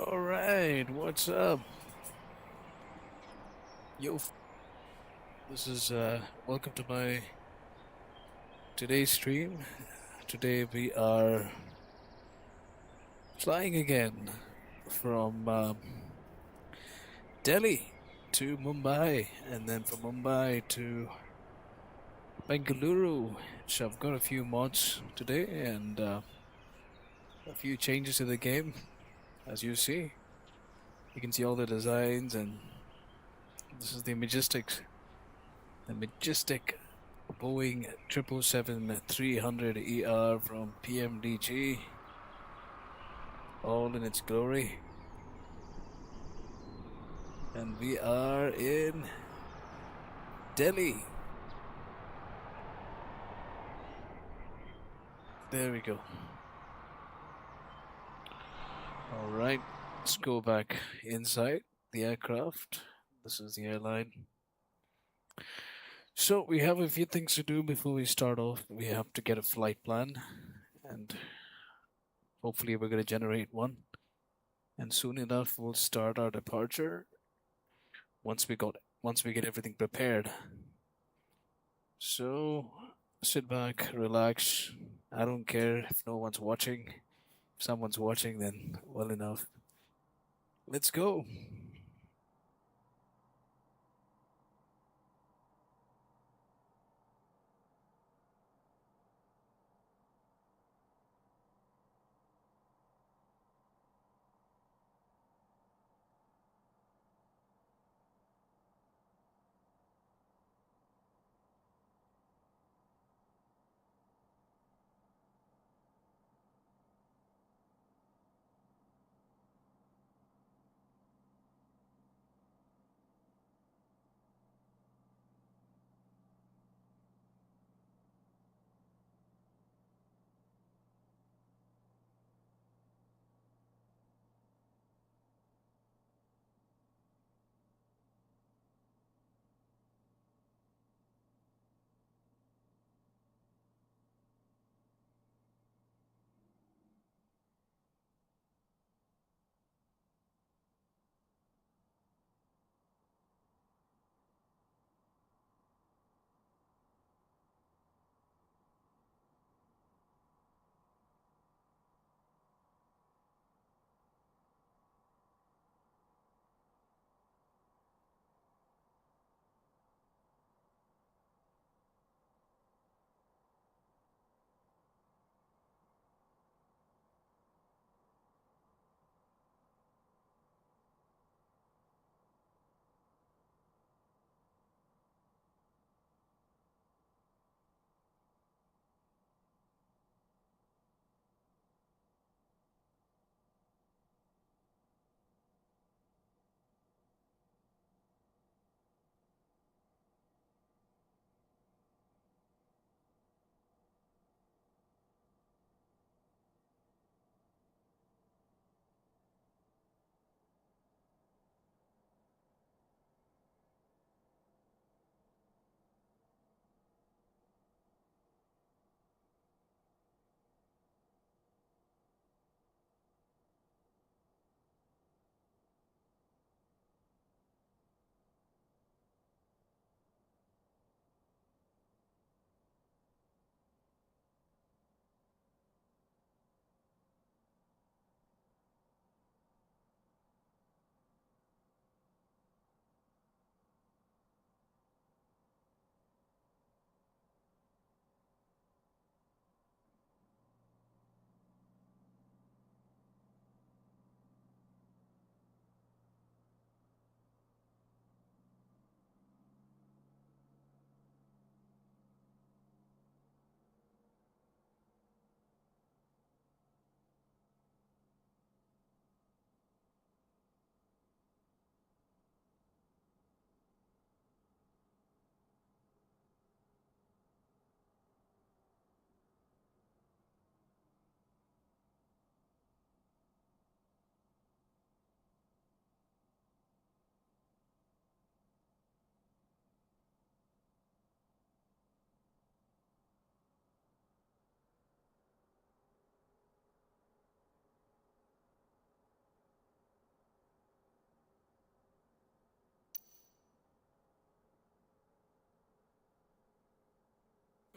All right, what's up? Yo, this is welcome to my today's stream. Today we are flying again from Delhi to Mumbai and then from Mumbai to Bengaluru. So I've got a few mods today and a few changes to the game. As you see, you can see all the designs and this is the majestic Boeing 777-300 ER from PMDG, all in its glory. And we are in Delhi. There we go. All right, let's go back inside the aircraft. This is the airline. So we have a few things to do before we start off. We have to get a flight plan, and hopefully we're going to generate one. And soon enough, we'll start our departure once we get everything prepared. So sit back, relax. I don't care if no one's watching. If someone's watching, then well enough. Let's go.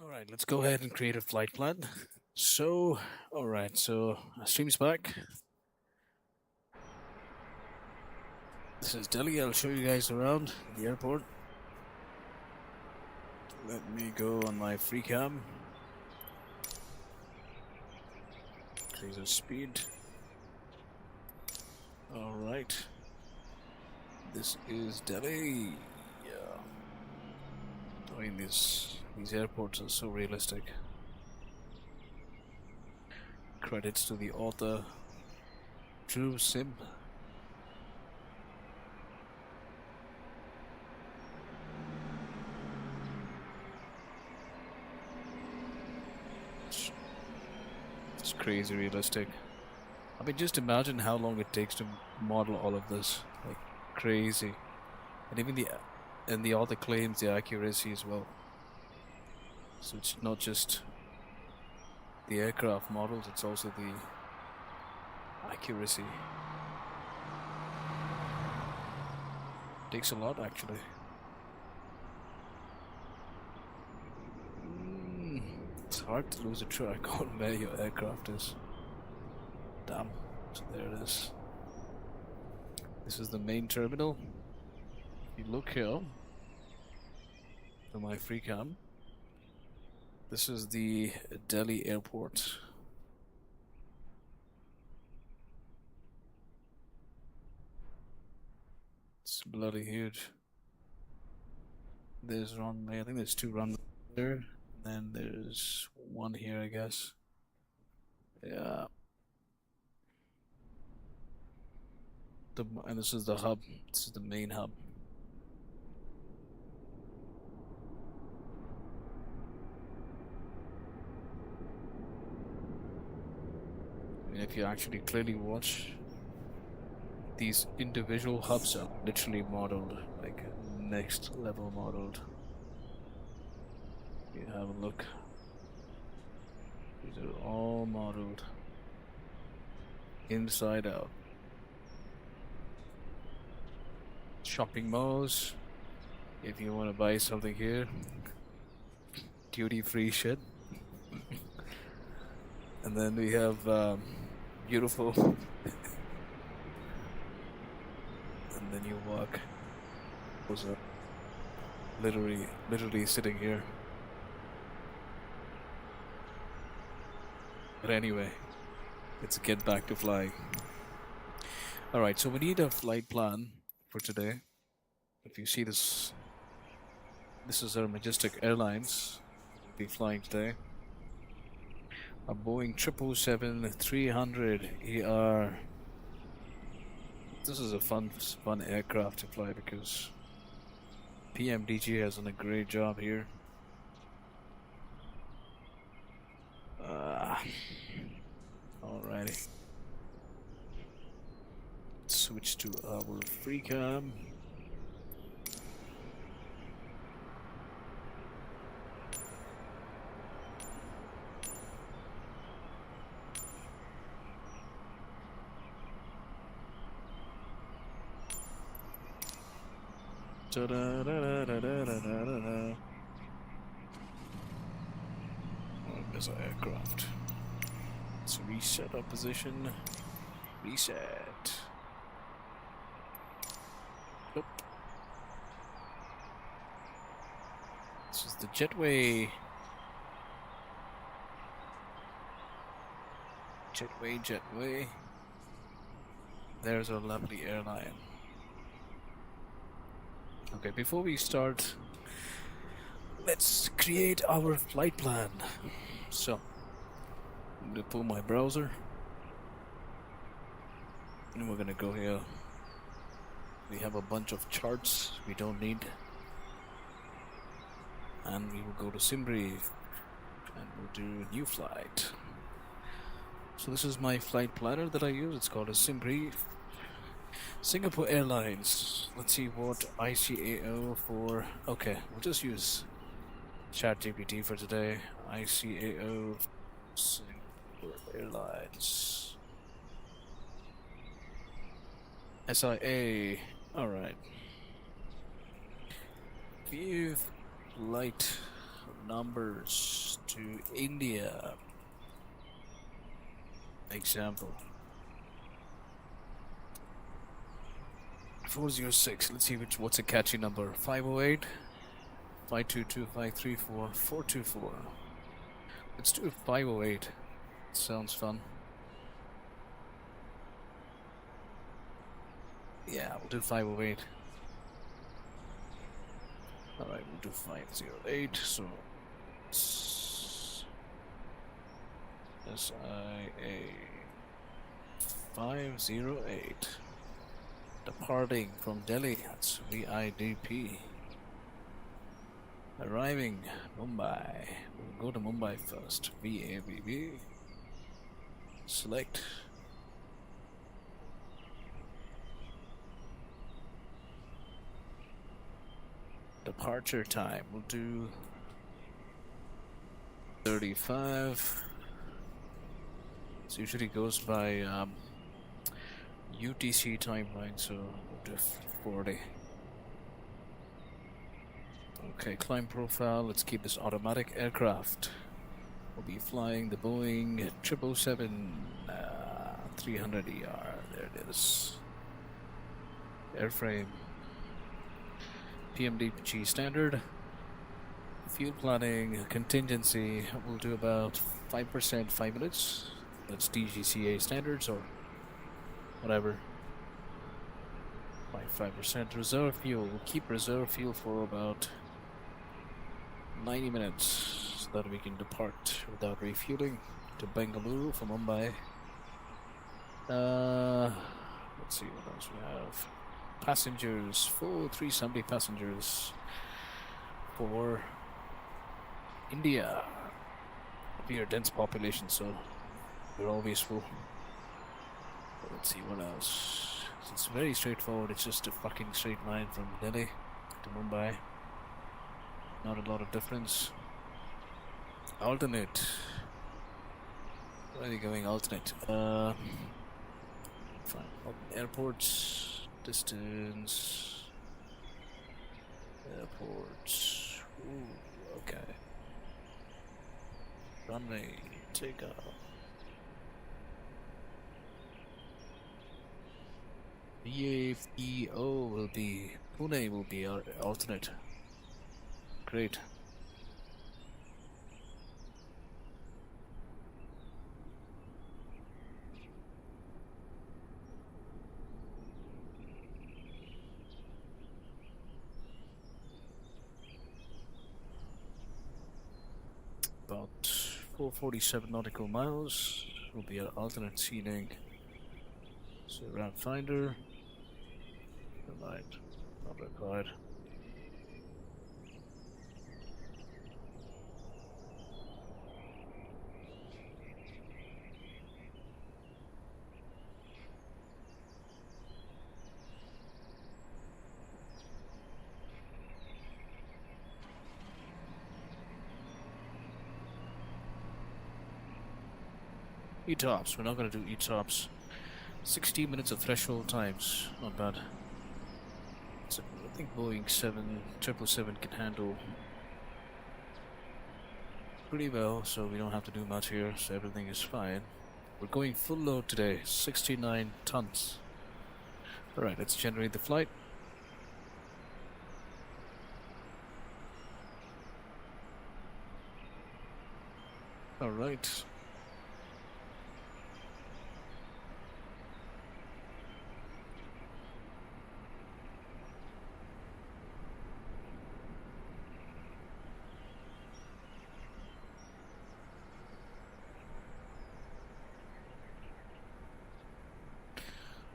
All right, let's go ahead and create a flight plan. So, all right, so stream's back. This is Delhi. I'll show you guys around the airport. Let me go on my free cam. Increase the speed. All right. This is Delhi. Yeah. I mean, these airports are so realistic. Credits to the author, Drew Sim. It's crazy realistic. I mean, just imagine how long it takes to model all of this. Like, crazy. And even the author claims the accuracy as well. So it's not just the aircraft models, it's also the accuracy. Takes a lot, actually. It's hard to lose a track on where your aircraft is. Damn. So there it is. This is the main terminal. If you look here to my free cam, this is the Delhi airport. It's bloody huge. There's runway, I think there's 2 runways there. And then there's 1 here, I guess. Yeah. And this is the hub. This is the main hub. I mean, if you actually clearly watch, these individual hubs are literally modeled, like next level modeled. You have a look. These are all modeled inside out. Shopping malls. If you want to buy something here, duty-free shit. And then we have beautiful. And then you walk. Those are literally sitting here. But anyway, let's get back to flying. Alright, so we need a flight plan for today. If you see this, this is our Majestic Airlines. We'll be flying today. A Boeing 777-300 ER. This is a fun aircraft to fly because PMDG has done a great job here. Alrighty. Switch to our free cam. Oh, there's our aircraft. Let's reset our position. Reset. Nope. This is the jetway. Jetway. There's our lovely airline. Okay, before we start, let's create our flight plan. So, I'm gonna pull my browser, and we're gonna go here. We have a bunch of charts we don't need, and we will go to SimBrief, and we'll do a new flight. So this is my flight planner that I use. It's called a SimBrief. Singapore Airlines. Let's see what ICAO for. Okay, we'll just use ChatGPT for today. ICAO Singapore Airlines. SIA. Alright. View flight numbers to India. Example 406. Let's see what's a catchy number. 508, 522, 534, 424. Let's do 508. Sounds fun. Yeah, we'll do 508. Alright, we'll do 508. So SIA 508. Departing from Delhi. That's VIDP. Arriving Mumbai. We'll go to Mumbai first. VABB. Select. Departure time. We'll do 35. It usually goes by UTC timeline, so we'll do 40. Okay, climb profile. Let's keep this automatic aircraft. We'll be flying the Boeing 777 300ER. There it is. Airframe. PMDG standard. Fuel planning contingency. We'll do about 5%, 5 minutes. That's DGCA standards or whatever. 5% reserve fuel. We'll keep reserve fuel for about 90 minutes so that we can depart without refueling to Bengaluru from Mumbai. Let's see what else we have. Passengers, full 370 passengers for India. We are a dense population, so we're always full. Let's see what else. It's very straightforward. It's just a fucking straight line from Delhi to Mumbai. Not a lot of difference. Alternate. Where are you going? Alternate. Fine. Airports. Distance. Airports. Ooh, okay. Runway. Take off. BAFEO will be. Pune will be our alternate. Great. About 447 nautical miles will be our alternate seating. So route finder. Right, not required. ETOPS, we're not going to do ETOPS. 60 minutes of threshold times, not bad. So I think Boeing 777 can handle pretty well, so we don't have to do much here, so everything is fine. We're going full load today, 69 tons. Alright, let's generate the flight. Alright.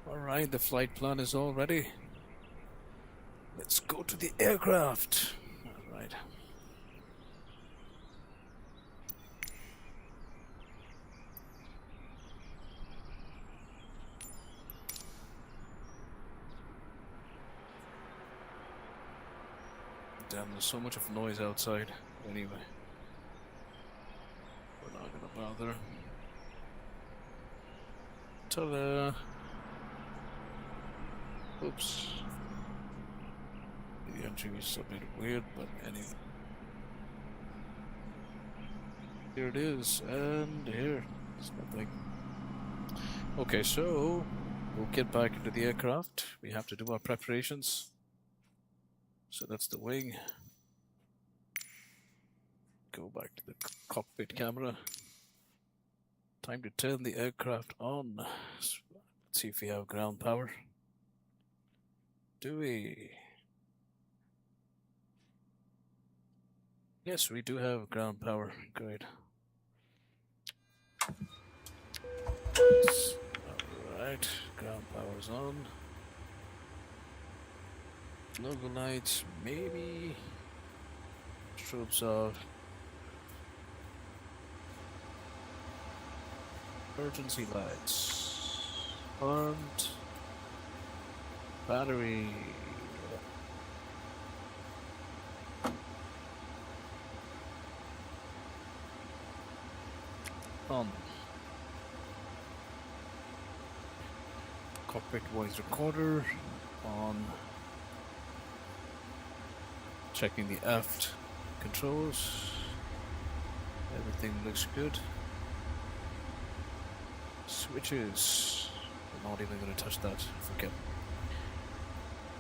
Alright, the flight plan is all ready. Let's go to the aircraft. Alright. Damn, there's so much of noise outside. Anyway, we're not gonna bother. Ta-da! Oops. The entry is a bit weird, but anyway. Here it is, and here. It's nothing. Okay, so we'll get back into the aircraft. We have to do our preparations. So that's the wing. Go back to the cockpit camera. Time to turn the aircraft on. So let's see if we have ground power. Do we? Yes, we do have ground power. Great. Alright, ground power's on. Logo lights, maybe. Strobes off. Emergency lights. Armed. Battery. On. Cockpit voice recorder. On. Checking the aft controls. Everything looks good. Switches. I'm not even going to touch that. Forget.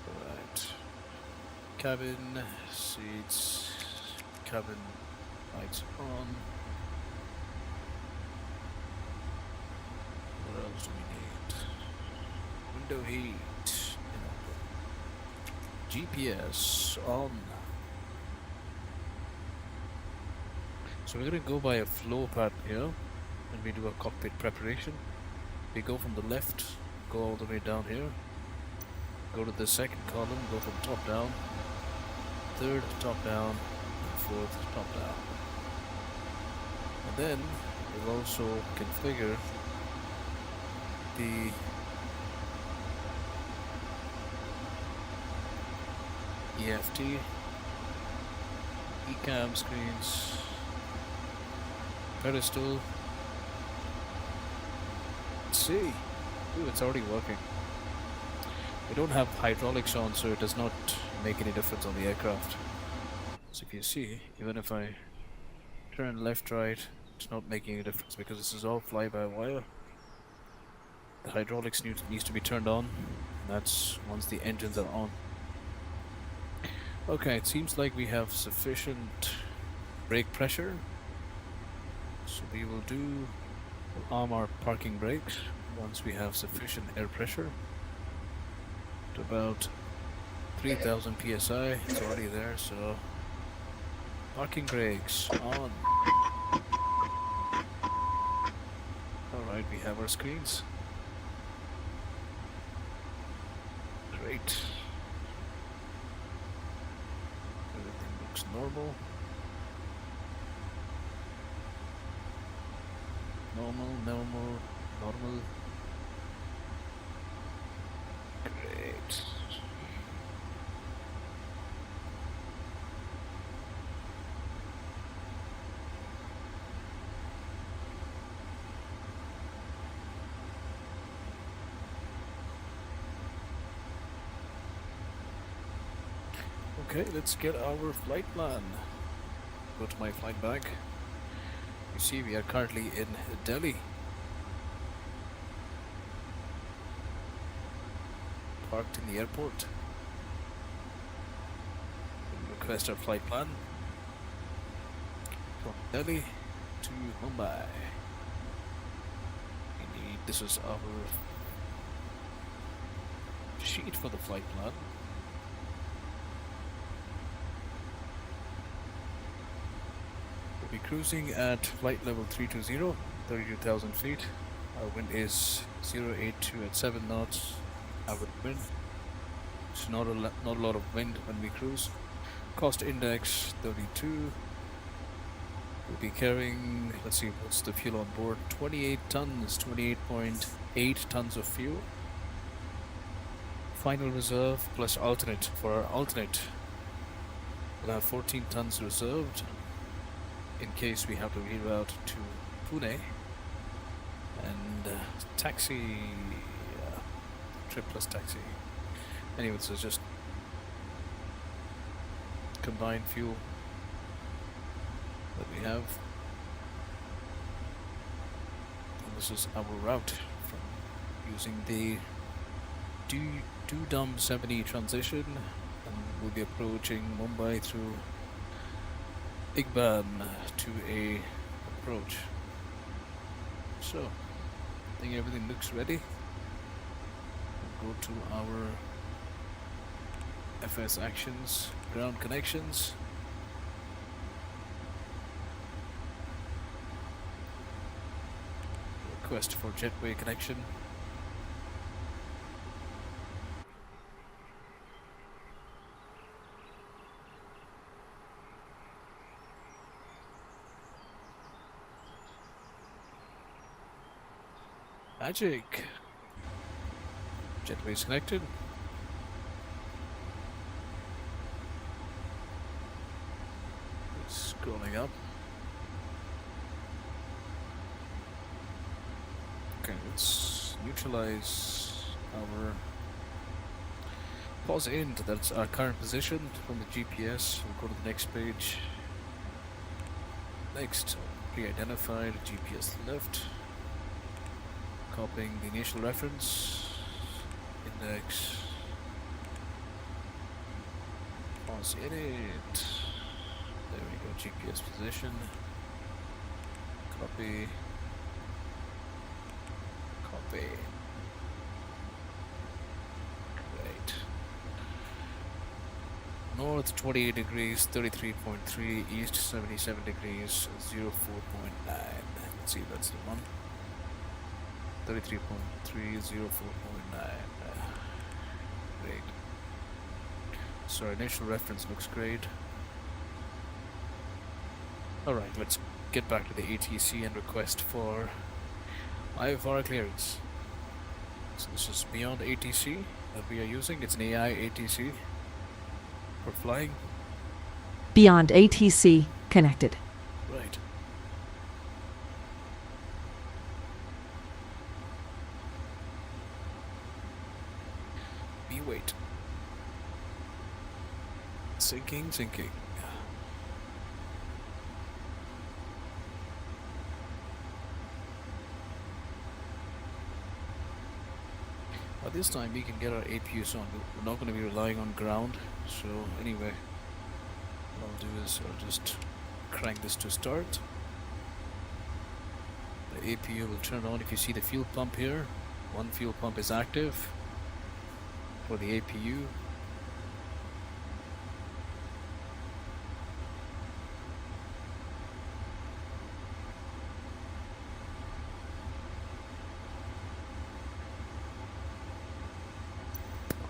Alright. Cabin. Seats. Cabin lights on. What else do we need? Window heat. GPS on. So we're going to go by a flow pattern here when we do a cockpit preparation. We go from the left, go all the way down here, go to the second column, go from top down, third top down, and fourth top down. And then we'll also configure the EFT, ECAM screens, pedestal. Let's see. Ooh, it's already working. We don't have hydraulics on, so it does not make any difference on the aircraft. So if you see, even if I turn left, right, it's not making any difference because this is all fly-by-wire. The hydraulics needs to be turned on, and that's once the engines are on. Okay, it seems like we have sufficient brake pressure. So we will arm our parking brakes once we have sufficient air pressure to about 3000 psi. It's already there, so parking brakes on. Alright, we have our screens. Great. Everything looks normal. Normal. Great. Okay, let's get our flight plan. Go to my flight bag. You see, we are currently in Delhi. Parked in the airport. Request our flight plan. From Delhi to Mumbai. This is our sheet for the flight plan. We'll be cruising at flight level 320, 32,000 feet. Our wind is 082 at 7 knots. Average wind. It's not a lot of wind when we cruise. Cost index 32. We'll be carrying, let's see, what's the fuel on board? 28 tons, 28.8 tons of fuel. Final reserve plus alternate. For our alternate, we'll have 14 tons reserved in case we have to reroute to Pune. And taxi, trip plus taxi. Anyway, so just combined fuel that we have. This is our route from using the Dum 70 transition, and we'll be approaching Mumbai through Igban to a approach. So, I think everything looks ready. We'll go to our FS actions, ground connections. Request for jetway connection. Magic. Jetway is connected. Scrolling up. Okay, let's neutralize our pause int. That's our current position from the GPS. We'll go to the next page. Next, pre-identified GPS left. Copying the initial reference, index, pause edit. There we go, GPS position. Copy. Copy. Right. North 28 degrees, 33.3, east 77 degrees, 04.9. Let's see if that's the one. 33.3, 04.9. Great. So our initial reference looks great. Alright, let's get back to the ATC and request for IFR clearance. So this is beyond ATC that we are using. It's an AI ATC for flying. Beyond ATC connected. Right. Wait. Sinking. By this time we can get our APUs on. We're not going to be relying on ground. So anyway, what I'll do is I'll just crank this to start. The APU will turn on. If you see the fuel pump here, one fuel pump is active for the APU.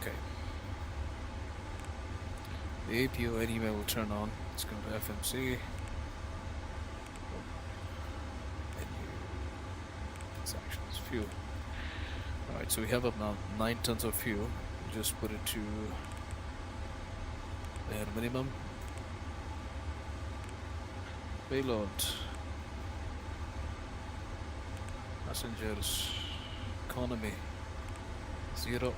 Okay. The APU anyway will turn on. Let's go to FMC. Menu. Transactions. Fuel. Alright, so we have about 9 tons of fuel. Just put it to bare minimum. Payload. Passengers. Economy 0.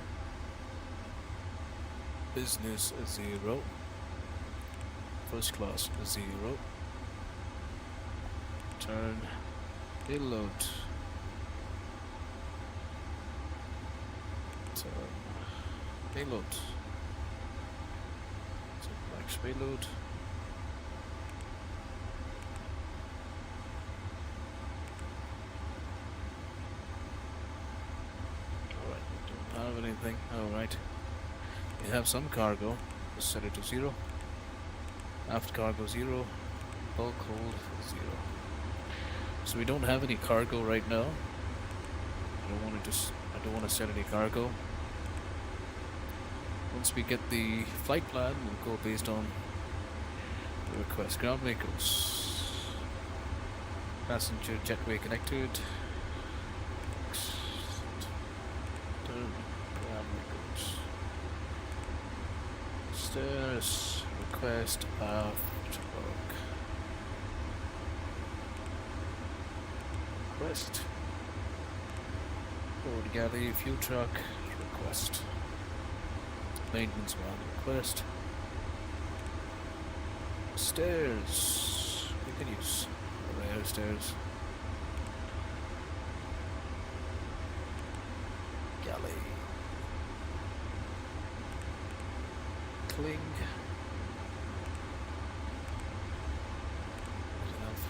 Business 0. First class 0. Turn. Payload. Turn. Payload. So max payload. Alright, we don't have anything. Alright. We have some cargo. Just set it to 0. Aft cargo 0. Bulk hold 0. So we don't have any cargo right now. I don't want to set any cargo. Once we get the flight plan, we'll go based on the request. Ground vehicles. Passenger jetway connected. Ground vehicles. Stairs. Request aft work. Request. Forward galley, fuel truck. Request. Maintenance man request. Stairs. We can use rare stairs. throttling. There's an Alpha.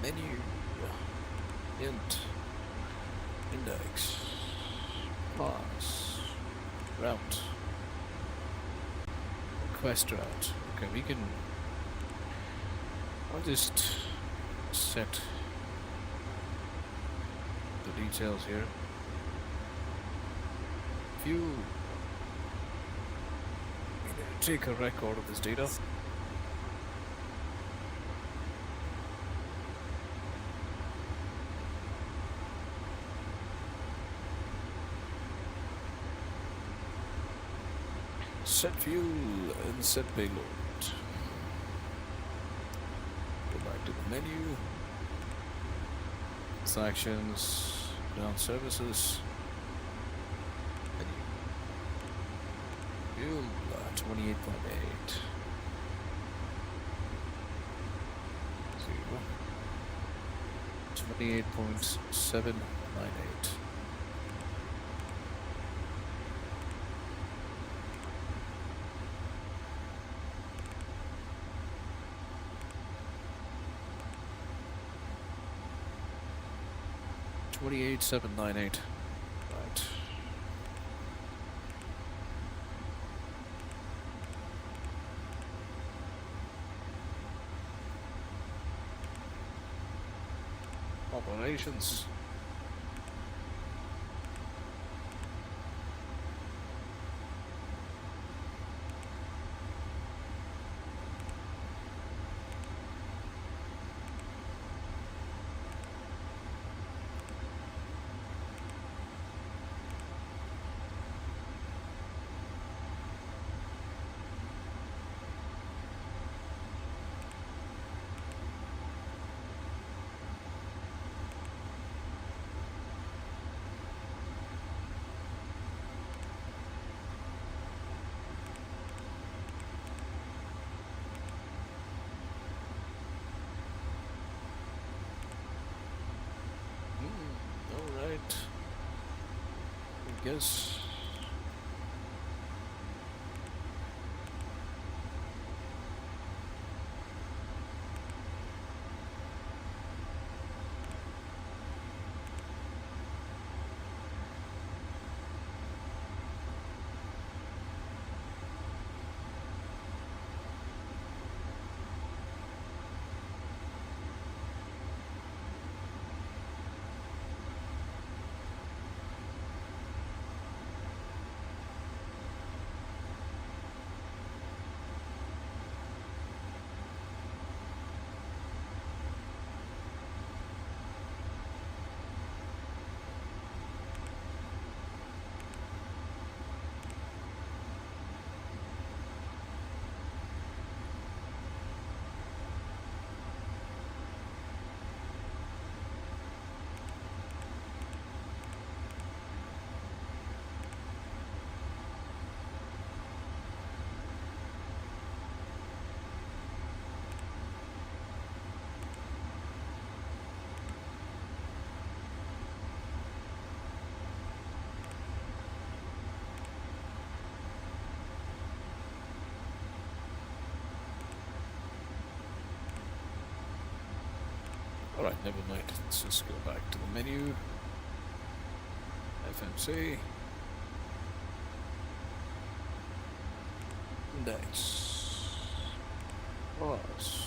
Menu. Int. Index. Pass. Route. Request route. Okay, we can. I'll just set the details here. If you take a record of this data, set fuel and set payload. Go back to the menu. Transactions, ground services. Menu. Fuel 28.8. 28.798. $28,798. Right. Operations. All right. I guess. Alright, never mind. Let's just go back to the menu. FMC. Index. Pause.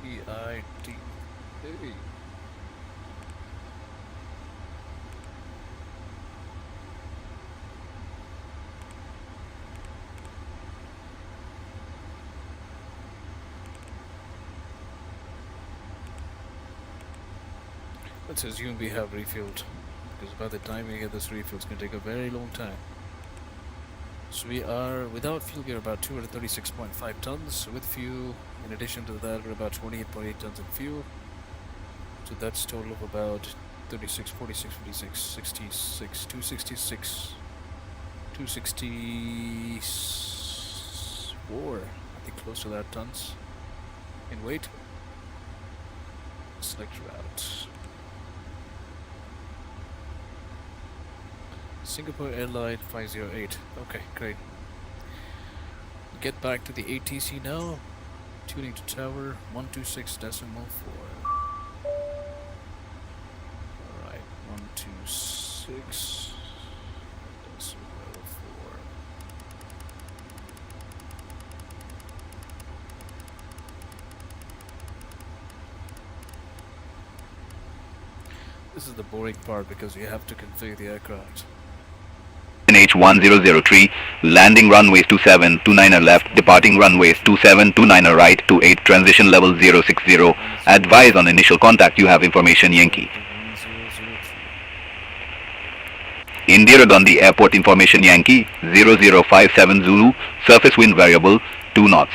EID. Hey. Let's assume we have refueled, because by the time we get this refuel, it's going to take a very long time. So we are, without fuel, we're about 236.5 tons. With fuel, in addition to that, we're about 28.8 tons of fuel. So that's total of about 36, 46, 56, 66, 266, or I think close to that tons in weight. Select route. Singapore Airline 508. Okay, great. Get back to the ATC now. Tuning to tower 126.4. Alright, 126.4. This is the boring part because you have to configure the aircraft. H1003, landing runways 27, 29er left, departing runways 27, 29er right, 28, transition level 060. Advise on initial contact, you have information Yankee. India Gandhi Airport information Yankee, 0057 Zulu, surface wind variable, 2 knots.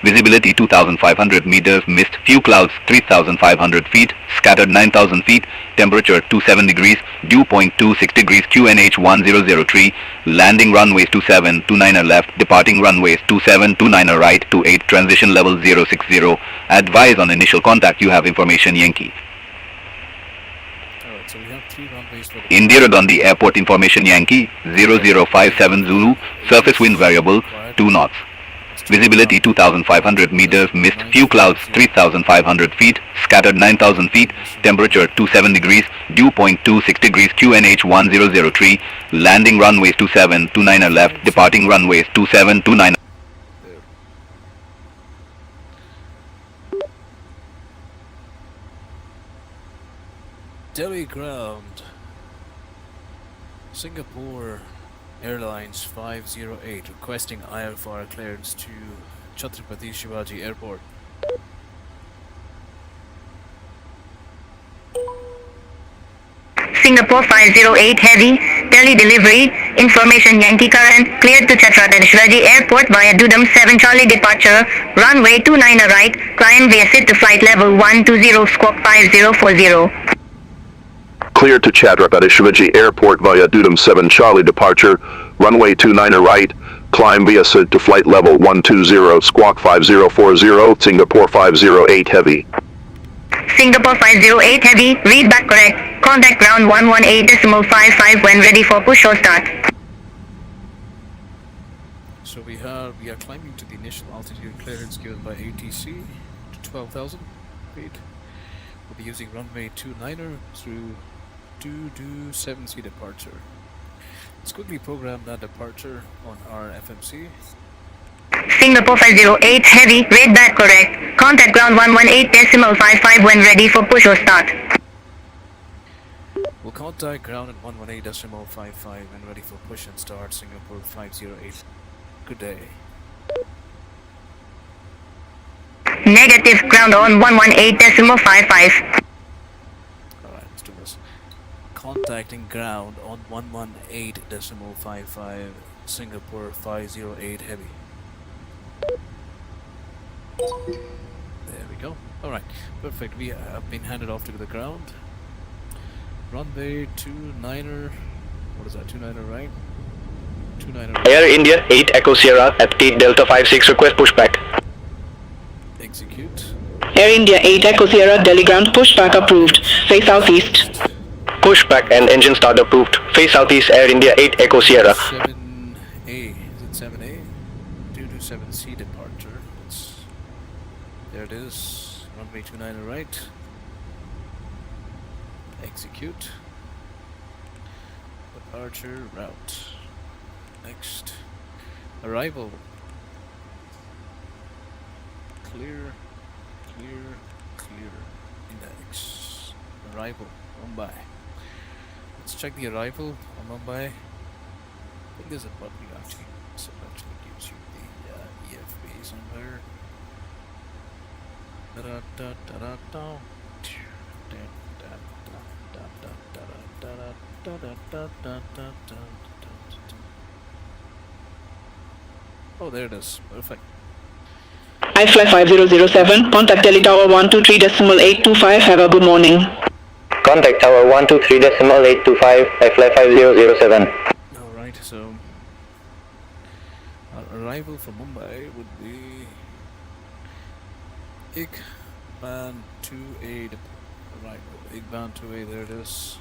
Visibility 2,500 meters, mist, few clouds 3,500 feet, scattered 9,000 feet, temperature 27 degrees, dew point 26 degrees, QNH 1003, landing runways 27, 29er left, departing runways 27, 29er right, 28, transition level 060. Advise on initial contact, you have information Yankee. Alright, so we have 3 runways for the Indira Gandhi Airport information Yankee, 0057 Zulu, surface wind variable, 2 knots. Visibility 2,500 meters, mist, few clouds 3,500 feet, scattered 9,000 feet, temperature 27 degrees, dew point 26 degrees, QNH 1003, landing runways 27, 29er left, departing runways 27, 29er. Delhi ground. Singapore Airlines 508 requesting IFR clearance to Chhatrapati Shivaji Airport. Singapore 508 Heavy, Delhi delivery, information Yankee current, cleared to Chhatrapati Shivaji Airport via Dudam 7 Charlie departure, runway 29er right, climb via sit to flight level 120 /5040. Cleared to Chhatrapati Shivaji Airport via Dudam 7 Charlie departure, runway 29er right, climb via SID to flight level 120 /5040, Singapore 508 Heavy. Singapore 508 Heavy, read back correct, contact ground 118.55 when ready for push or start. So we are climbing to the initial altitude clearance given by ATC to 12,000 feet. We'll be using runway 29er through 227C departure. Let's quickly program that departure on our FMC. Singapore 508 Heavy, read back correct, contact ground 118.55 when ready for push or start. We'll contact ground at 118.55 and ready for push and start. Singapore 508. Good day. Negative, ground on 118.55. Alright, let's do this. Contacting ground on 118.55, Singapore 508 Heavy. There we go. Alright, perfect. We have been handed off to the ground. Runway 29er. What is that? 29er, right? 29er. Air India 8 Echo Sierra at 8 Delta 56, request pushback. Execute. Air India 8 Echo Sierra, Delhi ground, pushback approved. Face southeast. Pushback and engine start approved. Face southeast, Air India 8 Echo Sierra. 7A. Is it 7A? 227C departure. There it is. Runway 29er right. Execute. Departure route. Next. Arrival. Clear. Index. Arrival. Mumbai. Let's check the arrival on Mumbai. I think there's a button you actually gives you the EFB somewhere. Oh, there it is. Perfect. iFly 5007, contact Delhi Tower 123.825, have a good morning. Contact Tower 123.825, iFly 5007. Alright, so our arrival from Mumbai would be Igban 2A arrival. Igban 2A, there it is.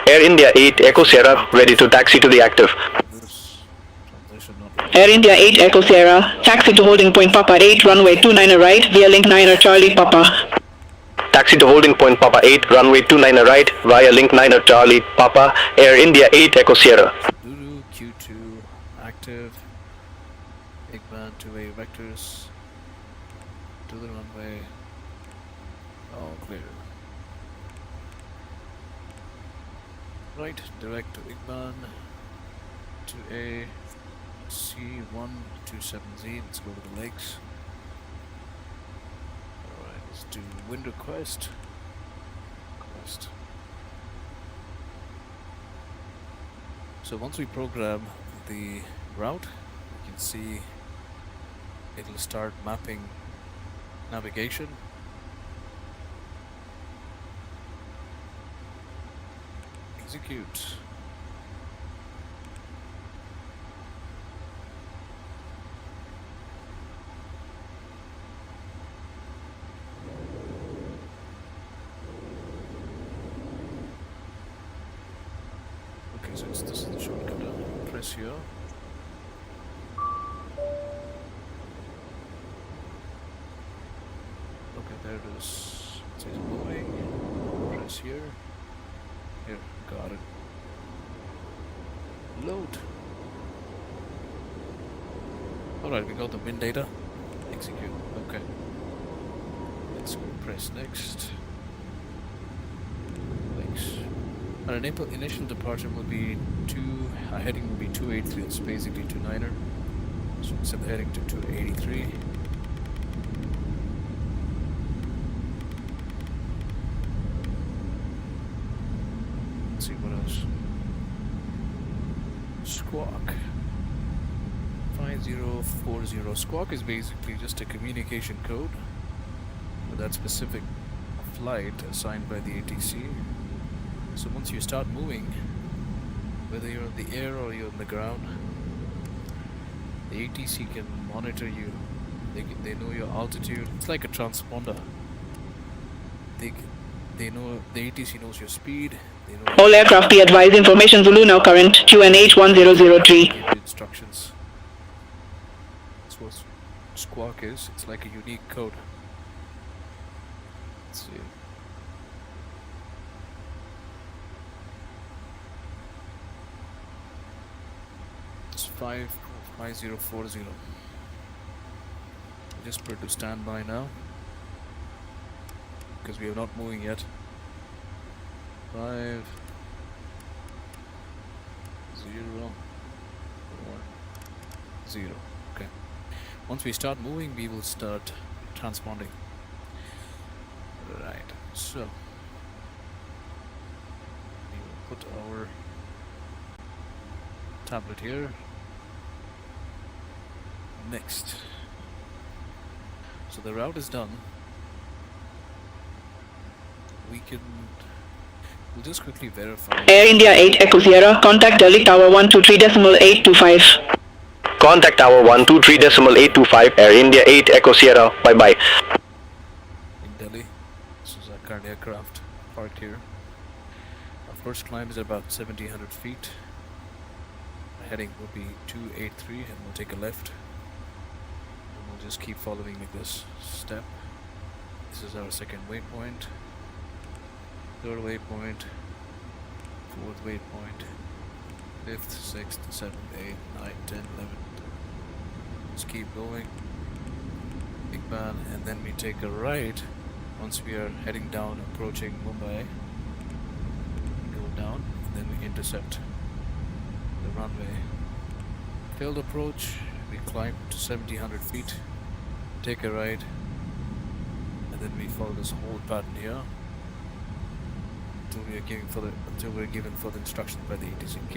Air India 8 Echo Sierra, ready to taxi to the active. This transition not Air India 8 Echo Sierra, taxi to holding point Papa 8, runway 29 right, via link 9 Charlie Papa. Taxi to holding point Papa 8, runway 29 right, via link 9 Charlie Papa, Air India 8 Echo Sierra. Lulu Q2 active. Igban 2A vectors to the runway. All clear. Right, direct to Igban 2A C127Z. Let's go to the legs. Alright, let's do wind request. So once we program the route, you can see it'll start mapping navigation. Execute. Okay, so this is the shortcut. Press here. Okay, there it is. It says Boeing. Press here. Here, got it. Load. Alright, we got the wind data. Execute. Okay. Let's go press next. Next. Our initial departure will be heading will be 283. It's basically 29er. So we set the heading to 283. Let's see what else. Squawk 5040. Squawk is basically just a communication code for that specific flight assigned by the ATC. So once you start moving, whether you're in the air or you're on the ground, the ATC can monitor you. They know your altitude. It's like a transponder. They know, the ATC knows your speed. They know All aircraft be advised, information Zulu now current, QNH 1003. give you instructions. That's what Squawk is. It's like a unique code. Let's see. It's 5040. Just put it to standby now, because we are not moving yet. 5 0 4 0. Okay. Once we start moving, we will start transponding. Right. So we will put our tablet here. Next. So the route is done. We'll just quickly verify. Air India 8 Echo Sierra, contact Delhi Tower 123.825. Contact Tower 123.825, Air India 8 Echo Sierra, bye-bye. In Delhi. This is our current aircraft parked here. Our first climb is about 1700 feet. Our heading will be 283 and we'll take a left. And we'll just keep following like this step. This is our second waypoint. Third waypoint. Fourth waypoint. Fifth, sixth, seventh, eighth, ninth, 10, 11. Just keep going. Big Ban, and then we take a right once we are heading down, approaching Mumbai. Go down, and then we intercept the runway. Failed approach, we climb to 1700 feet, take a right, and then we follow this whole pattern here until we're given further instructions by the ATC. In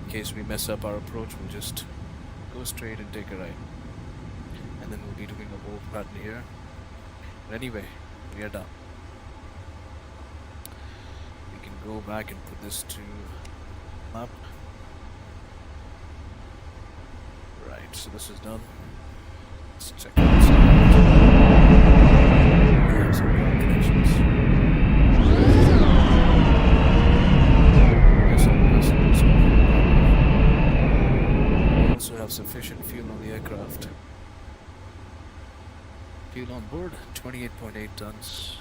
case we mess up our approach, we'll just go straight and take a right, and then we'll be doing a whole pattern here. But anyway, we are done. We can go back and put this to map. Alright, so this is done. Let's check outside. We have some ground connections. We also have sufficient fuel on the aircraft. Fuel on board, 28.8 tons.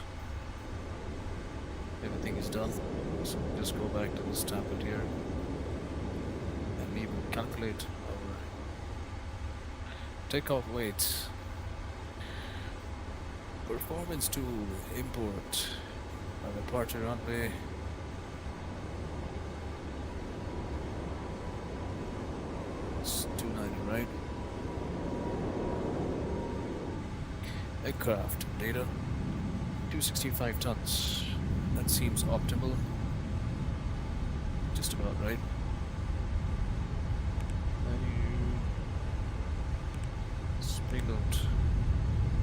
Everything is done. So we'll just go back to this tablet here. And we will calculate our takeoff weights. Performance tool, import. Our departure runway. It's 290, right? Aircraft data, 265 tons. That seems optimal. Just about right. Payload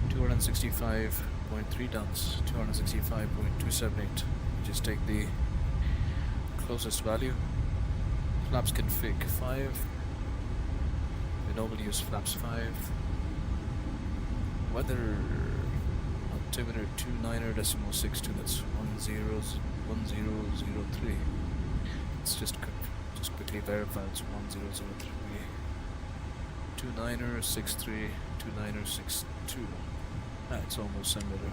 265.3 tons, 265.278. Just take the closest value. Flaps config 5. We normally use flaps 5. Weather altimeter 29.62. That's 1003. Let's just quickly verify it's 1003. 29.63, 29.62. It's almost similar.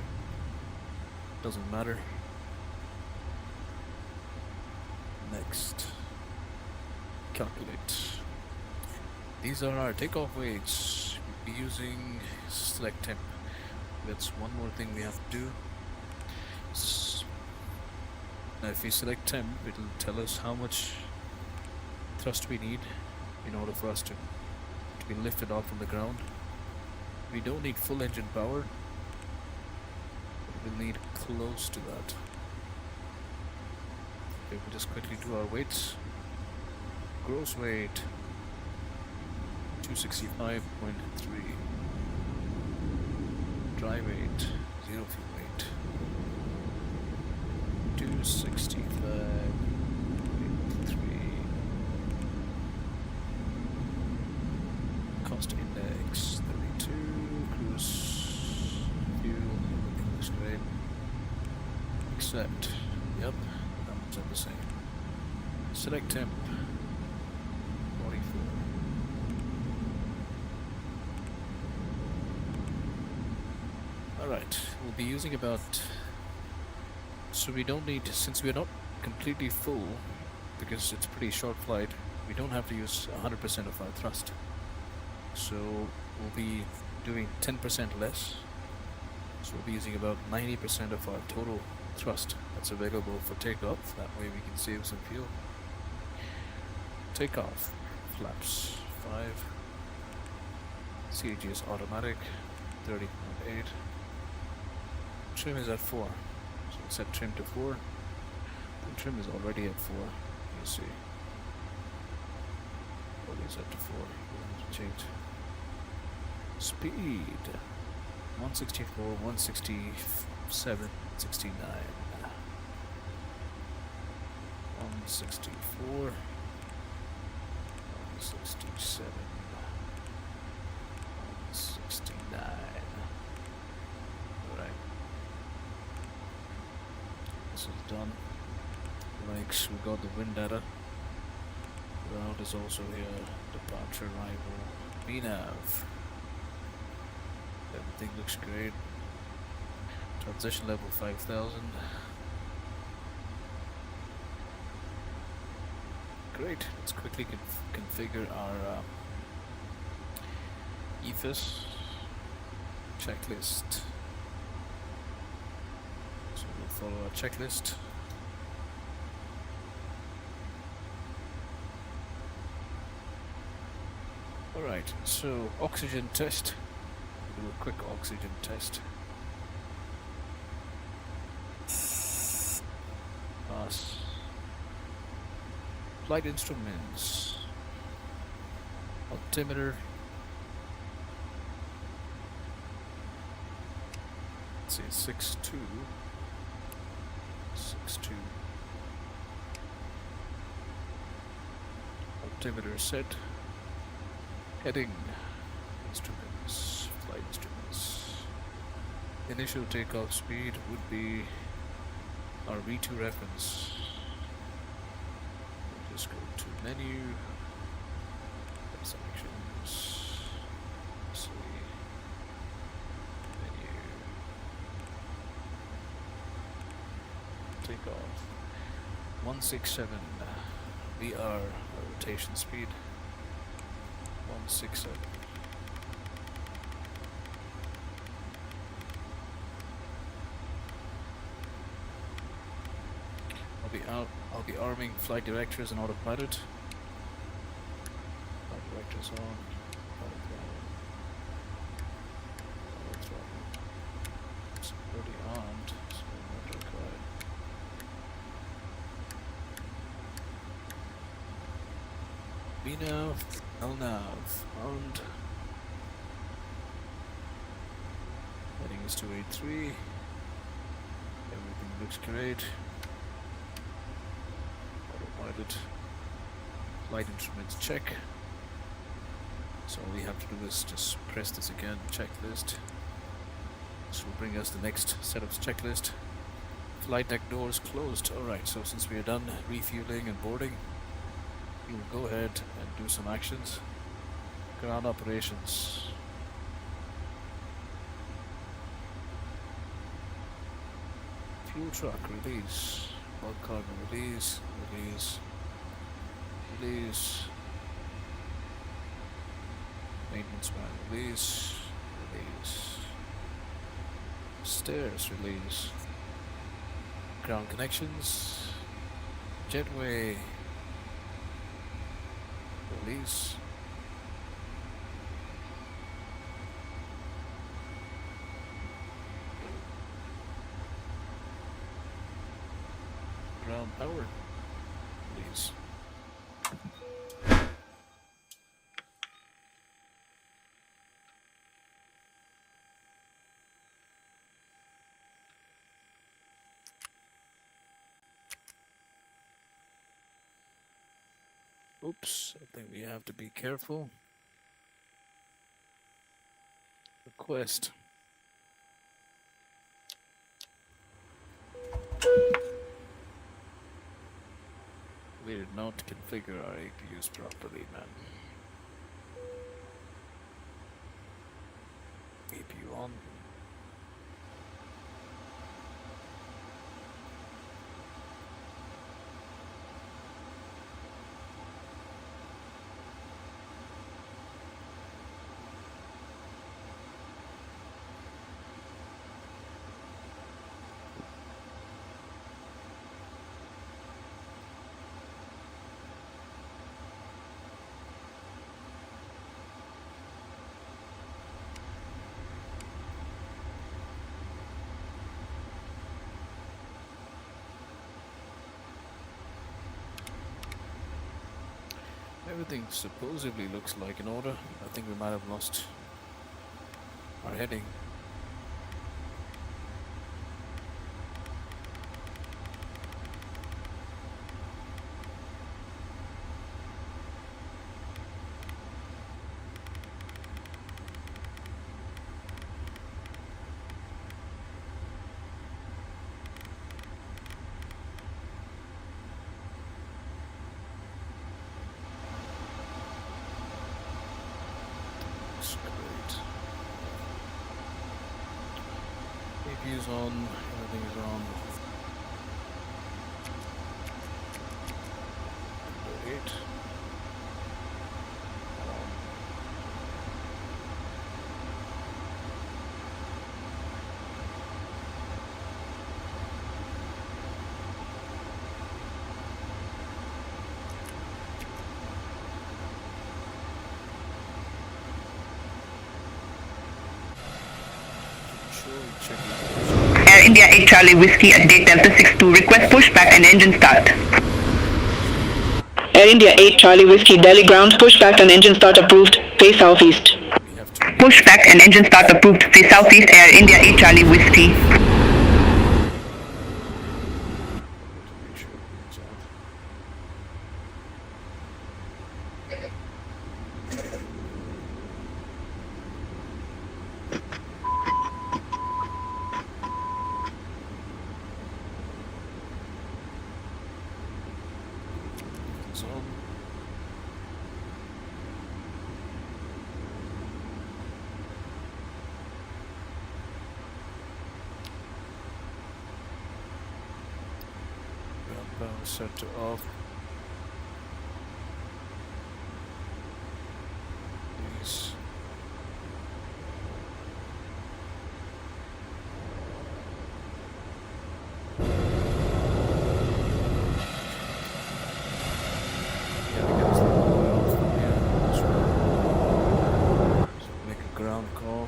Doesn't matter. Next, calculate. These are our takeoff weights. We'll be using select temp. That's one more thing we have to do. Now if we select temp, it'll tell us how much thrust we need in order for us to be lifted off from the ground. We don't need full engine power. We'll need close to that. Okay, we'll just quickly do our weights. Gross weight 265.3. Dry weight, 0 fuel weight 265.3. Cost index 32. Cruise fuel looks great. Accept. Yep, numbers are the same. Select temp 44. Alright, we'll be using about, so we don't need, since we're not completely full, because it's a pretty short flight, we don't have to use 100% of our thrust. So we'll be doing 10% less. So we'll be using about 90% of our total thrust that's available for takeoff. That way we can save some fuel. Takeoff, flaps 5. CAG is automatic, 30.8. Trim is at 4. So we'll set trim to 4. The trim is already at 4. You see. Already set to 4. We'll have to change. Speed 164, 167, 69. 164, 167, 169. Alright. This is done. Likes, we got the wind data. Route is also here. Departure, arrival, VNAV. Everything looks great. Transition level 5000. Great. Let's quickly configure our EFIS checklist. So we'll follow our checklist. Alright, so oxygen test. Do a quick oxygen test. Pass. Flight instruments. Altimeter. Let's see, 6.2. 6.2. Altimeter set. Heading instruments, flight instruments. Initial takeoff speed would be our V2 reference. We'll just go to menu, selections, see, menu, takeoff, 167, VR, our rotation speed, 167. I'll be arming flight directors and autopilot. Flight directors on. Autopilot. Auto throttle. It's already armed, so not required. VNav, LNav, armed. Heading is 283. Everything looks great. Autopilot. Flight instruments check. So all we have to do is just press this again, checklist. This will bring us the next set of checklist. Flight deck doors closed. Alright, so since we are done refueling and boarding, we will go ahead and do some actions. Ground operations. Fuel truck release. Bulk cargo release. Release. Release. Maintenance man release. Release. Stairs release. Ground connections. Jetway release. Ground power release. Oops, I think we have to be careful. Request. We did not configure our APUs properly, man. APU on. Everything supposedly looks like in order. I think we might have lost our heading. APU's on, everything is on. 8. Air India 8 Charlie Whiskey at gate Delta 62. Request pushback and engine start. Air India 8 Charlie Whiskey, Delhi ground, pushback and engine start approved, face southeast. Pushback and engine start approved. Face southeast. Air India 8 Charlie Whiskey. Close on. Ground power set to off. Please. Yeah, I guess that will be off. Yeah, that's right. So make a ground call.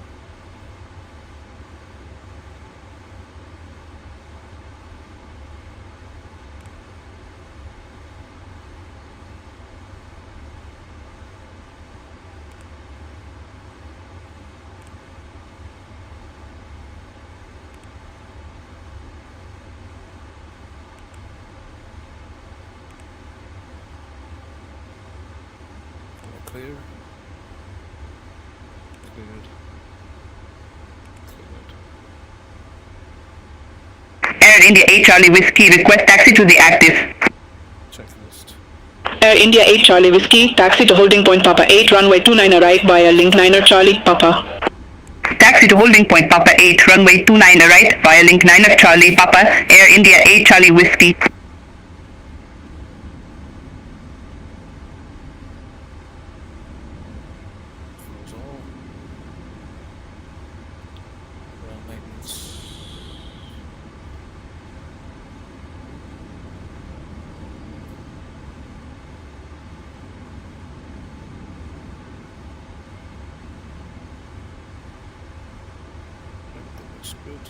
All clear. Cleared. Cleared. Air India 8 Charlie Whiskey, request taxi to the active. Checklist. Air India 8 Charlie Whiskey, taxi to holding point Papa 8, runway 29 right via link 9 Charlie, Papa. Taxi to holding point Papa 8, runway 29 right via link 9 Charlie, Papa, Air India 8 Charlie Whiskey. Close all. Ground maintenance. Everything looks good.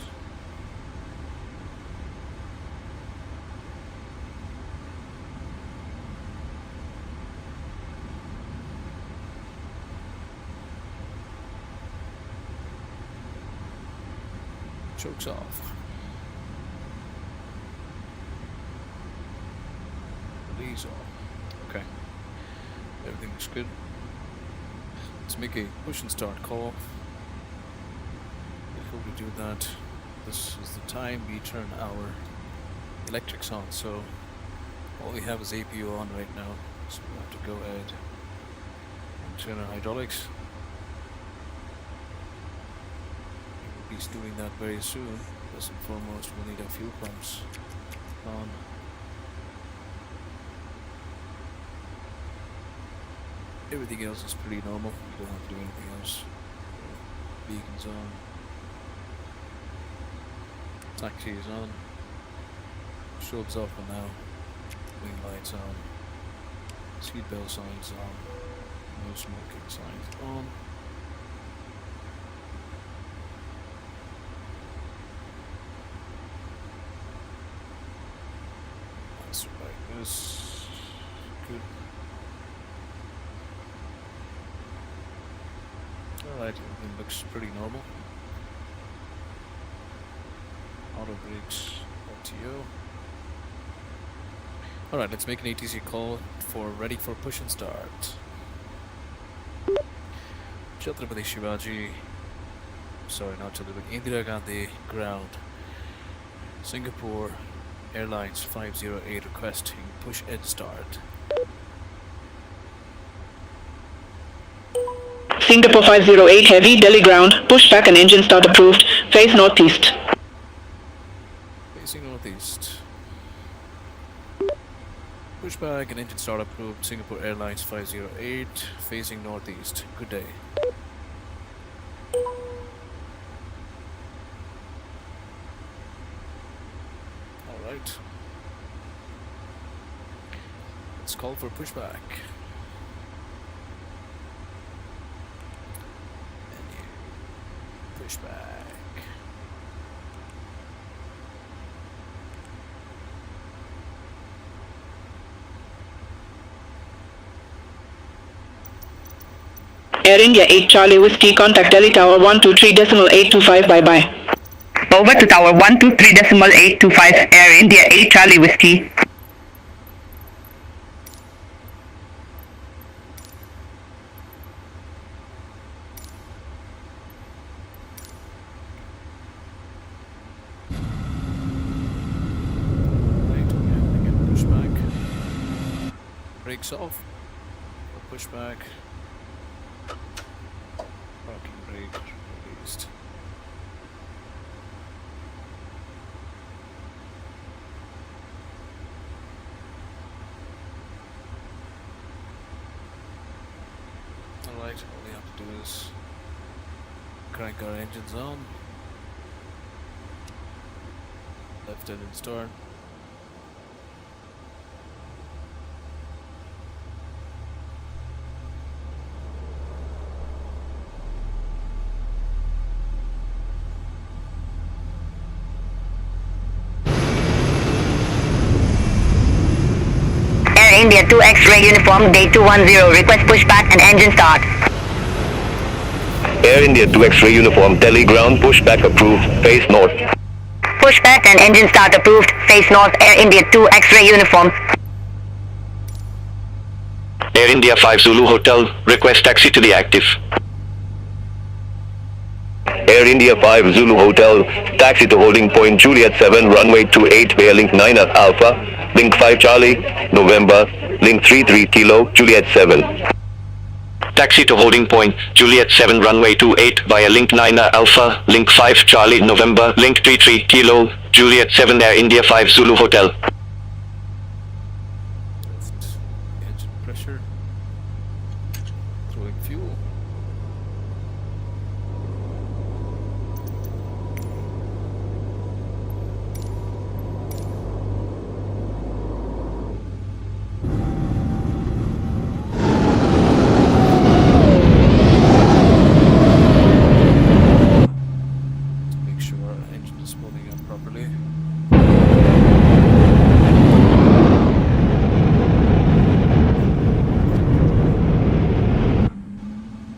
Chokes off. Release off. Okay. Everything looks good. Let's make a push and start call. Before we do that, this is the time we turn our electrics on. So all we have is APU on right now. So we have to go ahead and turn our hydraulics. We'll be doing that very soon. First and foremost, we'll need our fuel pumps on. Everything else is pretty normal. You don't have to do anything else. Beacons on. Taxi is on. Shob's off for now. Wing lights on. Seatbelt signs on. No smoking signs on. That's right. This good. Alright, everything looks pretty normal. Auto brakes, LTO. Alright, let's make an ATC call for ready for push and start. Chhatrapati Shivaji, sorry, not Chhatrapati, Indira Gandhi ground. Singapore Airlines 508 requesting push and start. Singapore 508 Heavy, Delhi ground, pushback and engine start approved, face northeast. Facing northeast. Pushback and engine start approved. Singapore Airlines 508 facing northeast. Good day. Alright. Let's call for pushback. Menu. Pushback. Air India 8 Charlie Whiskey, contact Delhi Tower 123.825, bye-bye. Over to Tower 123.825, Air India 8 Charlie Whiskey. Right, again, pushback. brakes off. Or pushback. Parking brake released. Alright, all we have to do is crank our engines on. Left engine start. Air India 2 X-ray uniform day 210, request pushback and engine start. Air India 2 X-ray uniform Delhi ground pushback approved, face north. Pushback and engine start approved, face north. Air India 2 X-ray uniform. Air India 5 Zulu Hotel, request taxi to the active. Air India 5 Zulu Hotel, taxi to holding point Juliet 7, runway 28 via link 9 at Alpha, link 5 Charlie, November, link 33 Kilo, Juliet 7. Taxi to holding point Juliet 7, runway 28 via link 9 at Alpha, link 5 Charlie, November, link 33 Kilo, Juliet 7, Air India 5 Zulu Hotel. Lift engine pressure. Throwing fuel. To make sure our engine is spooling up properly.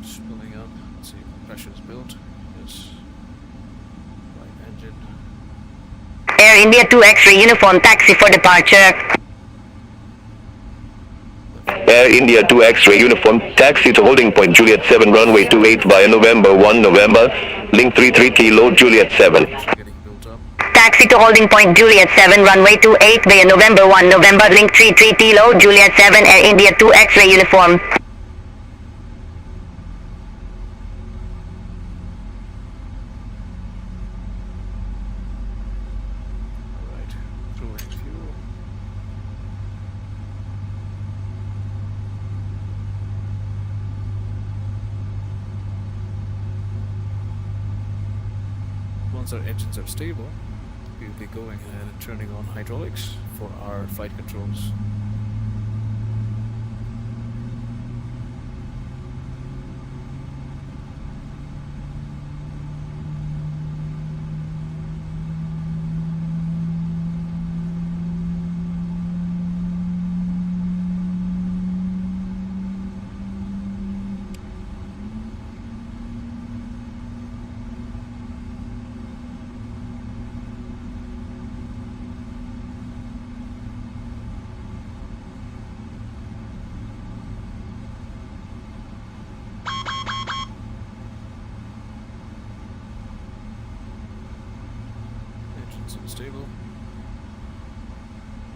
Spooling up. Let's see if the pressure is built. Yes. Right engine. Air India 2 X-ray uniform taxi for departure. Air India 2 X-ray uniform, taxi to holding point Juliet 7, runway 28 via November 1 November, link 33 Kilo, Juliet 7. Getting built up. Taxi to holding point Juliet 7, runway 28 via November 1 November, link 33 Kilo, Juliet 7, Air India 2 X-ray uniform. Alright. Throwing fuel. Once our engines are stable, we'll be going ahead and turning on hydraulics for our flight controls. Engines unstable.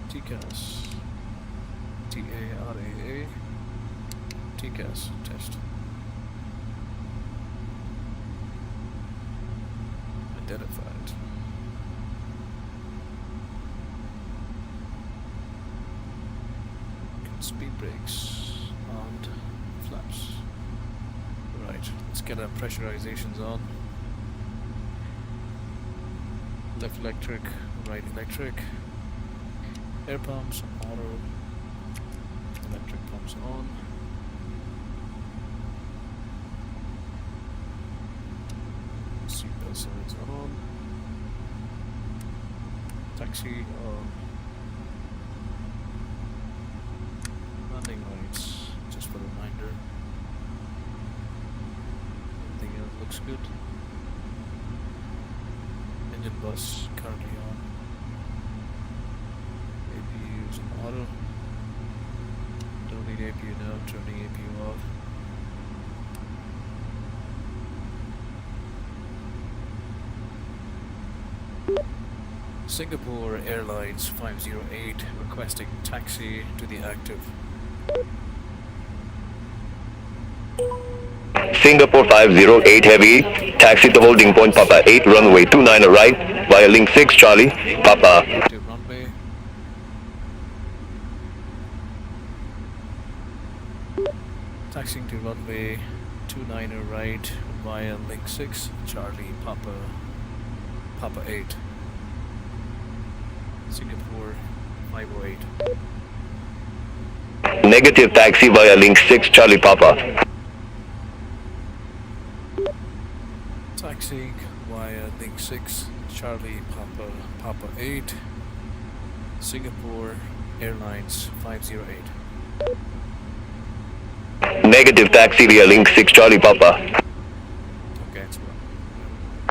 TCAS. TARAA. TCAS test. Identified. Speed brakes and flaps. Right, let's get our pressurizations on. Left electric, right electric. Air pumps, auto. Electric pumps on. Seatbelt signs on. Taxi on. Landing lights, just for a reminder. Everything else looks good. Engine bus currently on. APU's on auto. Don't need APU now, turning APU off. Singapore Airlines 508 requesting taxi to the active. Singapore 508 Heavy, taxi to holding point Papa 8, runway 29 right, via link 6 Charlie, Papa. Active runway. Taxiing to runway 29 right via link 6 Charlie Papa 8. Singapore 508. Negative taxi via link 6 Charlie, Papa. Taxiing via link 6 Charlie Papa 8. Singapore Airlines 508. Negative taxi via link 6 Charlie, Papa. Okay, it's well.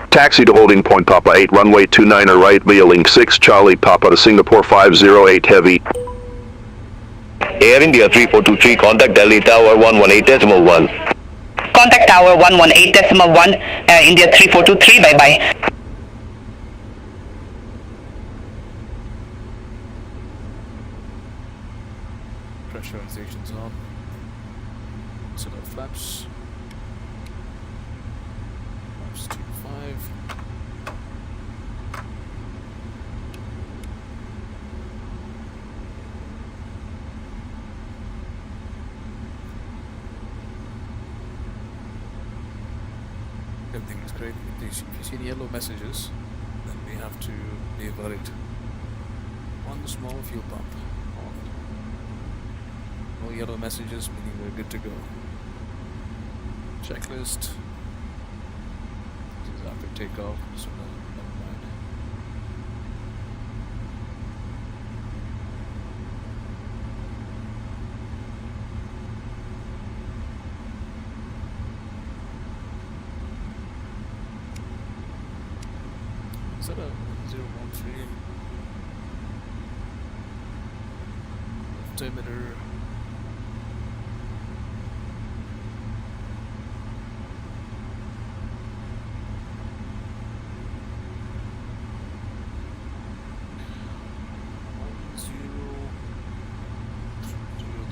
Taxi to holding point Papa 8 runway 29 right via link 6 Charlie Papa to Singapore 508 Heavy. Air India 3423, contact Delhi Tower 118.1. Contact Tower 118.1, Air India 3423, bye-bye. Pressurization's on. Set up flaps. Flaps 25. Everything is great. If you see any yellow messages, then we have to be worried. One small fuel pump on. No yellow messages, meaning we're good to go. Checklist. This is after takeoff, so never mind. Is that a 013? Altimeter.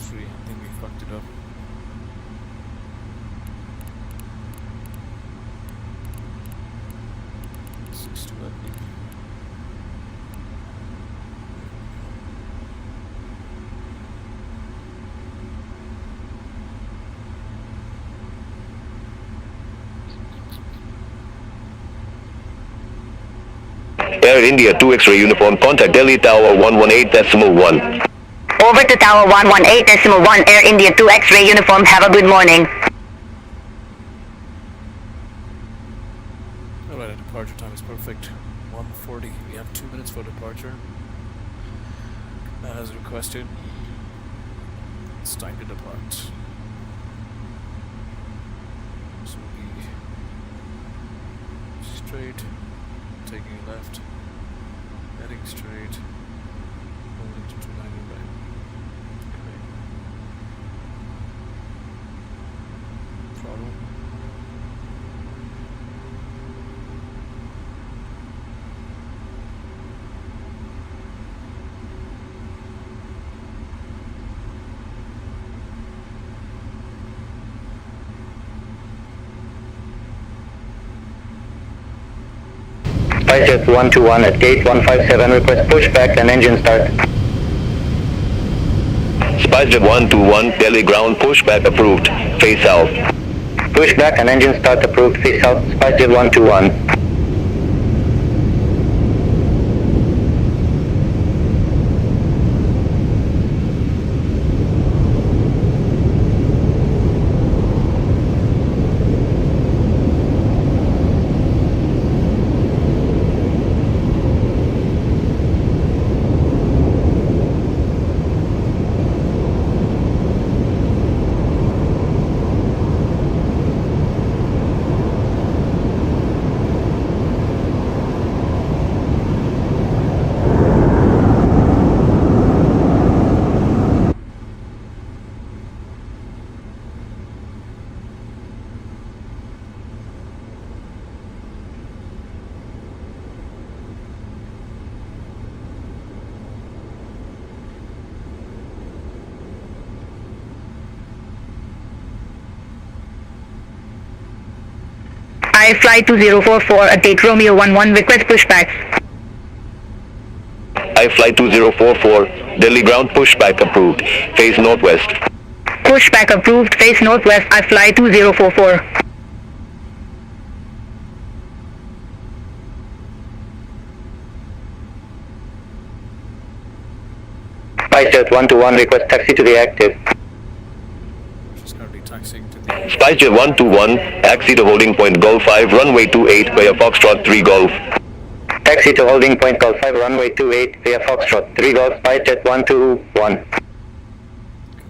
Three. I think we fucked it up. Six to that. Air India 2 X-ray uniform, contact Delhi Tower 118.1. Over to Tower 118.1, Air India 2 X-ray uniform, have a good morning. Alright, our departure time is perfect. 1:40. We have 2 minutes for departure. As requested. It's time to depart. So we straight, taking a left, heading straight, holding to 290 right. Okay. Throttle. SpiceJet 121 at gate 157, request pushback and engine start. SpiceJet 121, Delhi ground, pushback approved, face south. Pushback and engine start approved, face south, SpiceJet 121. I fly 2044 at Take Romeo 11 request pushback. I fly 2044, Delhi ground pushback approved, face northwest. Pushback approved, face northwest, I fly 2044. SpiceJet 121 request taxi to be active. She's currently taxiing to the SpiceJet 121, taxi to holding point Golf 5, runway 28 via Foxtrot 3 Golf. Taxi to holding point Golf 5, runway 28 via Foxtrot 3 Golf, SpiceJet 121.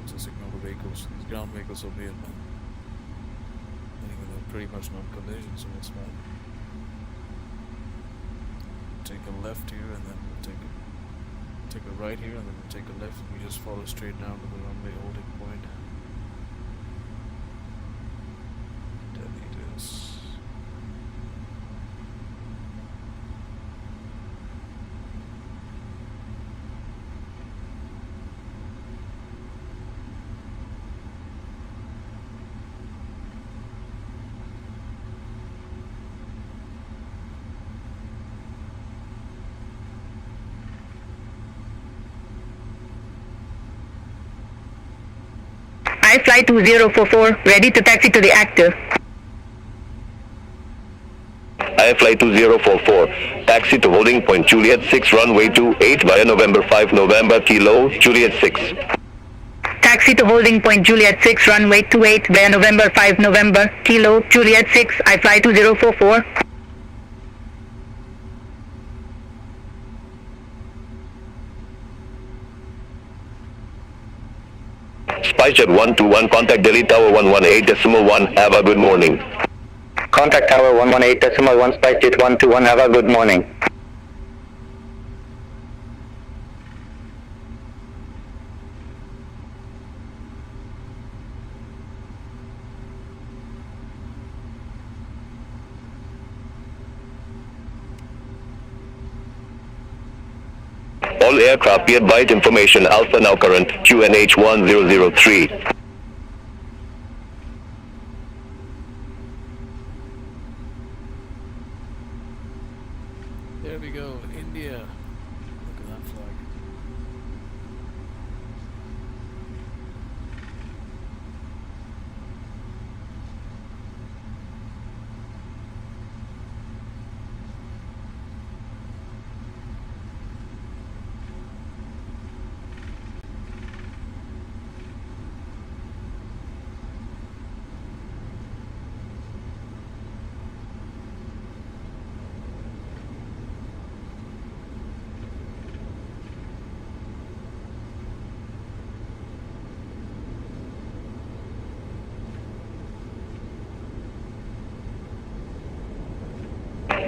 to signal the vehicles. These ground vehicles will be in anyway, they're pretty much non-collision, so it's fine. Take a left here and then we'll take a right here and then we'll take a left and we just follow straight down to the runway holding point. Delhi it is. I fly 2044, ready to taxi to the active. I fly 2044, taxi to holding point Juliet 6, runway 28 via November 5 November Kilo, Juliet 6. Taxi to holding point Juliet 6, runway 28 via November 5 November Kilo, Juliet 6, I fly 2044. SpiceJet 121, contact Delhi Tower 118.1, have a good morning. Contact Tower 118.1, SpiceJet 121, have a good morning. All aircraft be advised information Alpha now current QNH 1003. There we go, India. Look at that flag.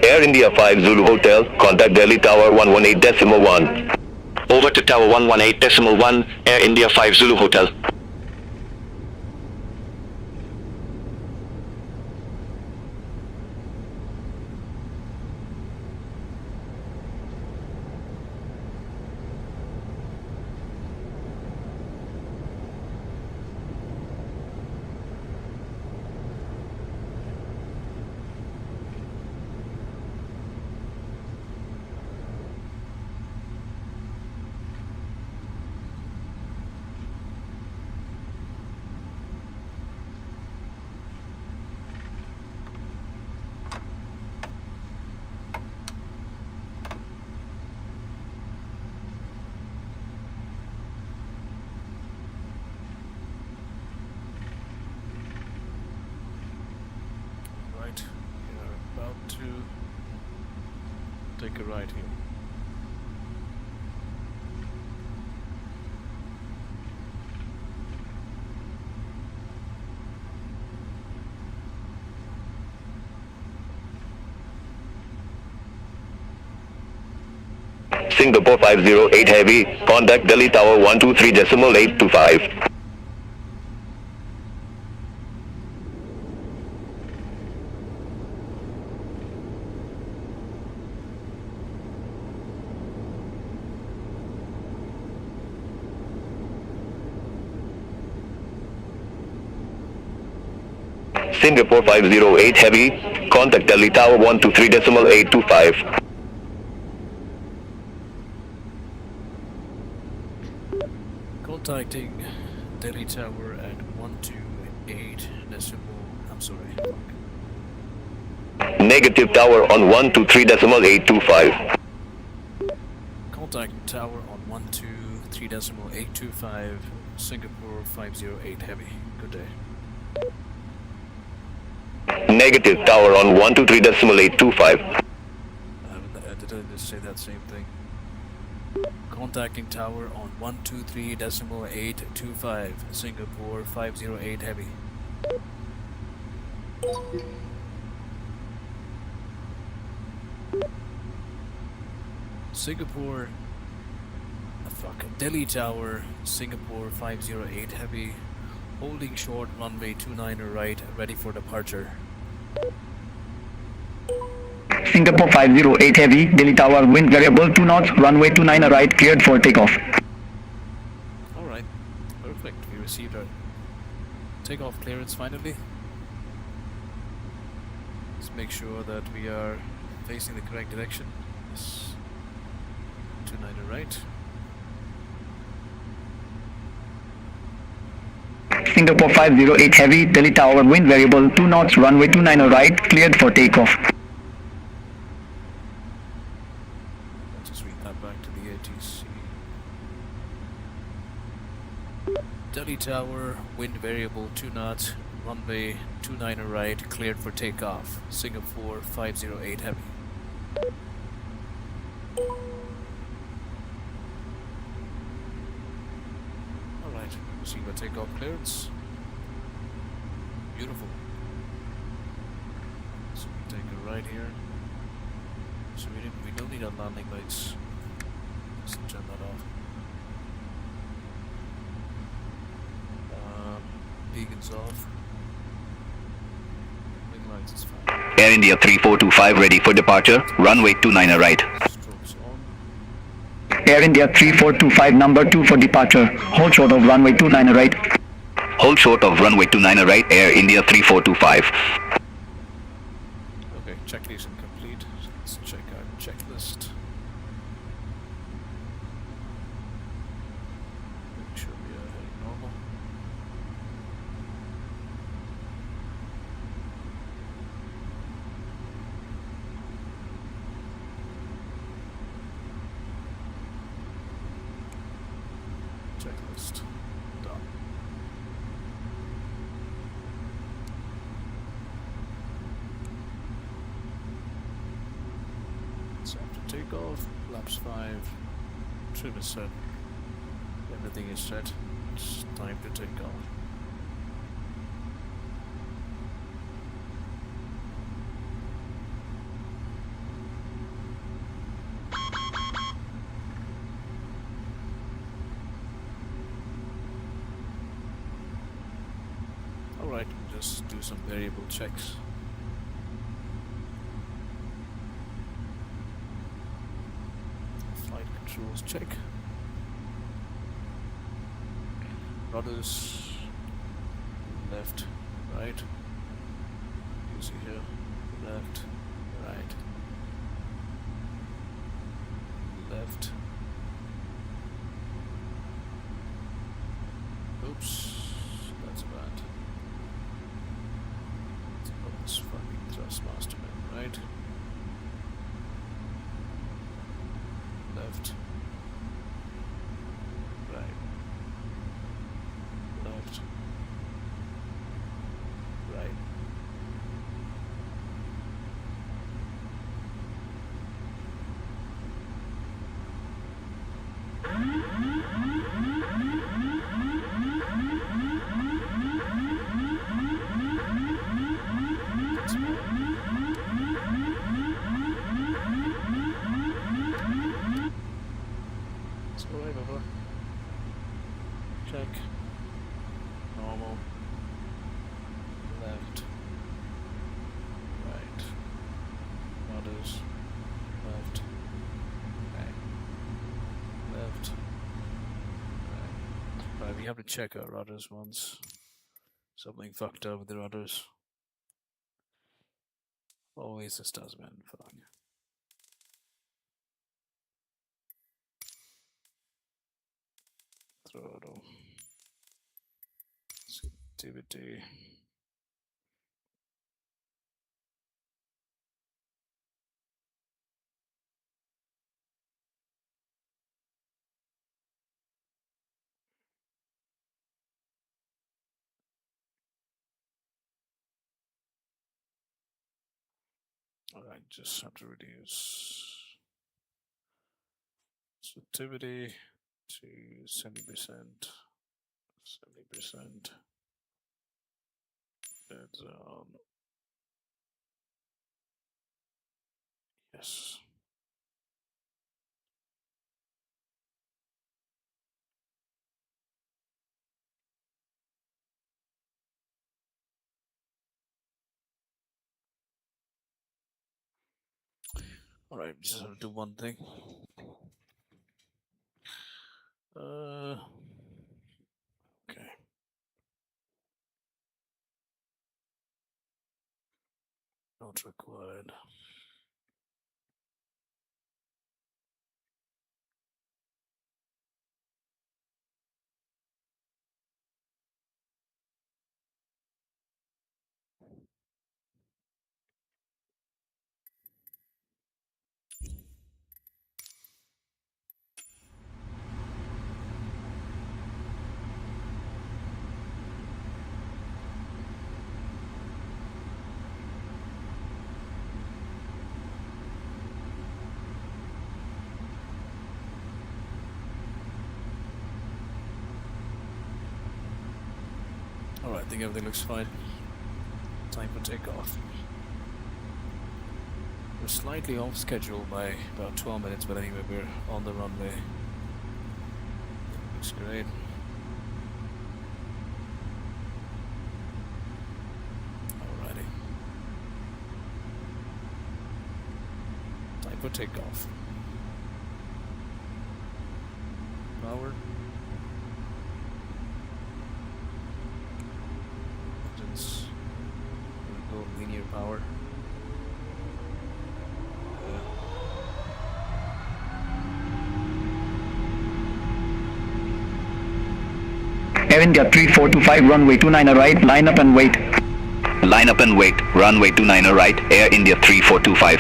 Air India 5 Zulu Hotel, contact Delhi Tower 118.1. Over to Tower 118.1, Air India 5 Zulu Hotel. Right, we are about to take a right here. Singapore 508 Heavy, contact Delhi Tower 123.825. Singapore 508 Heavy, contact Delhi Tower 123.825. Contacting Delhi Tower at 128 decimal. I'm sorry. Negative tower on 123.825. Contacting tower on 123.825. Singapore 508 Heavy. Good day. Negative tower on 123.825. Did I just say that same thing? Contacting tower on 123.825. Singapore 508 Heavy. Singapore. Delhi Tower, Singapore 508 Heavy, holding short runway 29 right, ready for departure. Singapore 508 Heavy, Delhi Tower, wind variable 2 knots, runway 29 right, cleared for takeoff. Alright, perfect. We received our takeoff clearance finally. Let's make sure that we are facing the correct direction. Yes. 29 right. Singapore 508 Heavy, Delhi Tower, wind variable 2 knots, runway 29 right, cleared for takeoff. Let's just read that back to the ATC. Delhi Tower, wind variable 2 knots, runway 29 right, cleared for takeoff. Singapore 508 Heavy. Alright, receive a takeoff clearance. Beautiful. So we take a right here. So we don't need our landing lights. Just turn that off. Beacons off. Wing lights is fine. Air India 3425 ready for departure. Runway 29 right. Strobes on. Air India 3425 number 2 for departure, hold short of runway 29 right. Hold short of runway 29 right. Air India 3425. Okay, checklist complete. Let's check our checklist. Make sure we are heading normal. Checklist done. So after takeoff, flaps 5, trim is set, everything is set, it's time to take off. Alright, just do some variable checks. Flight controls check. Rudders left, right. You see here, left, right, left. Oops, that's bad. Let's put this fucking thrustmaster in, right? Left, right, left, right. That's bad. Let's go right over. Check. Normal. Left. Right. Rudders. Left. Right. Left. Right. Right, we have to check our rudders once. Something fucked up with the rudders. Always this does, man. Fuck. Throttle. Sensitivity. Alright, just have to reduce sensitivity to 70%. 70%. That's yes. Alright, just have to do one thing. Okay. Not required. Alright, I think everything looks fine. Time for takeoff. We're slightly off schedule by about 12 minutes, but anyway, we're on the runway. Looks great. Alrighty. Time for takeoff. Power. Engines. We'll go linear power. Air India 3425, runway 29 right, line up and wait. Line up and wait. Runway 29 right. Air India 3425.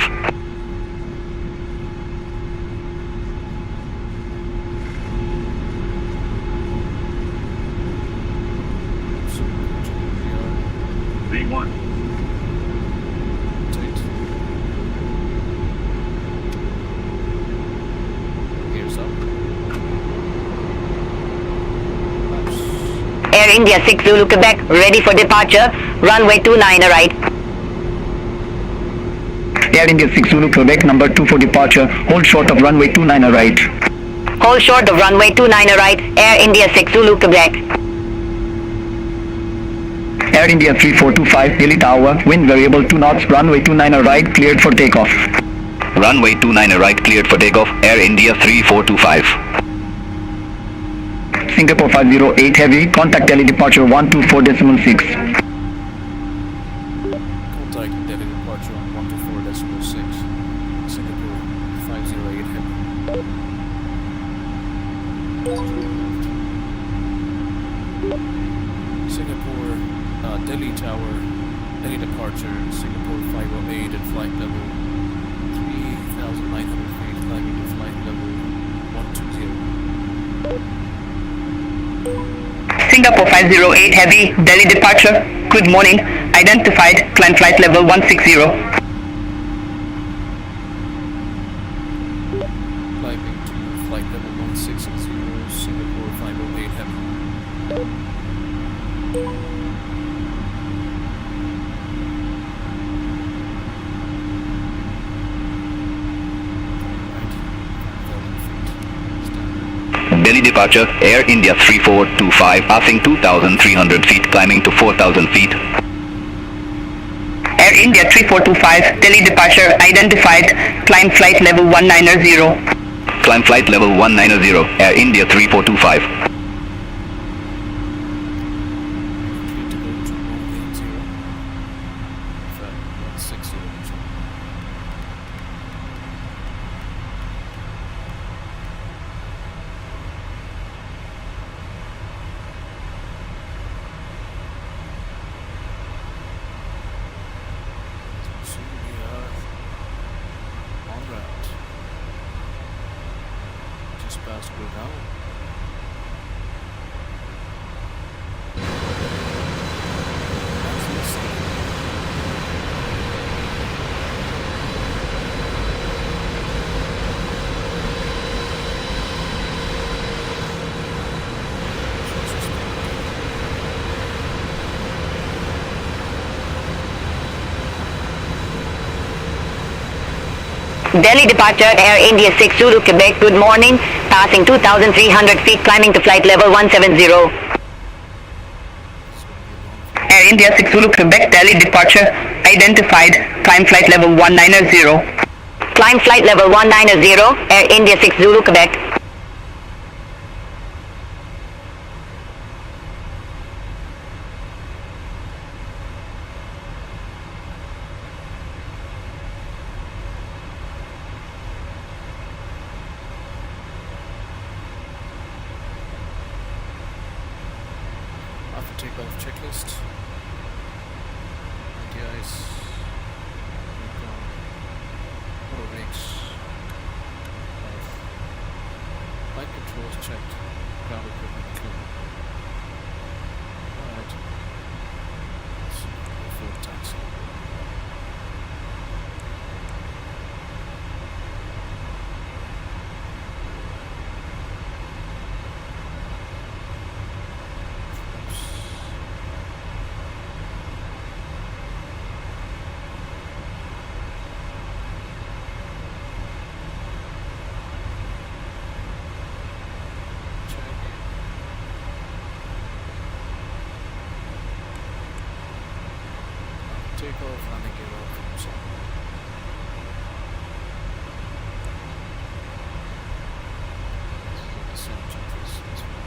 V1. Gears up. Air India 6 Zulu Quebec, ready for departure. Runway 29 right. Air India 6 Zulu Quebec, number 2 for departure. Hold short of runway 29 right. Hold short of runway 29 right. Air India 6 Zulu Quebec. Air India 3425, Delhi Tower, wind variable 2 knots, runway 29 right, cleared for takeoff. Runway 29 right. Cleared for takeoff. Air India 3425. Singapore 508 heavy, contact Delhi departure 124.6. Contact Delhi departure on 124.6. Singapore 508 heavy. Singapore, Delhi Tower, Delhi departure, Singapore 508 at flight level 3,900 feet, climbing to flight level 120. Singapore 508 heavy, Delhi departure. Good morning. Identified, climb flight level 160. Climbing to flight level 160, Singapore 508 heavy. Delhi departure. Air India 3425. Passing 2,300 feet. Climbing to 4,000 feet. Air India 3425, Delhi departure. Identified, climb flight level 190. Climb flight level 190. Air India 3425. Clear to go to 180. 160. now. Delhi departure, Air India 6 Zulu Quebec, good morning, passing 2,300 feet, climbing to flight level 170. Air India 6 Zulu Quebec, Delhi departure identified, climb flight level 190. Climb flight level 190, Air India 6 Zulu Quebec. After takeoff checklist. Anti-ice. Auto brakes. Flight controls checked. Ground equipment clear. Alright. Let's go for a taxi. Takeoff, landing gear off, so. Descent checklist as well.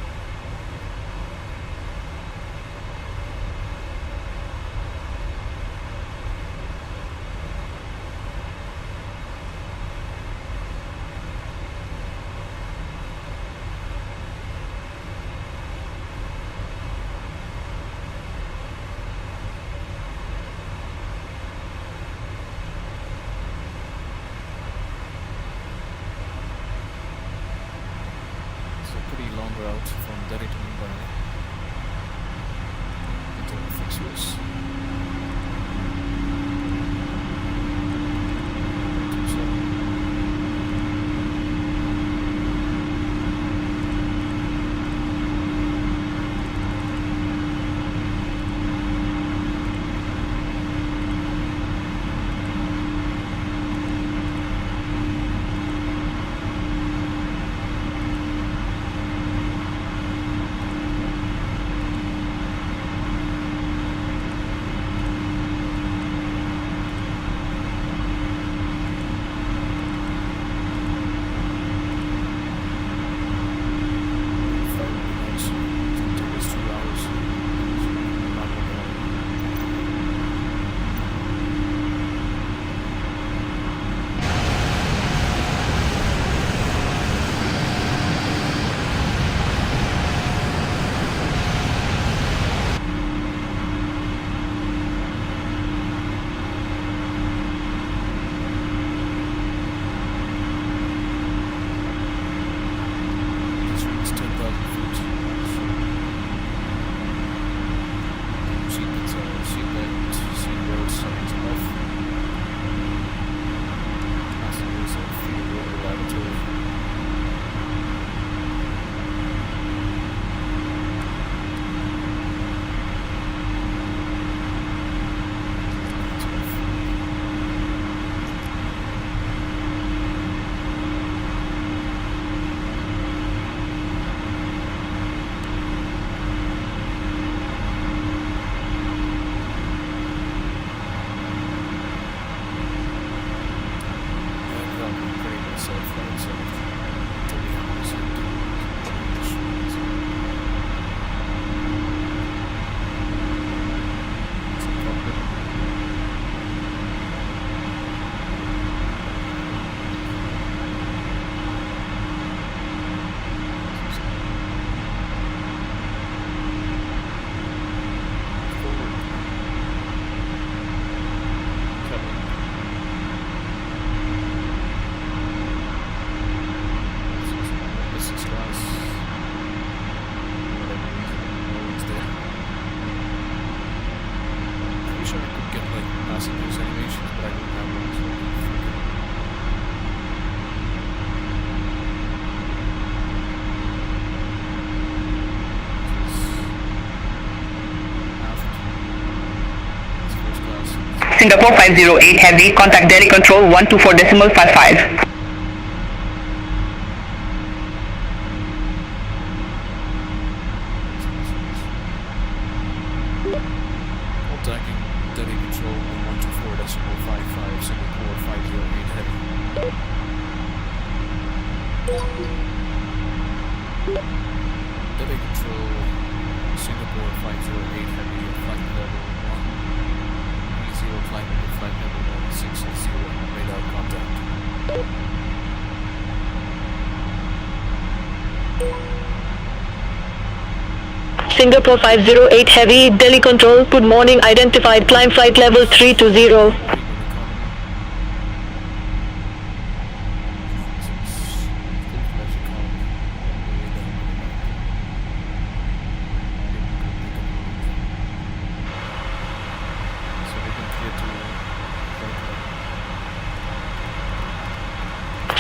passengers animations, but I don't have one, so forget it. It's first class. Singapore 508 Heavy, contact Delhi Control 124.55. Contacting Delhi Control 124.55, Singapore 508 Heavy. Delhi Control, Singapore 508 Heavy, flight level 130, climbing to flight level 1660, radar contact. Singapore 508 Heavy, Delhi Control, good morning, identified, climb flight level 320.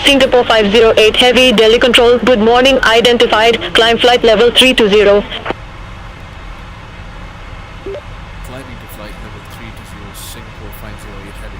Singapore 508 Heavy, Delhi Control, good morning, identified, climb flight level 320. Climbing to flight level 320, Singapore 508 Heavy.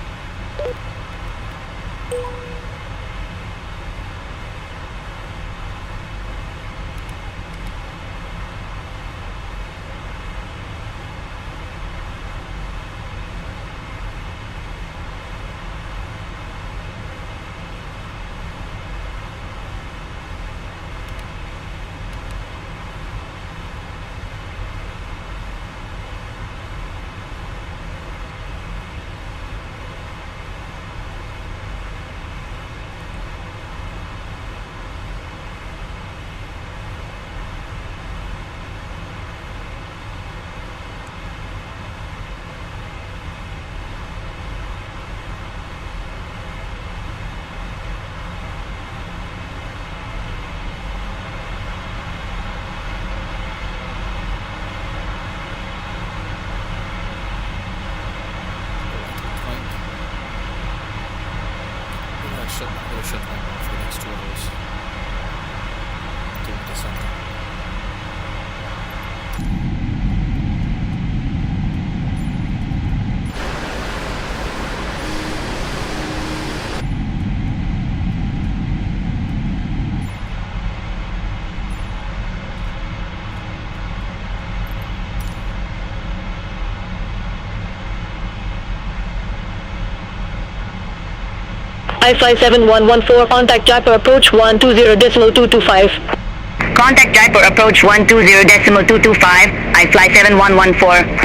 I'm going to shut mine off for the next 2 hours. Until December. I-57-114, contact Jaipur approach 120.225. Contact Jaipur approach 120.225, I-57-114.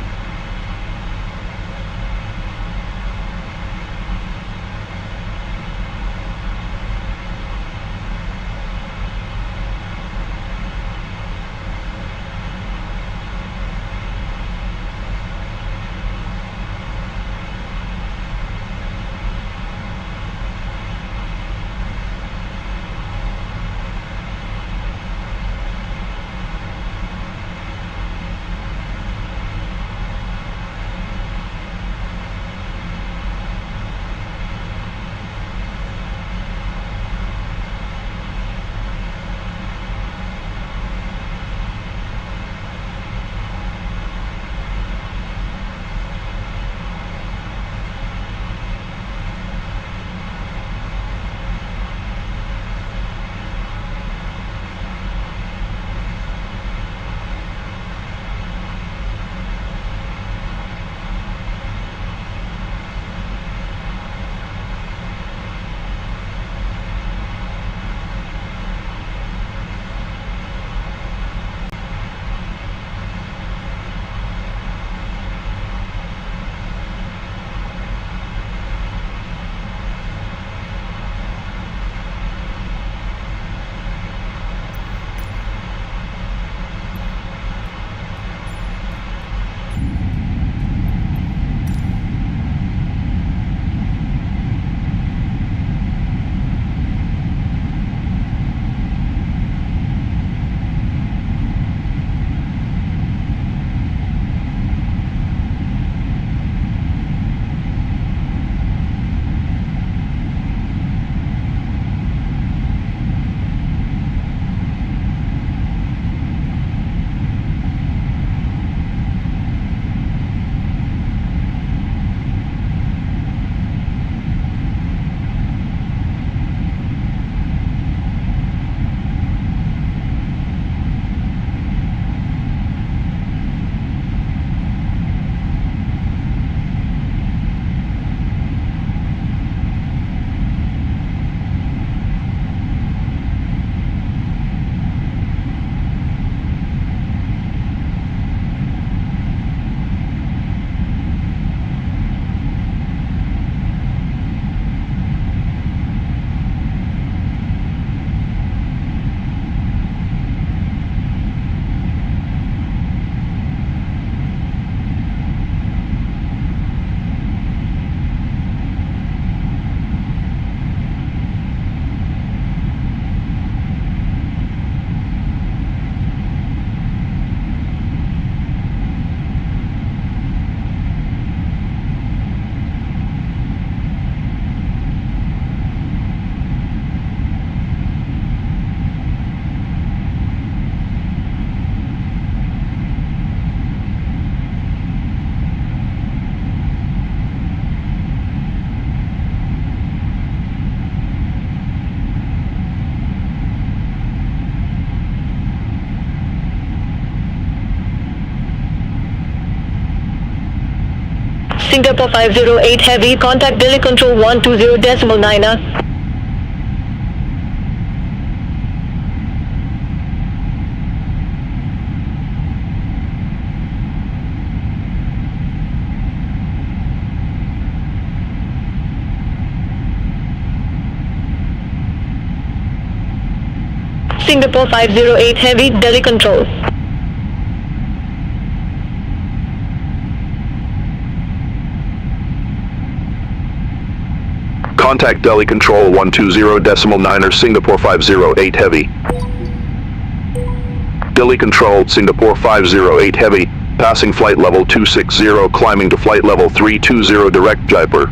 Singapore 508 Heavy, contact Delhi Control 120.9er. Singapore 508 Heavy, Delhi Control. Contact Delhi Control 120.9er Singapore 508 Heavy. Delhi Control, Singapore 508 Heavy, passing flight level 260, climbing to flight level 320 direct Jaipur.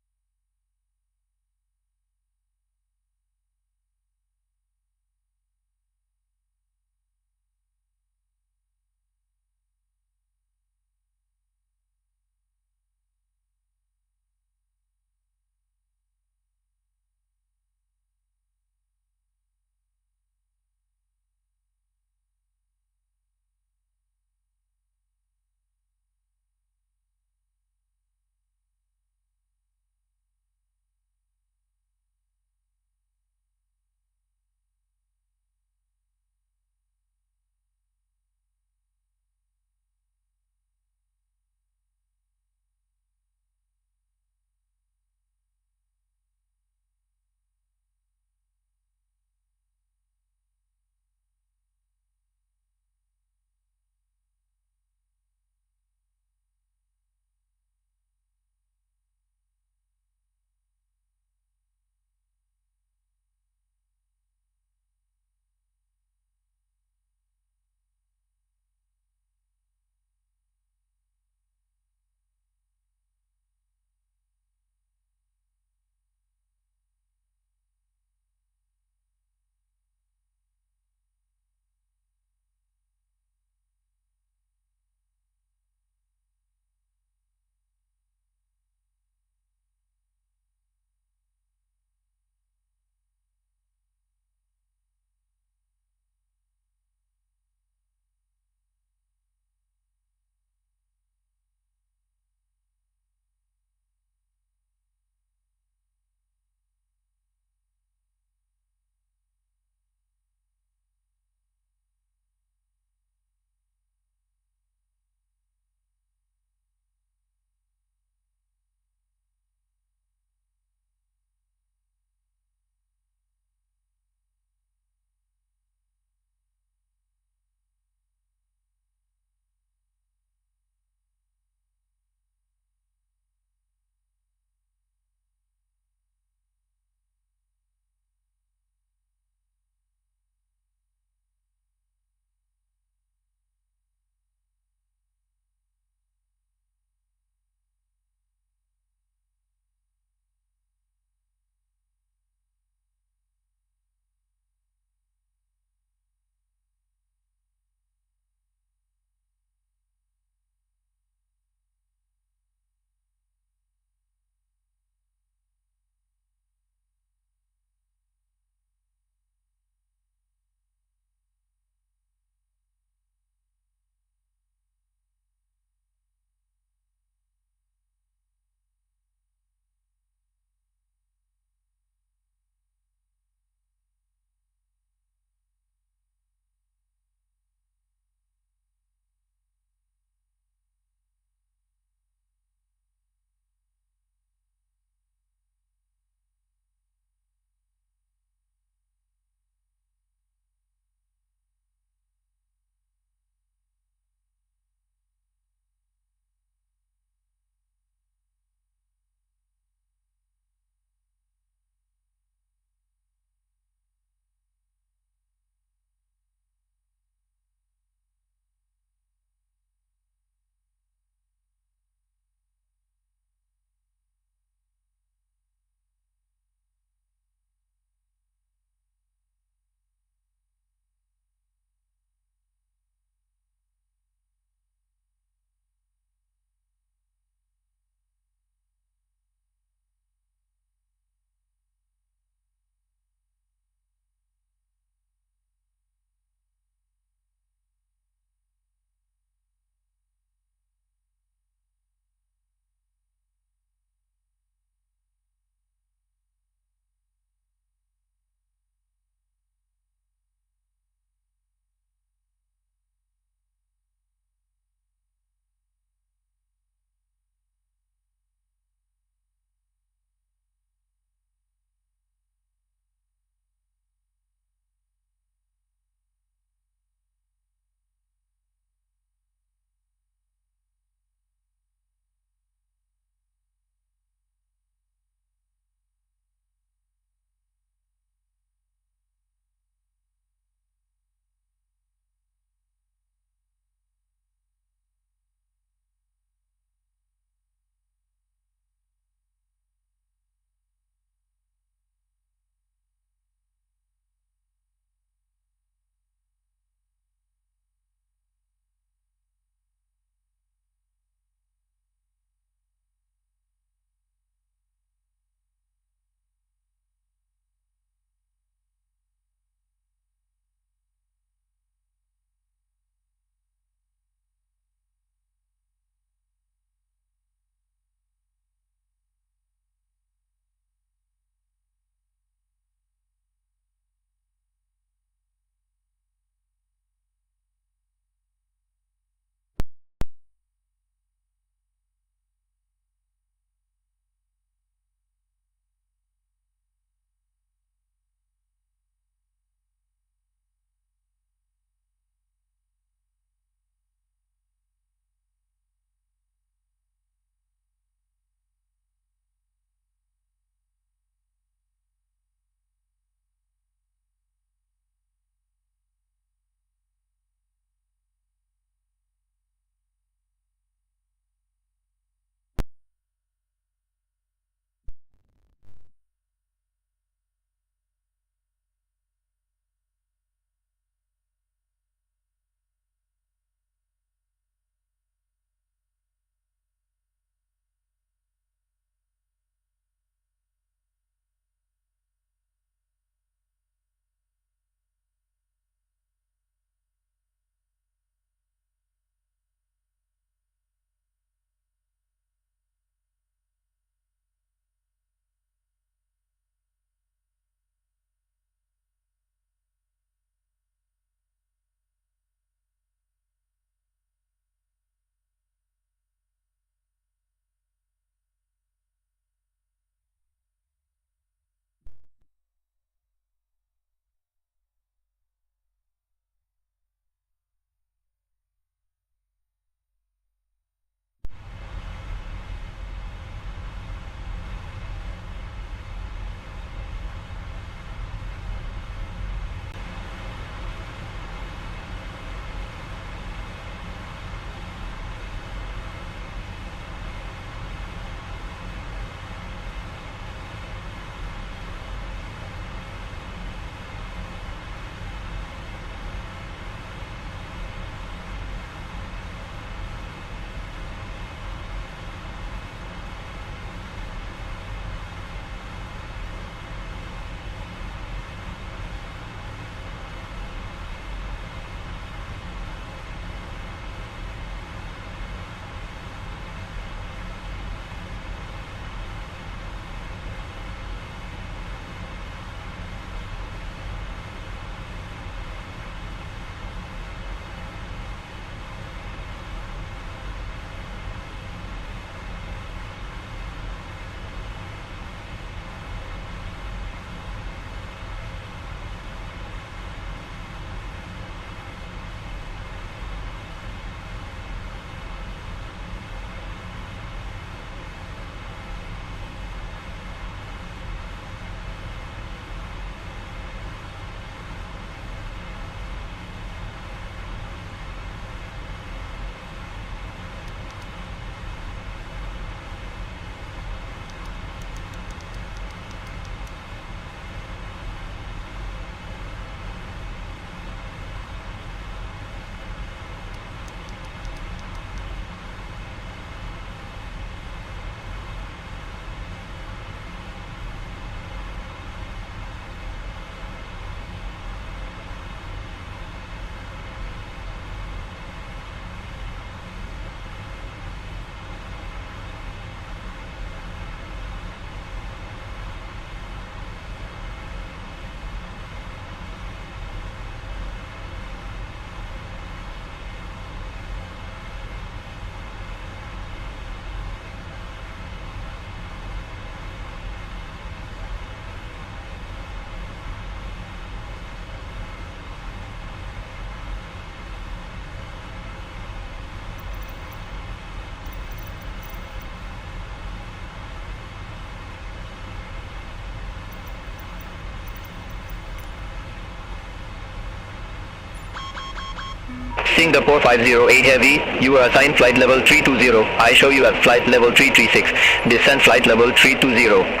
Singapore 508 Heavy, you are assigned flight level 320. I show you at flight level 336. Descend flight level 320.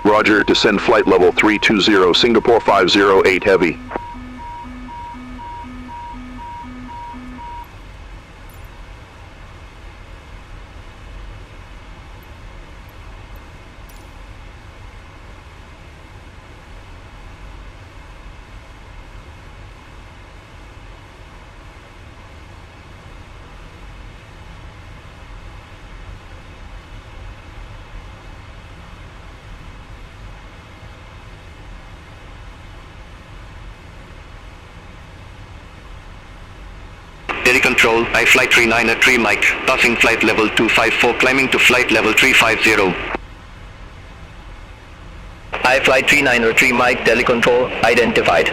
Roger, descend flight level 320, Singapore 508 Heavy. Delhi Control, I flight 393 Mike, passing flight level 254, climbing to flight level 350. I flight 393 Mike, Delhi Control, identified.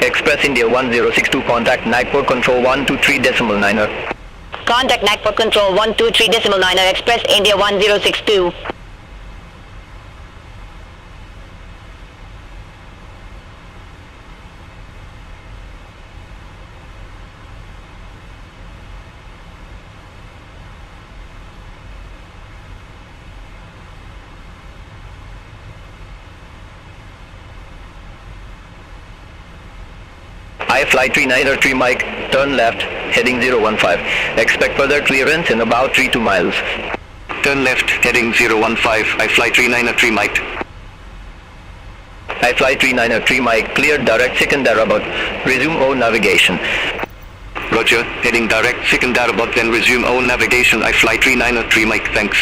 Express India 1062, contact Nagpur Control 123.9er. Contact Nagpur Control 123.9er, Express India 1062. I flight 393 Mike, turn left, heading 015. Expect further clearance in about 32 miles. Turn left, heading 015, I flight 393 Mike. I flight 393 Mike, cleared direct Secunderabad, resume O navigation. Roger, heading direct Secunderabad, then resume all navigation. I flight 393 Mike, thanks.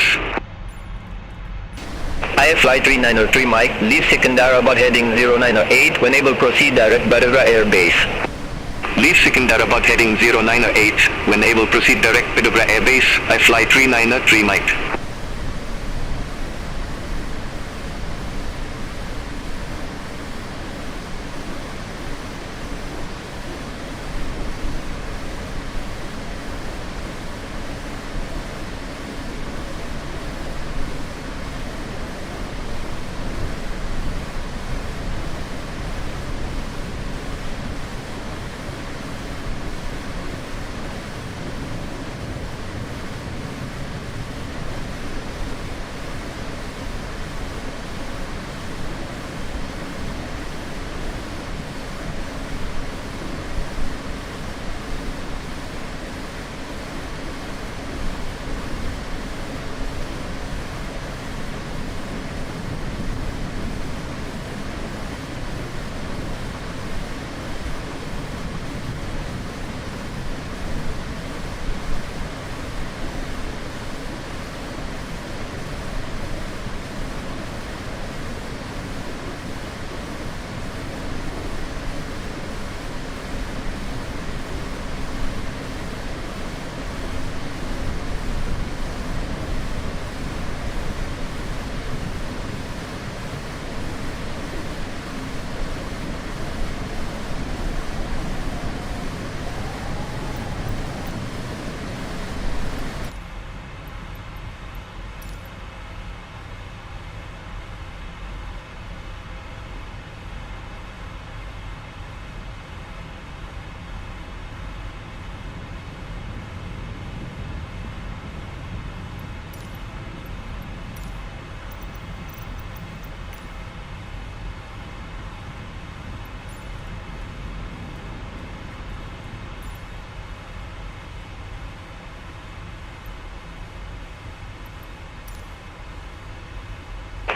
I flight 393 Mike, leave Secunderabad heading 098, when able proceed direct Badavra Air Base. Leave Secunderabad heading 098, when able proceed direct Badavra Air Base. I fly 393 Mike.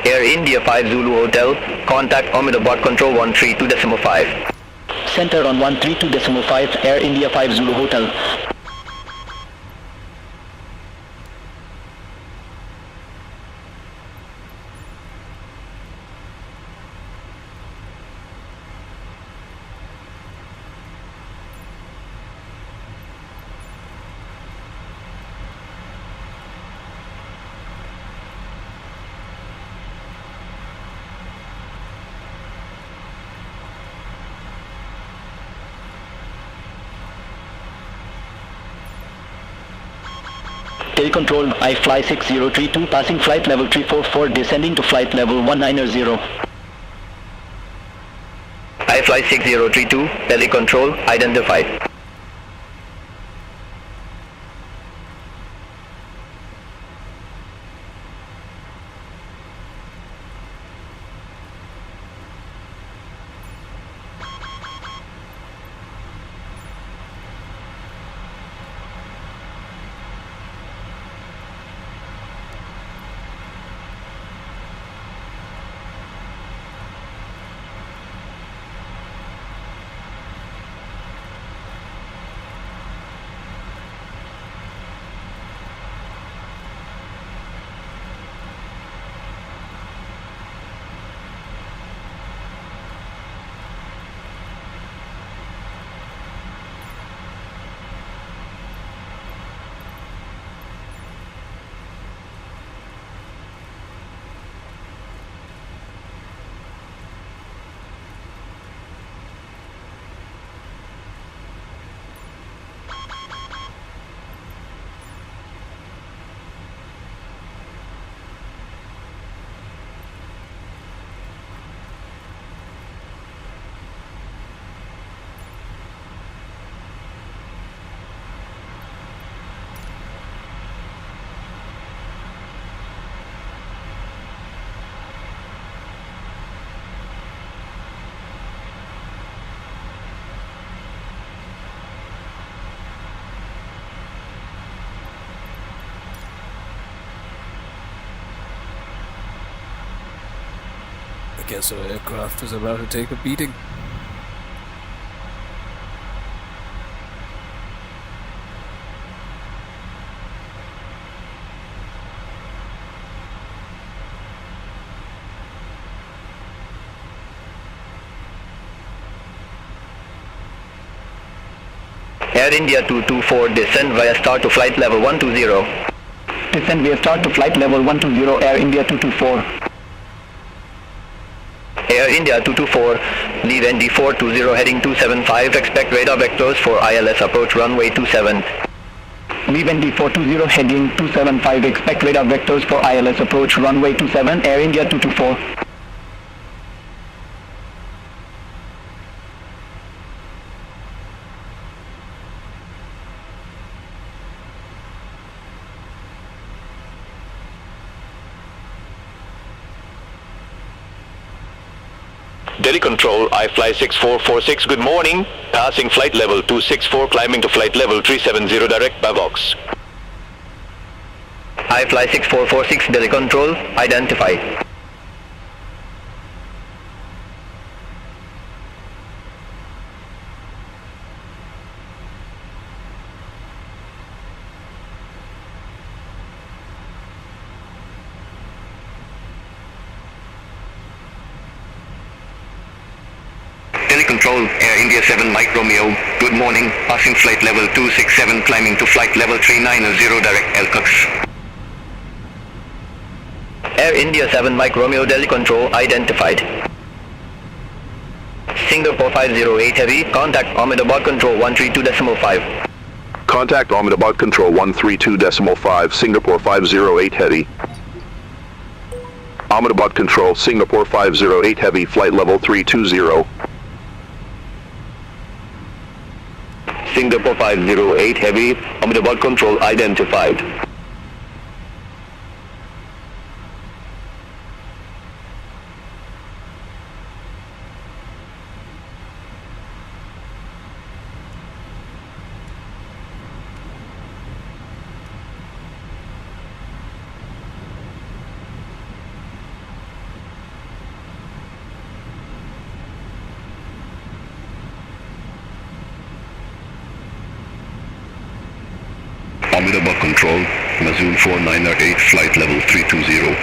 Air India 5 Zulu Hotel, contact Ahmedabad Control 132.5. Center on 132.5, Air India 5 Zulu Hotel. Telecontrol, I fly 6032, passing flight level 344, descending to flight level 190. I fly 6032, telecontrol identified. I guess our aircraft is about to take a beating. Air India 224, descend via start to flight level 120. Descend via start to flight level 120, Air India 224. Air India 224, leave ND 420 heading 275, expect radar vectors for ILS approach runway 27. Leave ND 420 heading 275, expect radar vectors for ILS approach runway 27, Air India 224. Delhi Control, I fly 6446, good morning. Passing flight level 264, climbing to flight level 370, direct by Vox. I fly 6446, Delhi Control, identify. Control, Air India 7 Mike Romeo, good morning, passing flight level 267, climbing to flight level 390, direct Elcox. Air India 7 Mike Romeo, Delhi Control, identified. Singapore 508 Heavy, contact Ahmedabad Control 132.5. Contact Ahmedabad Control 132.5, Singapore 508 Heavy. Ahmedabad Control, Singapore 508 Heavy, flight level 320. Singapore 508 Heavy, Ahmedabad Control identified. Ahmedabad Control, Mazoon 498, flight level 320.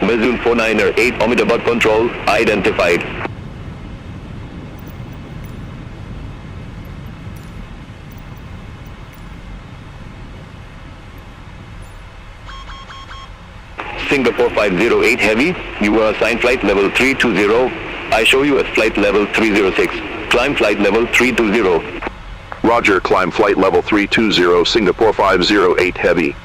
Mazoon 498, Ahmedabad Control, identified. Singapore 508 Heavy, you are assigned flight level 320. I show you as flight level 306. Climb flight level 320. Roger, climb flight level 320 Singapore 508 Heavy.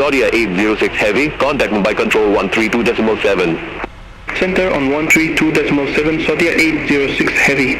Saudia 806 Heavy, contact Mumbai Control 132.7. Center on 132.7, Saudia 806 Heavy.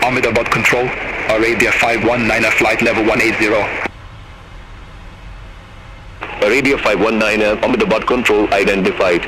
Ahmedabad Control, Arabia 519er flight level 180. Arabia 519er, Ahmedabad Control identified.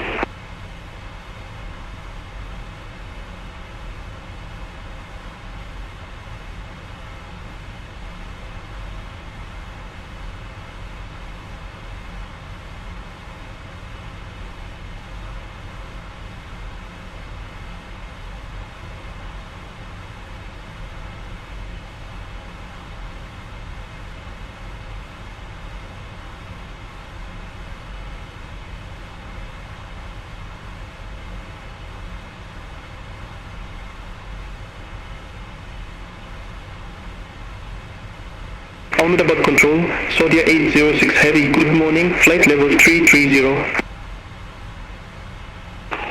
Ahmedabad Control, Saudia 806 Heavy, good morning, flight level 330.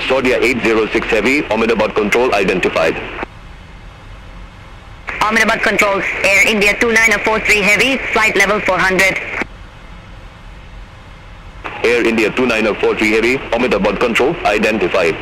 Saudia 806 Heavy, Ahmedabad Control identified. Ahmedabad Control, Air India 2943 Heavy, flight level 400. Air India 2943 Heavy, Ahmedabad Control identified.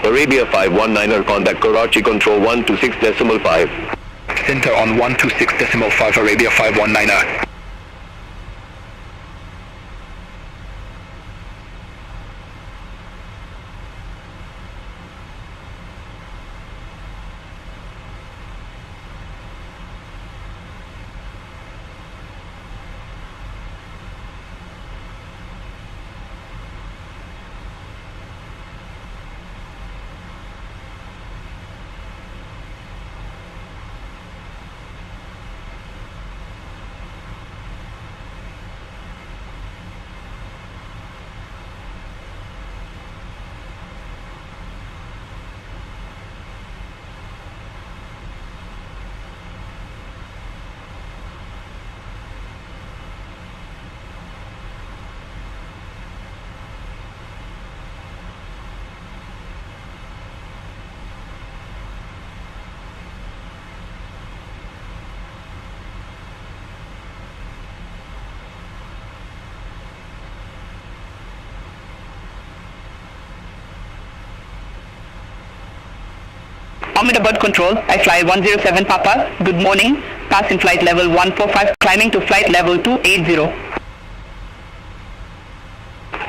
Arabia 519er, contact Karachi Control 126.5. Center on 126.5 Arabia 519er. Ahmedabad Control, I fly 107 Papa. Good morning. Pass in flight level 145, climbing to flight level 280.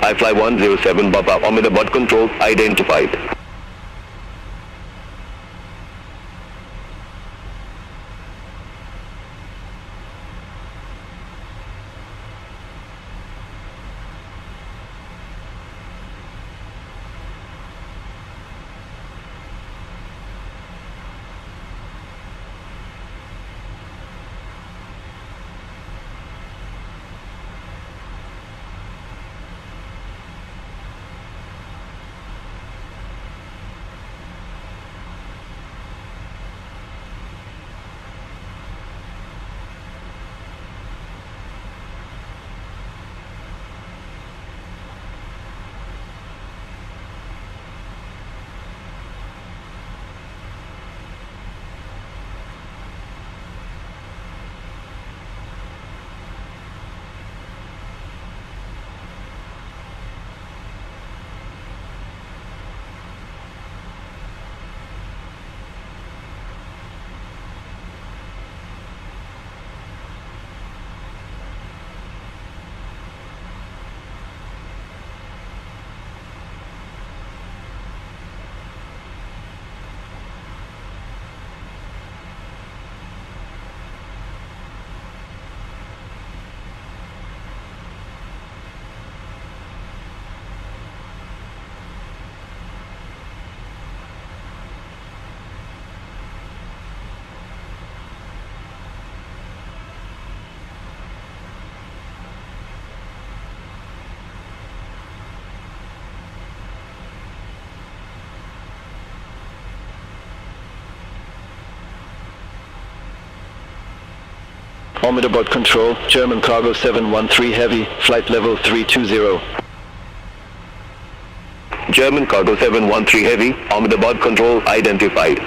I fly 107 Papa. Ahmedabad Control identified. Ahmedabad Control, German Cargo 713 Heavy, flight level 320. German Cargo 713 Heavy, Ahmedabad Control identified.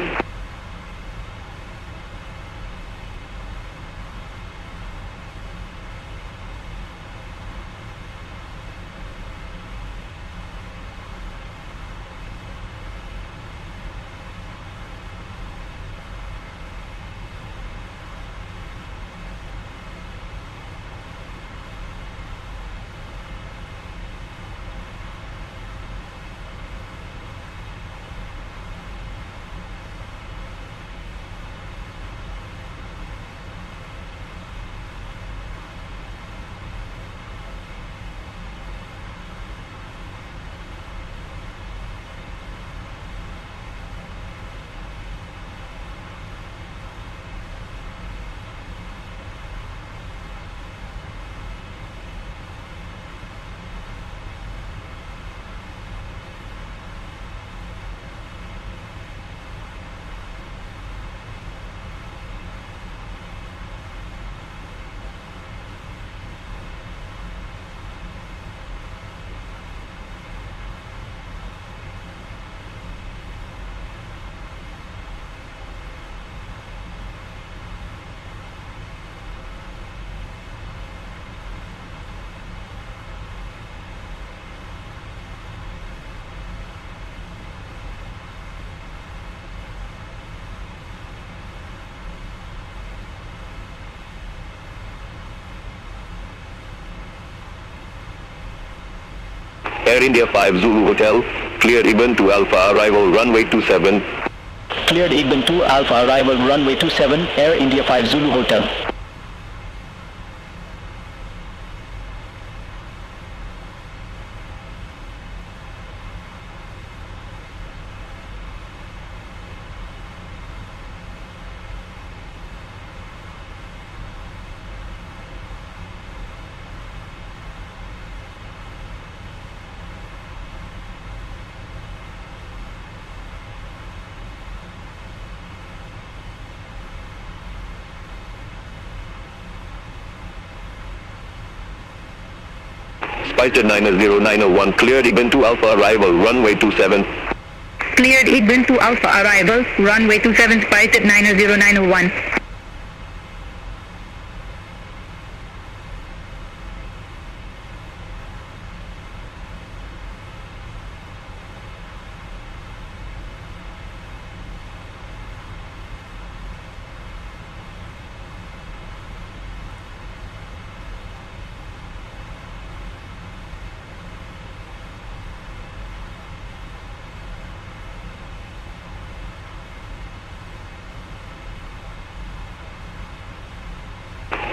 Air India 5 Zulu Hotel, cleared Ibn to Alpha, arrival runway 27. Cleared Igban 2 Alpha, arrival runway 27, Air India 5 Zulu Hotel. SpiceJet 90901, cleared Ibn to Alpha, arrival runway 27. Cleared Ibn to Alpha, arrival runway 27, SpiceJet 90901.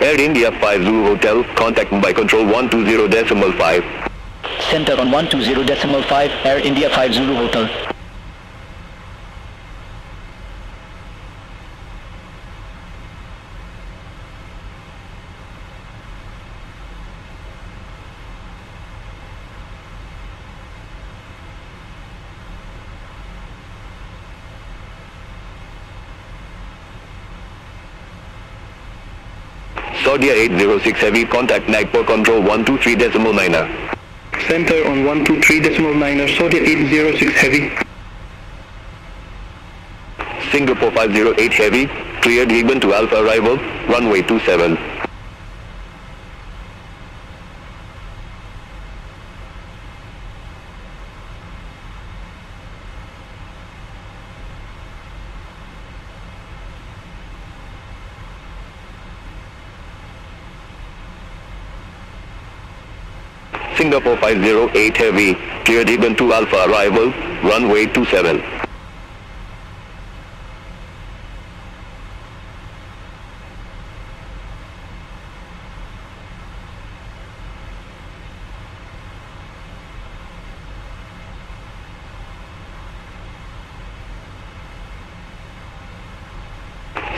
Air India 5 Zulu Hotel, contact Mumbai Control 120.5. Center on 120.5, Air India 5 Zulu Hotel. Saudia 806 Heavy, contact Nagpur Control 123.9er. Center on 123.9er, Saudia 806 Heavy. Singapore 508 Heavy, cleared Ibn to Alpha, arrival runway 27. Singapore 508 Heavy, cleared Ibn to Alpha, arrival runway 27.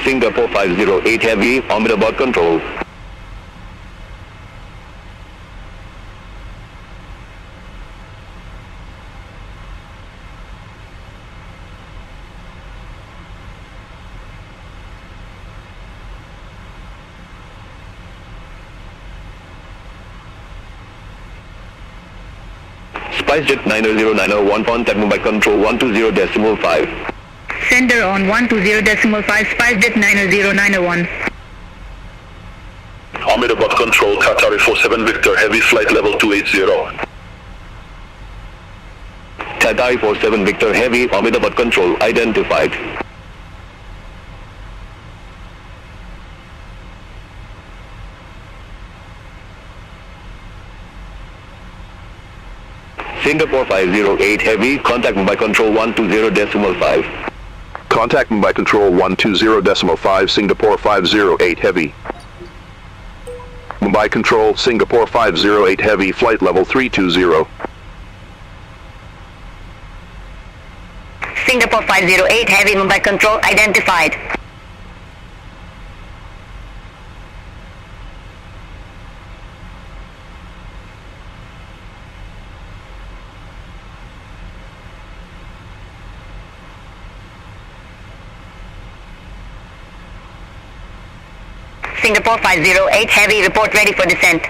Singapore 508 Heavy, Ahmedabad Control. SpiceJet 90901, contact Mumbai Control 120.5. Sender on 120.5, SpiceJet 90901. Ahmedabad Control, Qatari 47 Victor, heavy flight level 280. Qatari 47 Victor Heavy, Ahmedabad Control, identified. Singapore 508 Heavy, contact Mumbai Control 120.5. Contact Mumbai Control 120.5, Singapore 508 Heavy. Mumbai Control, Singapore 508 Heavy, flight level 320. Singapore 508 Heavy, Mumbai Control identified. Singapore 508 Heavy, report ready for descent.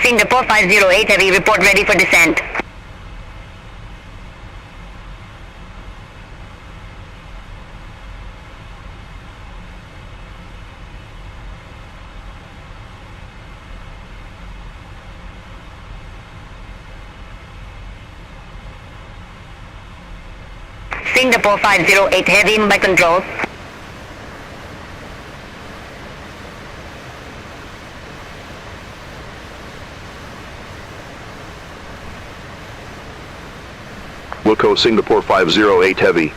Singapore 508 Heavy, report ready for descent. Singapore 508 Heavy Mumbai Control. Wilco Singapore 508 Heavy.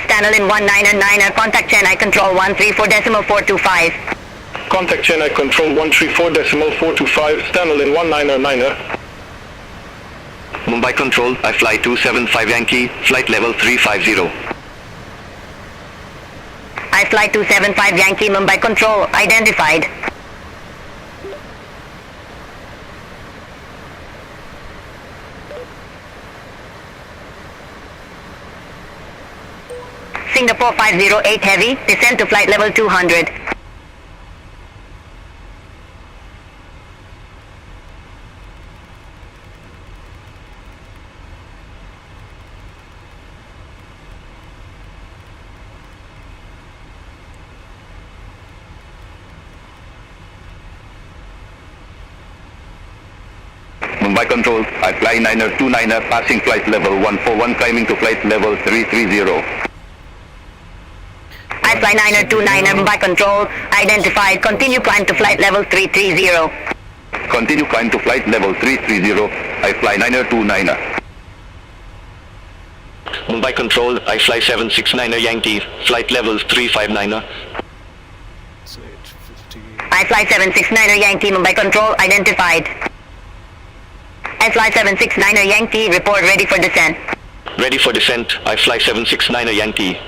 Stanley 199er, contact Chennai Control 134.425. Contact Chennai Control 134.425, Stanley 199er. Mumbai Control, I fly 275 Yankee, flight level 350. I fly 275 Yankee, Mumbai Control, identified. Singapore 508 Heavy, descend to flight level 200. Mumbai Control, I fly 929er, passing flight level 141, climbing to flight level 330. I fly 929er, Mumbai Control, identified. Continue climb to flight level 330. Continue climb to flight level 330. I fly 929er. Mumbai Control, I fly 769er Yankee, flight level 359er. It's 850. I fly 769er Yankee, Mumbai Control, identified. I fly 769er Yankee, report ready for descent. Ready for descent, I fly 769er Yankee.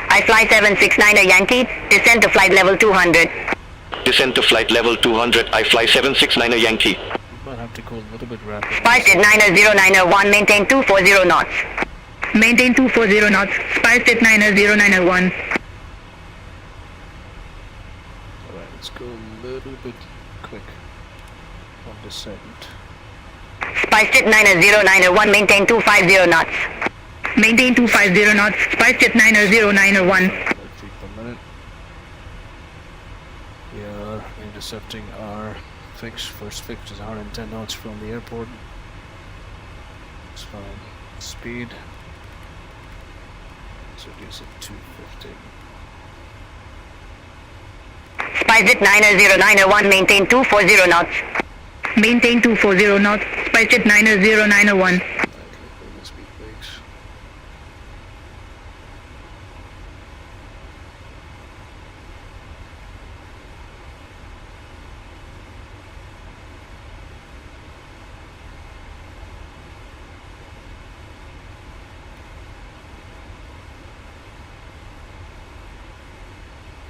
I fly 769er Yankee, descend to flight level 200. Descent to flight level 200, I fly 769er Yankee. Might have to go a little bit rapid. SpiceJet 90901, maintain 240 knots. Maintain 240 knots, SpiceJet 90901. Alright, let's go a little bit quick on descent. SpiceJet 90901, maintain 250 knots. Maintain 250 knots, SpiceJet 90901. 5 feet per minute. We are intercepting our first fix, which is 110 knots from the airport. It's fine. Speed. So reduce it to 250. SpiceJet 90901, maintain 240 knots. Maintain 240 knots, SpiceJet 90901. Speed breaks.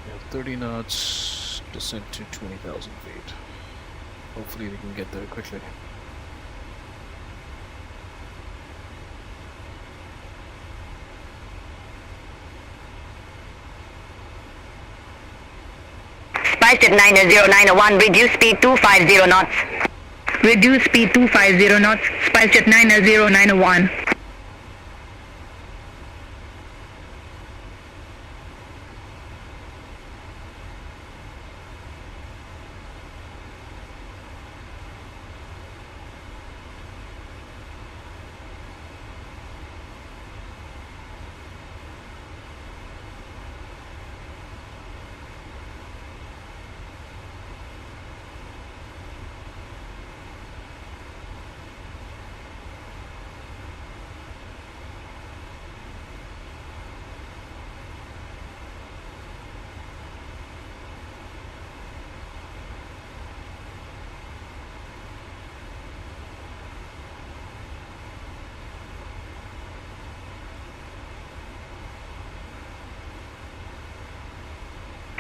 We have 30 knots, descent to 20,000 feet. Hopefully we can get there quickly. SpiceJet 90901, reduce speed 250 knots. Reduce speed 250 knots, SpiceJet 90901.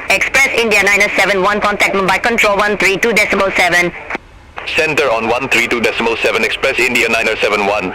Express India 971, contact Mumbai Control 132.7. Center on 132.7, Express India 971.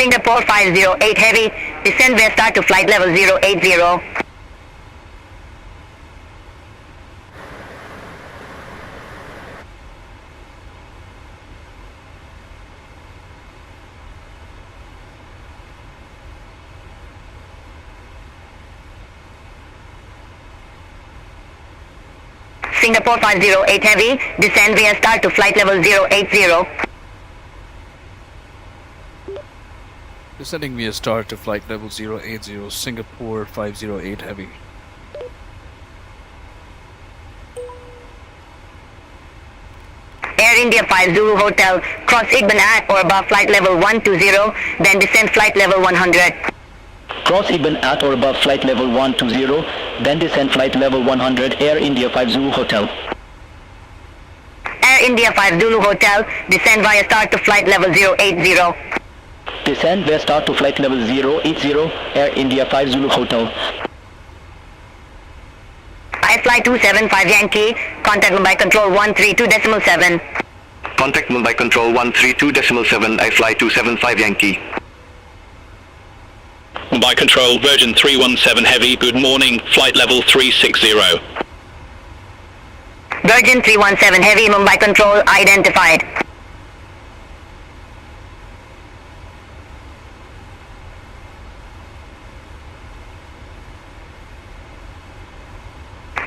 Singapore 508 Heavy, descend via start to flight level 080. Singapore 508 Heavy, descend via start to flight level 080. Descending via start to flight level 080, Singapore 508 Heavy. Air India 5 Zulu Hotel, cross Igban at or above flight level 120, then descend flight level 100. Cross Igban at or above flight level 120, then descend flight level 100, Air India 5 Zulu Hotel. Air India 5 Zulu Hotel, descend via start to flight level 080. Descend via start to flight level 080, Air India 5 Zulu Hotel. I fly 275 Yankee, contact Mumbai control 132.7. Contact Mumbai control 132.7, I fly 275 Yankee. Mumbai control, Virgin 317 Heavy, good morning, flight level 360. Virgin 317 Heavy, Mumbai control identified.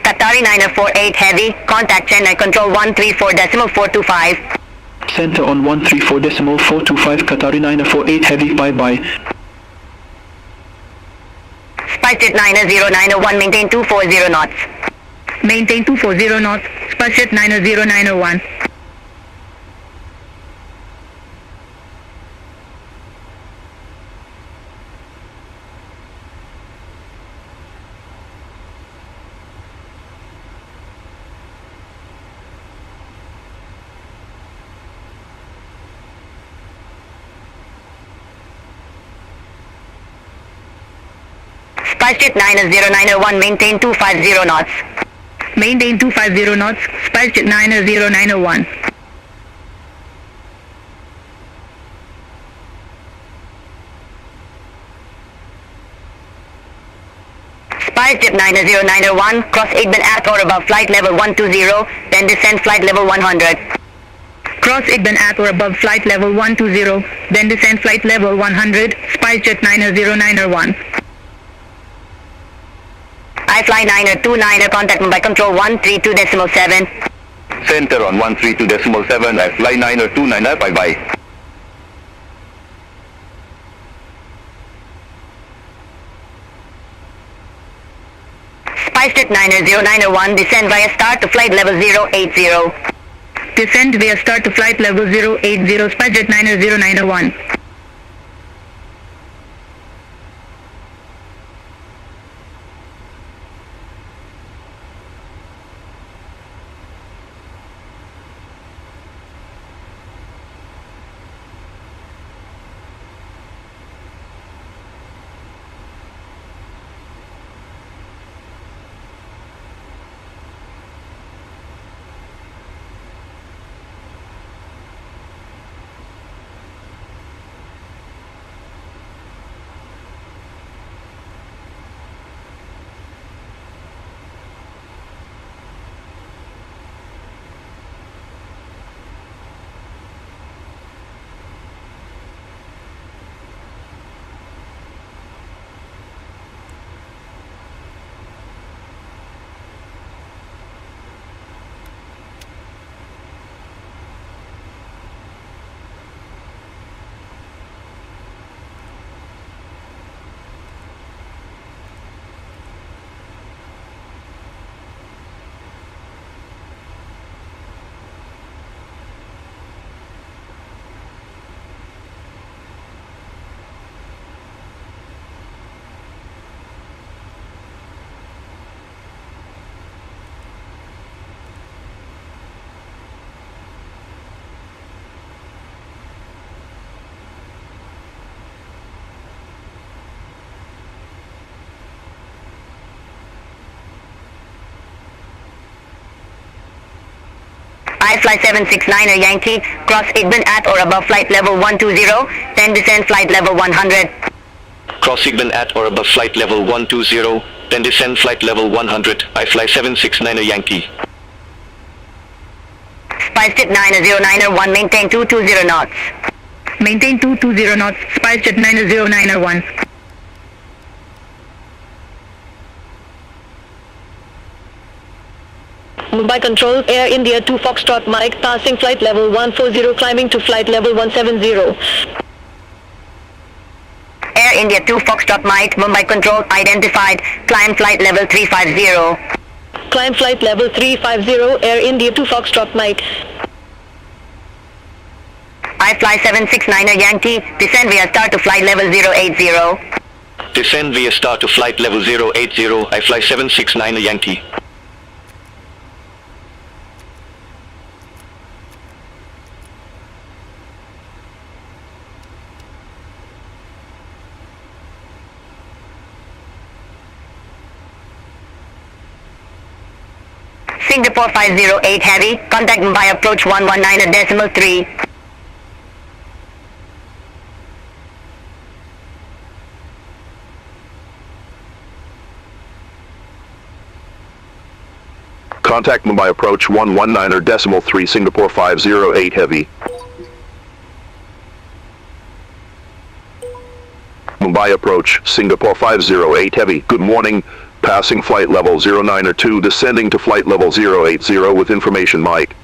Qatari 948 Heavy, contact Chennai control 134.425. Center on 134.425, Qatari 948 Heavy, bye-bye. SpiceJet 90901, maintain 240 knots. Maintain 240 knots, SpiceJet 90901. SpiceJet 90901, maintain 250 knots. Maintain 250 knots, SpiceJet 90901. SpiceJet 90901, cross Igban at or above flight level 120, then descend flight level 100. Cross Igban at or above flight level 120, then descend flight level 100, SpiceJet 90901. I fly 929, contact Mumbai control 132.7. Center on 132.7, I fly 929, bye-bye. SpiceJet 90901, descend via start to flight level 080. Descend via start to flight level 080, SpiceJet 90901. I fly 769 Yankee, cross Igban at or above flight level 120, then then descend flight level 100. Cross segment at or above flight level 120, then descend flight level 100. I fly 769er Yankee. SpiceJet 909er1, maintain 220 knots. Maintain 220 knots. SpiceJet 909er1. Mumbai Control, Air India 2 Foxtrot Mike, passing flight level 140, climbing to flight level 170. Air India 2 Foxtrot Mike, Mumbai Control identified, climb flight level 350. Climb flight level 350, Air India 2 Foxtrot Mike. I fly 769er Yankee, descend via star to flight level 080. Descend via star to flight level 080. I fly 769er Yankee. Singapore 508 Heavy, contact Mumbai approach 119.3. Contact Mumbai approach 119.3 Singapore 508 Heavy. Mumbai approach Singapore 508 Heavy. Good morning. Passing flight level 092, descending to flight level 080 with information Mike.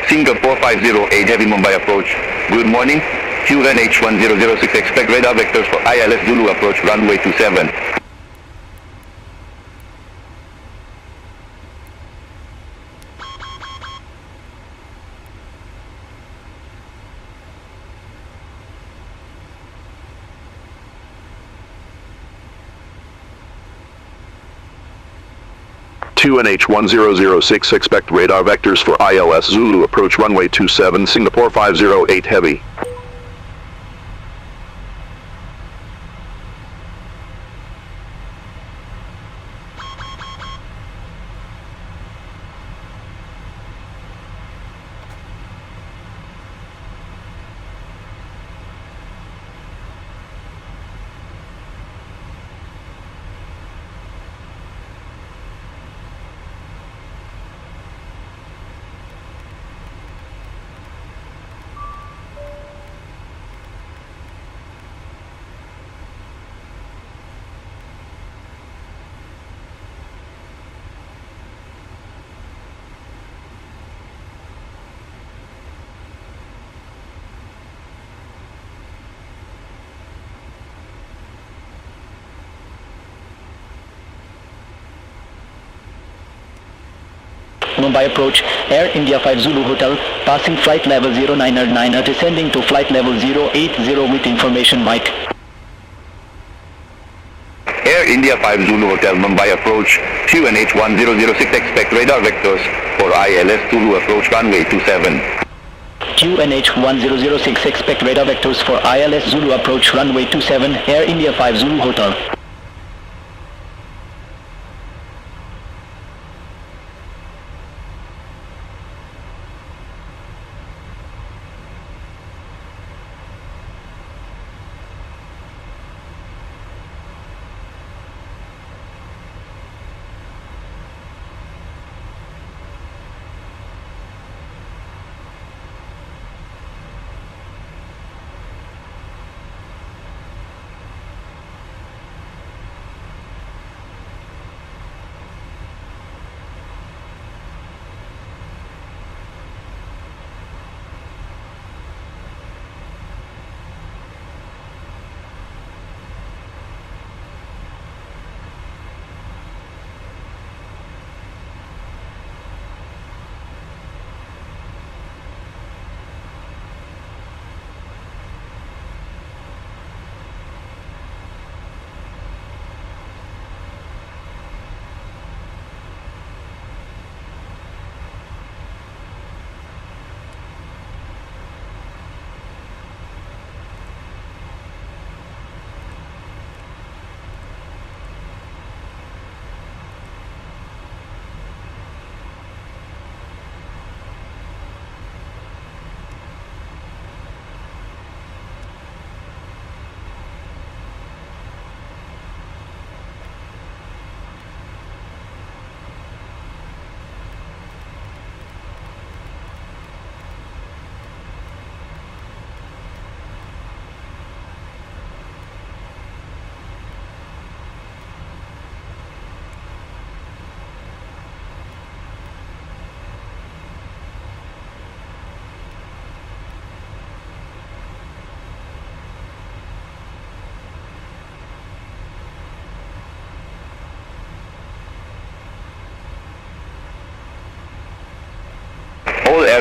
Singapore 508 Heavy Mumbai approach. Good morning. QNH 1006, expect radar vectors for ILS Zulu approach runway 27. QNH 1006, expect radar vectors for ILS Zulu approach runway 27 Singapore 508 Heavy. Mumbai approach, Air India 5 Zulu Hotel, passing flight level 099er, descending to flight level 080 with information Mike. Air India 5 Zulu Hotel Mumbai approach, QNH 1006, expect radar vectors for ILS Zulu approach runway 27. QNH 1006, expect radar vectors for ILS Zulu approach runway 27, Air India 5 Zulu Hotel.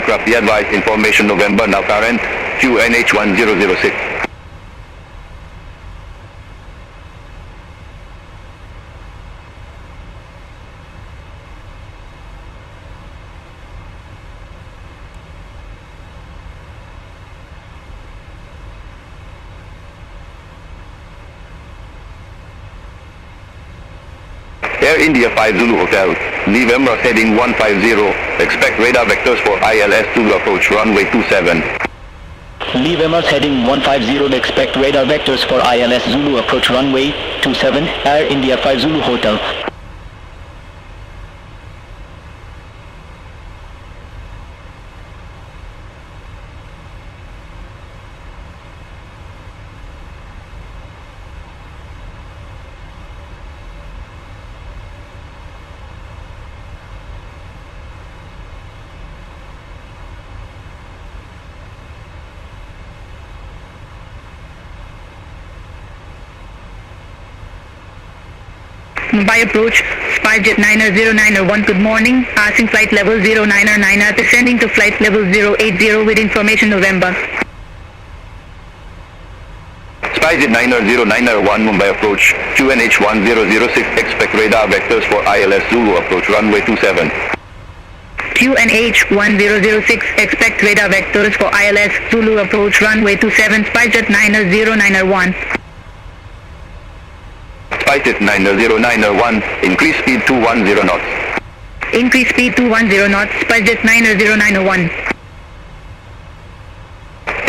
aircraft be advised information November now current QNH 1006. Air India 5 Zulu Hotel, leave Emirates heading 150, expect radar vectors for ILS Zulu approach runway 27. Leave Emirates heading 150, expect radar vectors for ILS Zulu approach runway 27, Air India 5 Zulu Hotel. Mumbai approach, SpiceJet 90901, good morning, passing flight level 099, descending to flight level 080 with information November. SpiceJet 90901 Mumbai approach, QNH 1006, expect radar vectors for ILS Zulu approach runway 27. QNH 1006, expect radar vectors for ILS Zulu approach runway 27, SpiceJet 90901. SpiceJet 90901, increase speed to 10 knots. Increase speed to 10 knots, SpiceJet 90901.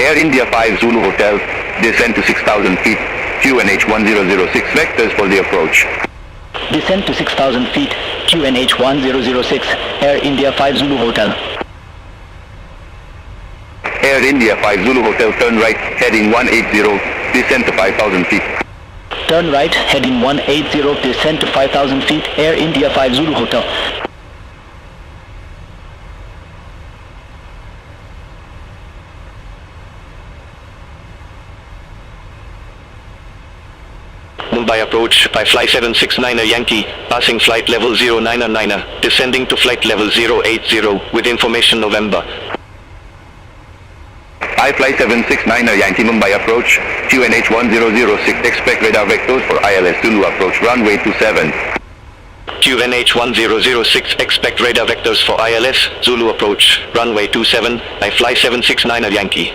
Air India 5 Zulu Hotel, descend to 6,000 feet, QNH 1006, vectors for the approach. Descend to 6,000 feet, QNH 1006, Air India 5 Zulu Hotel. Air India 5 Zulu Hotel, turn right, heading 180, descend to 5,000 feet. Turn right, heading 180, descend to 5,000 feet, Air India 5 Zulu Hotel. Mumbai approach by flight 769er Yankee, passing flight level 099er, descending to flight level 080 with information November. I fly 769er Yankee Mumbai approach, QNH 1006, expect radar vectors for ILS Zulu approach runway 27. QNH 1006, expect radar vectors for ILS Zulu approach runway 27, I fly 769er Yankee.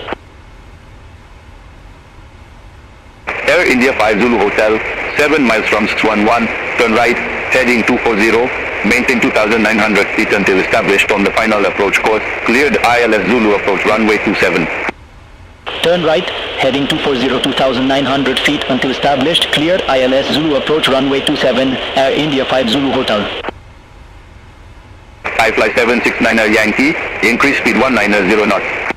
Air India 5 Zulu Hotel, 7 miles from 611, turn right, heading 240, maintain 2,900 feet until established on the final approach course, cleared ILS Zulu approach runway 27. Turn right, heading 240, 2,900 feet until established, cleared ILS Zulu approach runway 27, Air India 5 Zulu Hotel. I fly 769er Yankee, increase speed 190 knots.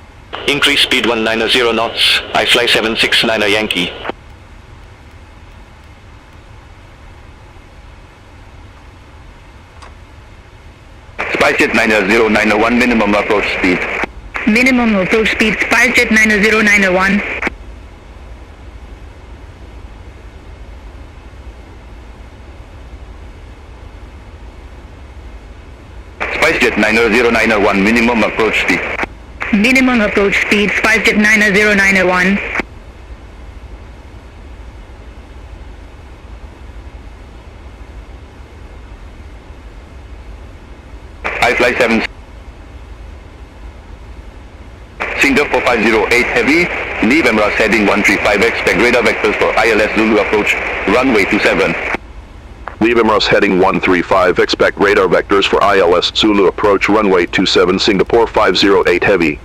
Increase speed 190 knots, I fly 769er Yankee. SpiceJet 90901, minimum approach speed. Minimum approach speed, SpiceJet 90901. SpiceJet 90901, minimum approach speed. Minimum approach speed, SpiceJet 90901. I fly 7 Singapore 508 heavy, leave Emirates heading 135, expect radar vectors for ILS Zulu approach, runway 27. Leave Emirates heading 135, expect radar vectors for ILS Zulu approach runway 27 Singapore 508 heavy.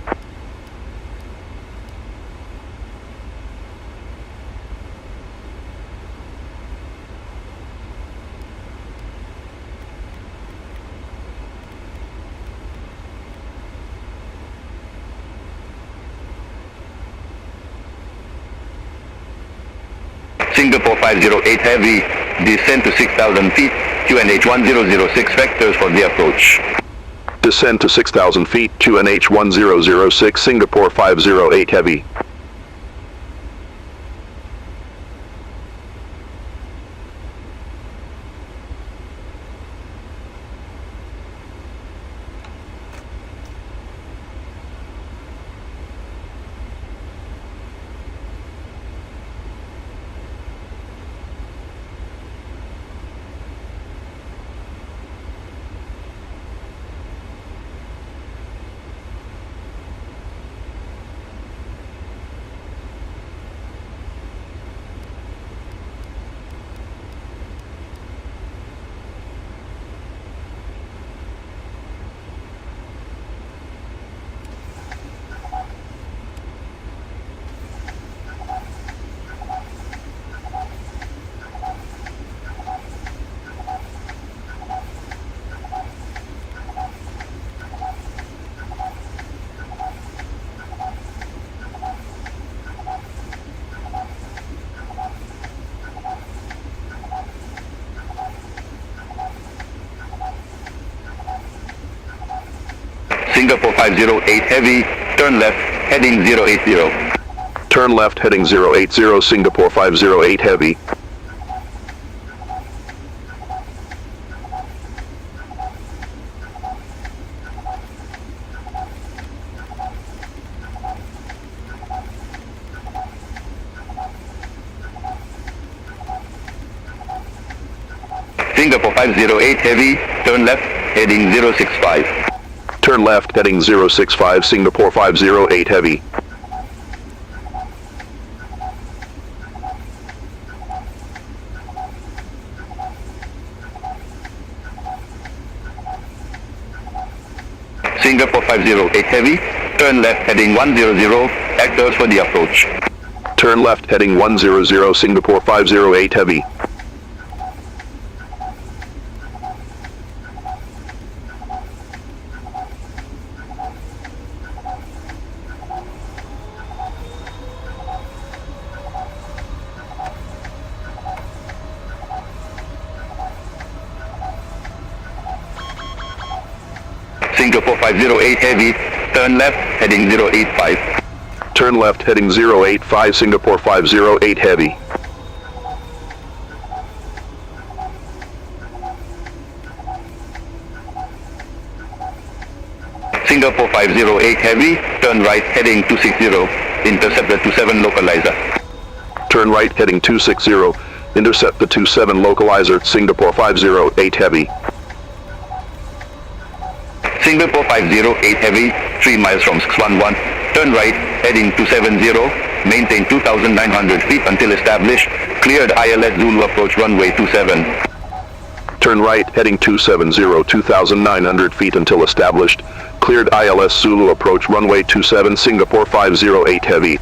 Singapore 508 heavy, descend to 6,000 feet, QNH 1006, vectors for the approach. Descend to 6,000 feet, QNH 1006, Singapore 508 heavy. Singapore 508 Heavy, turn left, heading 080. Turn left heading 080 Singapore 508 Heavy. Singapore 508 Heavy, turn left, heading 065. Turn left heading 065 Singapore 508 Heavy. Singapore 508 Heavy, turn left heading 100, actors for the approach. Turn left heading 100 Singapore 508 Heavy. Singapore 508 Heavy, turn left heading 085. Turn left heading 085 Singapore 508 Heavy. Singapore 508 Heavy, turn right heading 260, intercept the 27 localizer. Turn right heading 260, intercept the 27 localizer Singapore 508 Heavy. Singapore 508 Heavy, 3 miles from 611, turn right heading 270, maintain 2,900 feet until established, cleared ILS Zulu approach runway 27. Turn right heading 270 2,900 feet until established, cleared ILS Zulu approach runway 27 Singapore 508 Heavy.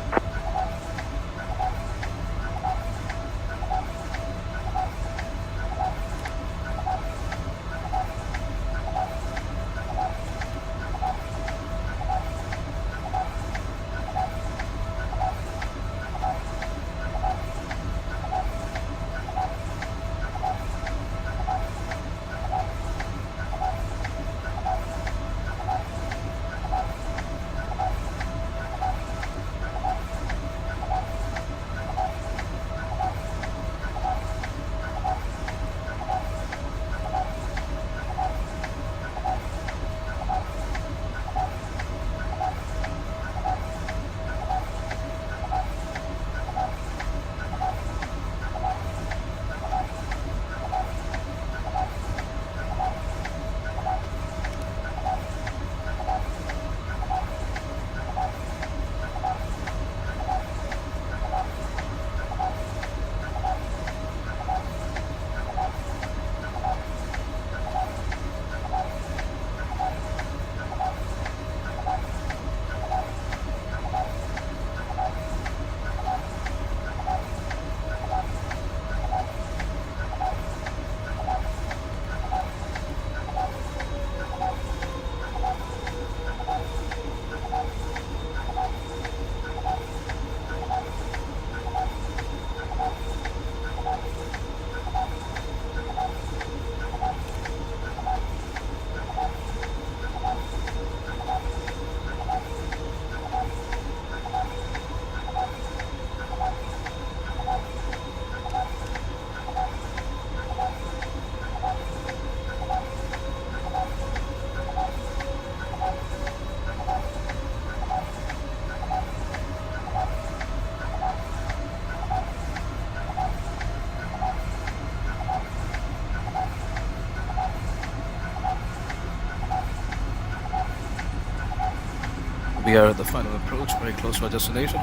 We are at the final approach, very close to our destination.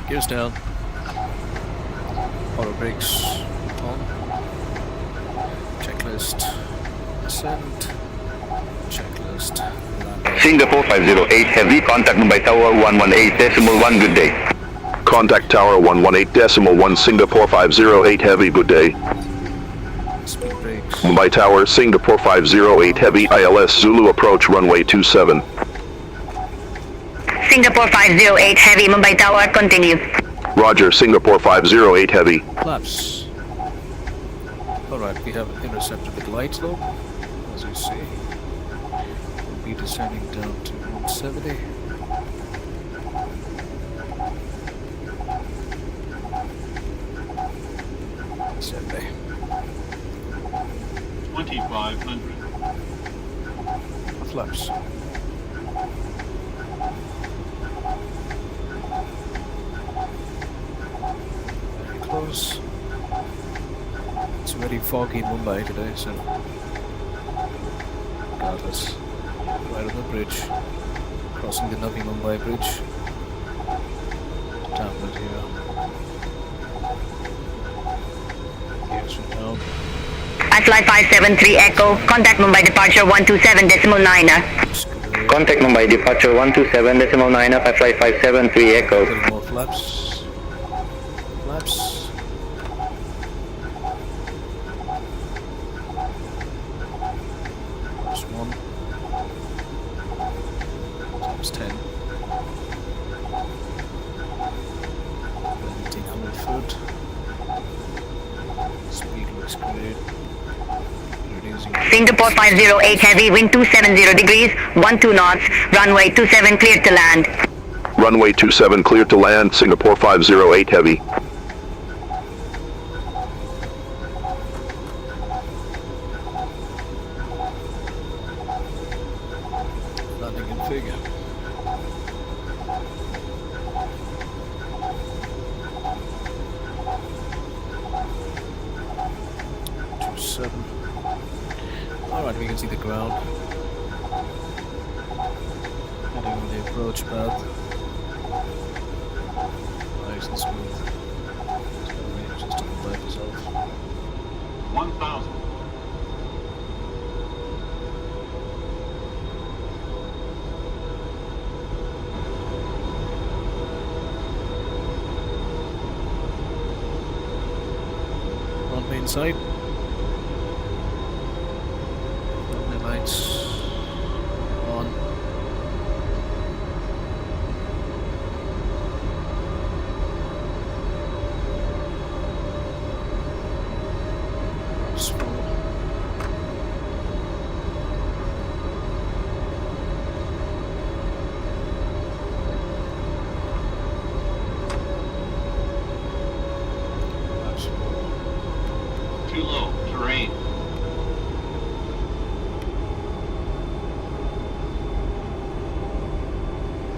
Gears down. Auto brakes on. Checklist. Descent. Checklist. Landing. Singapore 508 Heavy, contact Mumbai Tower 118.1, good day. Contact Tower 118.1 Singapore 508 Heavy, good day. Speed brakes. Mumbai Tower, Singapore 508 Heavy, ILS Zulu approach runway 27. Singapore 508 Heavy, Mumbai Tower, continue. Roger, Singapore 508 Heavy. Flaps. Alright, we have intercepted the glide slope, as you see. be descending down to 170. Sunday. 2500. Flaps. Very close. It's very foggy in Mumbai today, so regardless, right on the bridge, crossing the Navi Mumbai bridge. Tablet here. Gears are down. I fly 573 Echo. Contact Mumbai departure 127.9er. Contact Mumbai departure 127.9er. I fly 573 Echo. A little more flaps. Flaps. That's one. Times 10. 1700 foot. Speed looks great. Singapore 508 heavy, wind 270 degrees, 12 knots, runway 27 cleared to land. Runway 27 cleared to land, Singapore 508 heavy. Landing in figure. Alright, we can see the ground. Heading on the approach path. Nice and smooth. It's got a range just on the back itself. 1000. On main side. Lights on. Small. Too low. Terrain.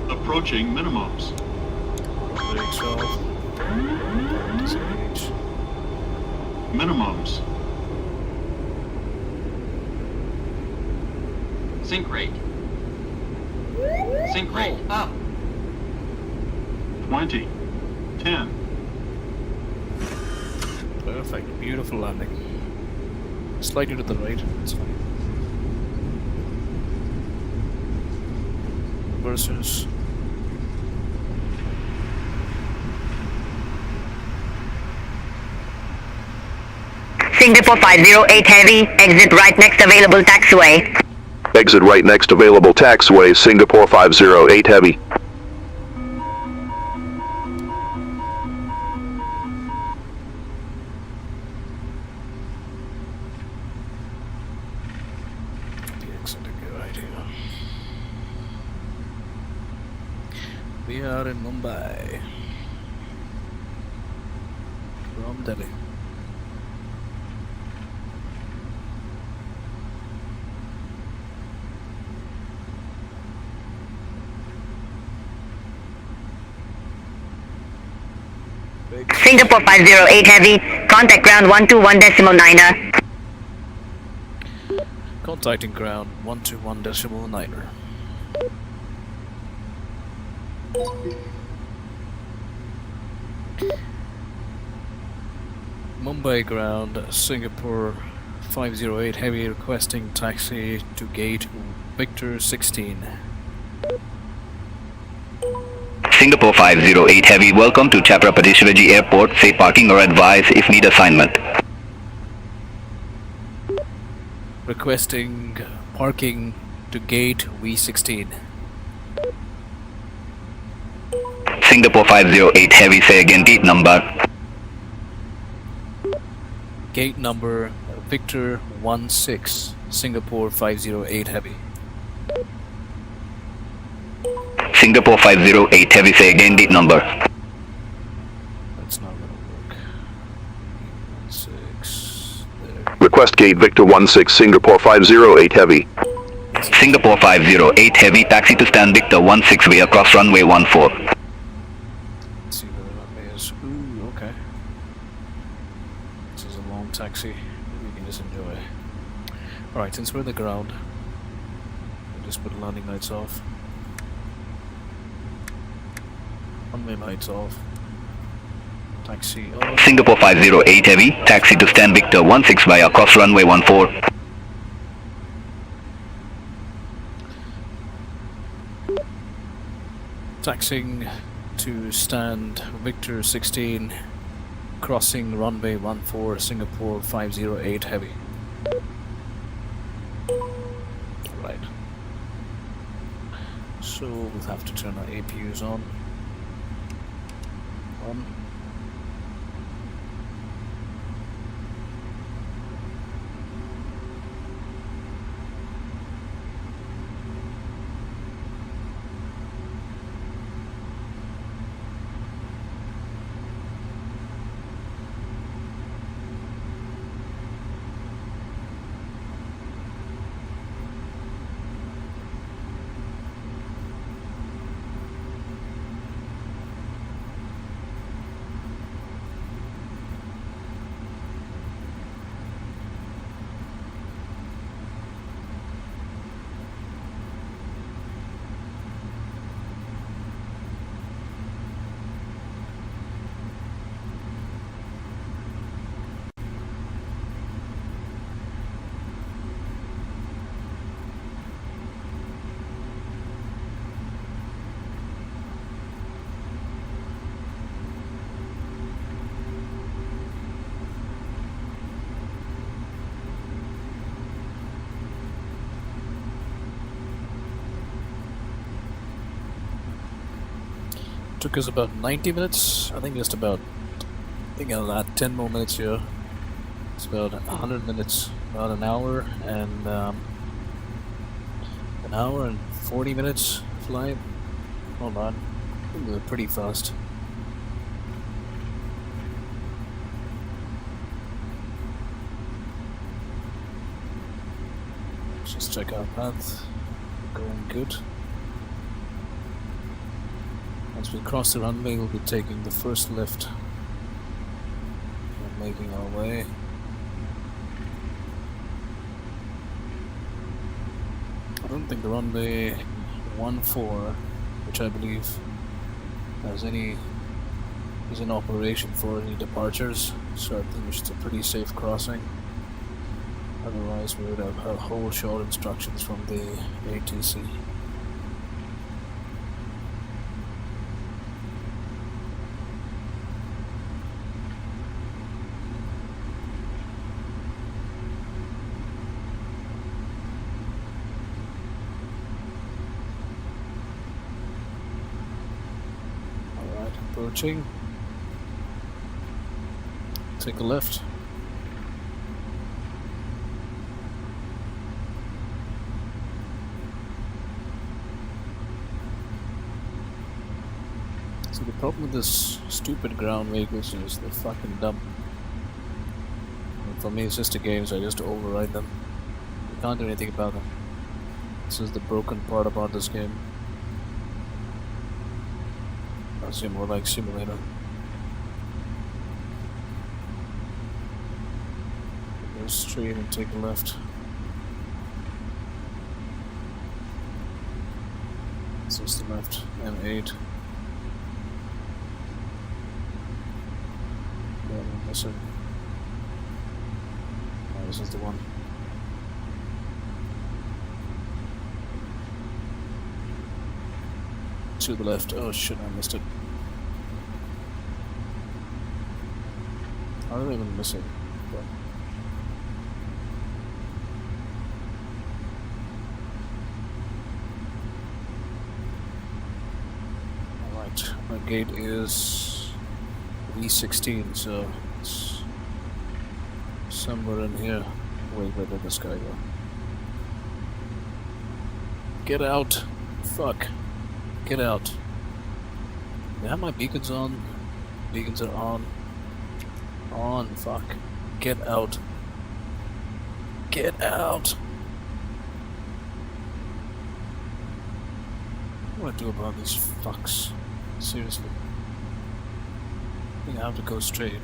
Approaching minimums. Brakes off. Disengage. Minimums. Sync rate. Sync rate up. 20. 10. Perfect. Beautiful landing. Slightly to the right. It's fine. Reversers. Singapore 508 heavy, exit right next available taxiway. Exit right next available taxiway, Singapore 508 heavy. The exit to go right here. We are in Mumbai. From Delhi. Singapore 508 heavy, contact ground 121.9er. Contacting ground 121.9er. Mumbai ground, Singapore 508 heavy requesting taxi to gate Victor 16. Singapore 508 Heavy, welcome to Chhatrapati Shivaji Airport. Say parking or advise if need assignment. Requesting parking to gate V16. Singapore 508 Heavy, say again gate number. Gate number Victor 16, Singapore 508 Heavy. Singapore 508 Heavy, say again gate number. That's not gonna work. 6. Request gate Victor 16 Singapore 508 Heavy. Singapore 508 Heavy, taxi to stand Victor 16 way across runway 14. Let's see where the runway is. Ooh, okay. This is a long taxi. We can just enjoy. Alright, since we're on the ground, we'll just put landing lights off. Runway lights off. Taxi off. Singapore 508 Heavy, taxi to stand Victor 16 via across runway 14. Taxiing to stand Victor 16, crossing runway 14, Singapore 508 Heavy. Right. So we'll have to turn our APUs on. Took us about 90 minutes. I think I'll add 10 more minutes here. It's about 100 minutes, about an hour and 40 minutes flight. Hold on, we're pretty fast. Let's just check our path. Going good. Once we cross the runway, we'll be taking the first lift and making our way. I don't think the runway 14, which I believe is in operation for any departures, so I think it's a pretty safe crossing. Otherwise, we would have whole short instructions from the ATC. Approaching. Take a left. So the problem with this stupid ground vehicles is they're fucking dumb. And for me, it's just a game, so I just override them. You can't do anything about them. This is the broken part about this game. I'd say more like simulator. Go straight and take a left. This is the left, M8. Yeah, I'm missing. Oh, this is the one. To the left. Oh shit, I missed it. How did I even miss it? But alright, my gate is V16, so it's somewhere in here. Wait, where did this guy go? Get out! Fuck. Get out. I have my beacons on. Beacons are on. On, fuck. Get out. Get out! What do I do about these fucks? Seriously. I think I have to go straight.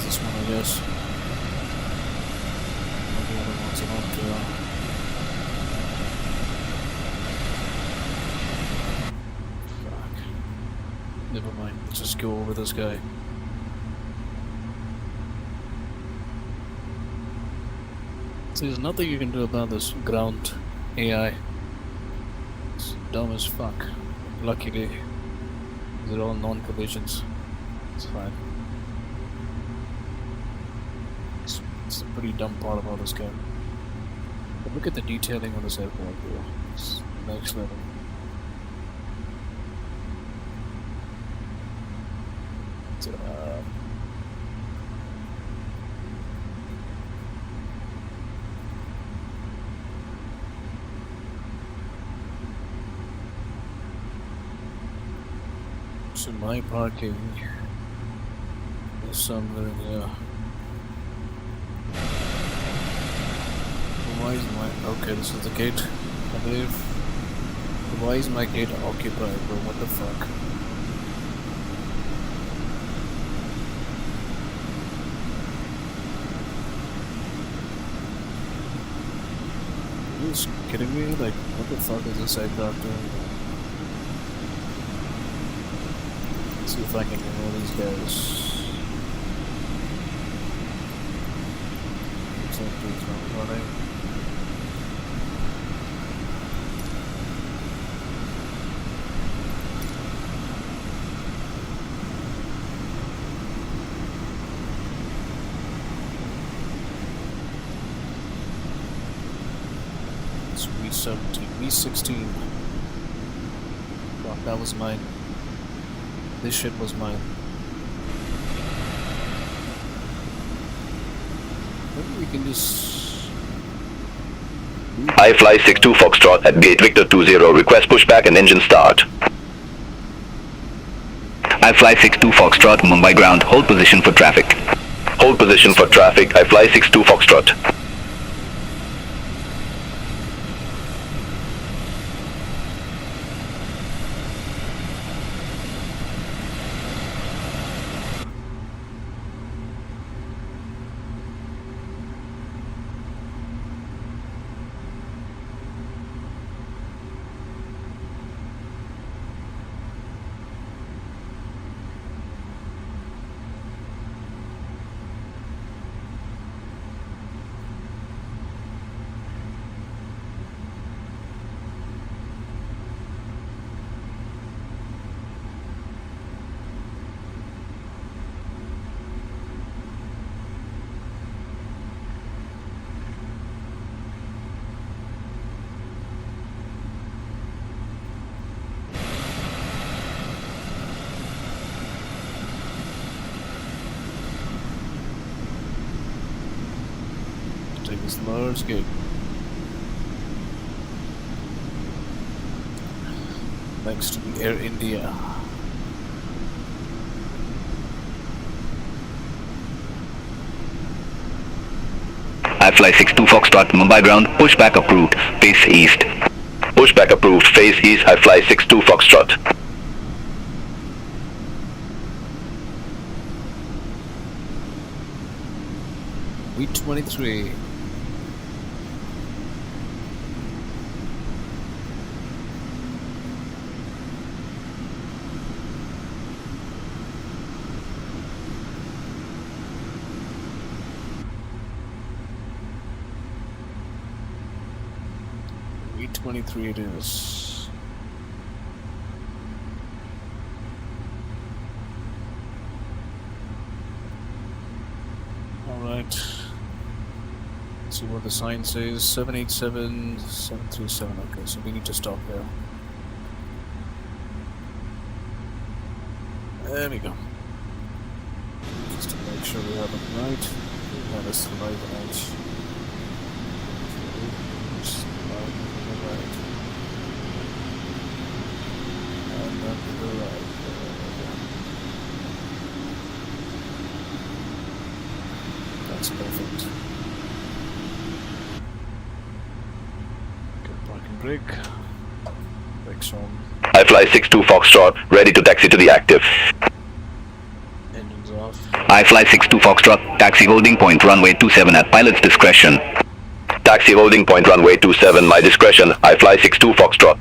This one, I guess. The other ones are not fuck. Never mind. Let's just go over this guy. See, there's nothing you can do about this ground AI. It's dumb as fuck. Luckily, they're all non-collisions. It's fine. It's a pretty dumb part about this game. But look at the detailing on this airport, bro. It's next level. So my parking is somewhere in here. Why is my... okay, this is the gate, I believe. Why is my gate occupied, bro? What the fuck? Are you just kidding me? Like, what the fuck is this aircraft doing? Let's see if I can get all these guys. Looks like dude's not running. V16. Fuck, that was mine. This shit was mine. Maybe we can just... I fly 62 Foxtrot at gate Victor 20, request pushback and engine start. I fly 62 Foxtrot, Mumbai ground, hold position for traffic. Hold position for traffic, I fly 62 Foxtrot. Take this large gate. Next to the Air India. I fly 62 Foxtrot, Mumbai ground, pushback approved, face east. Pushback approved, face east, I fly 62 Foxtrot. V23. V23 it is. Alright. Let's see what the sign says. 787, 737. Okay, so we need to stop there. There we go. Just to make sure we have it right. We have a slide right. Slide to the right. And then to the right. That's perfect. Good parking brake. Brakes on. I fly 62 Foxtrot, ready to taxi to the active. Engines off. I fly 62 Foxtrot, taxi holding point runway 27 at pilot's discretion. Taxi holding point runway 27, my discretion. I fly 62 Foxtrot.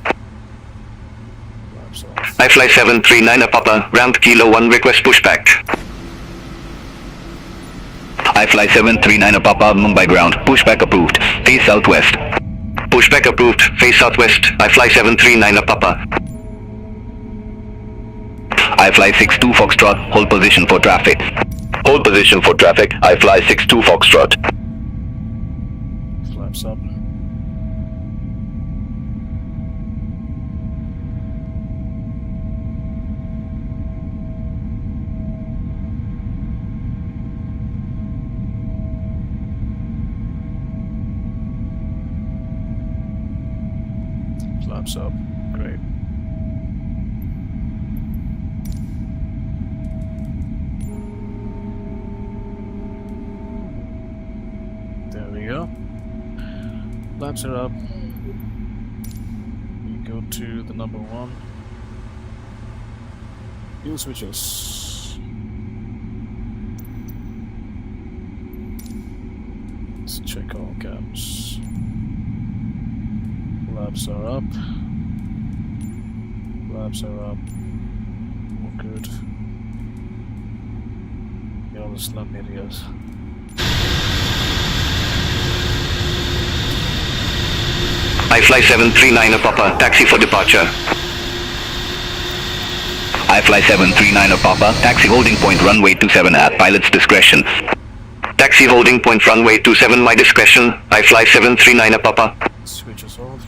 I fly 739 Papa, round kilo 1 request pushback. I fly 739 Papa, Mumbai ground, pushback approved, face southwest. Pushback approved, face southwest. I fly 739 Papa. I fly 62 Foxtrot, hold position for traffic. Hold position for traffic. I fly 62 Foxtrot. Flaps up. Flaps up. Great. There we go. Flaps are up. We go to the number 1. Fuel switches. Let's check all cabs. Flaps are up. Flaps are up. All good. Yeah, all the slum areas. I fly 739 Papa, taxi for departure. I fly 739 Papa, taxi holding point runway 27 at pilot's discretion. Taxi holding point runway 27, my discretion. I fly 739 Papa. Switches off.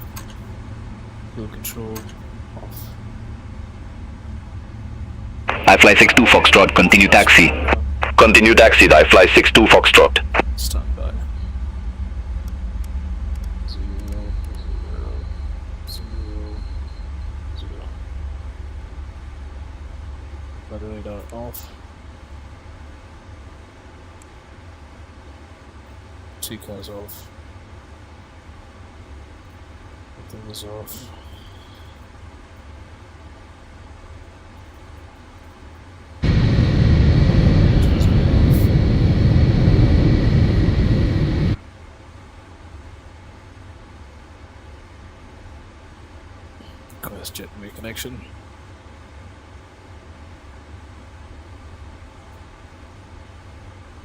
Fuel control off. I fly 62 Foxtrot, continue taxi. Continue taxi, I fly 62 Foxtrot. Stand by. 0, 0, 0, 0. Weather radar off. TCAS off. Everything is off. Jet reconnection.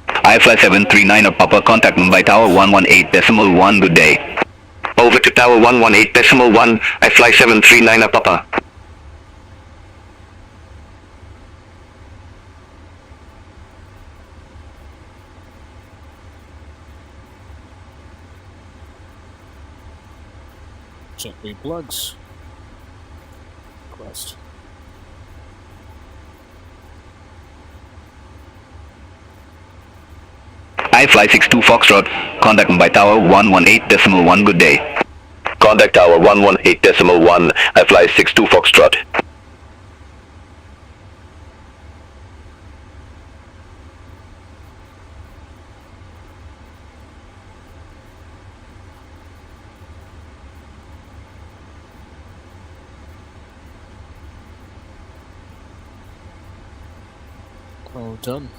I fly 739 Papa, contact Mumbai Tower 118.1, good day. Over to Tower 118.1, I fly 739 Papa. Check replugs. Request. I fly 62 Foxtrot, contact Mumbai Tower 118.1, good day. Contact Tower 118.1, I fly 62 Foxtrot. All done.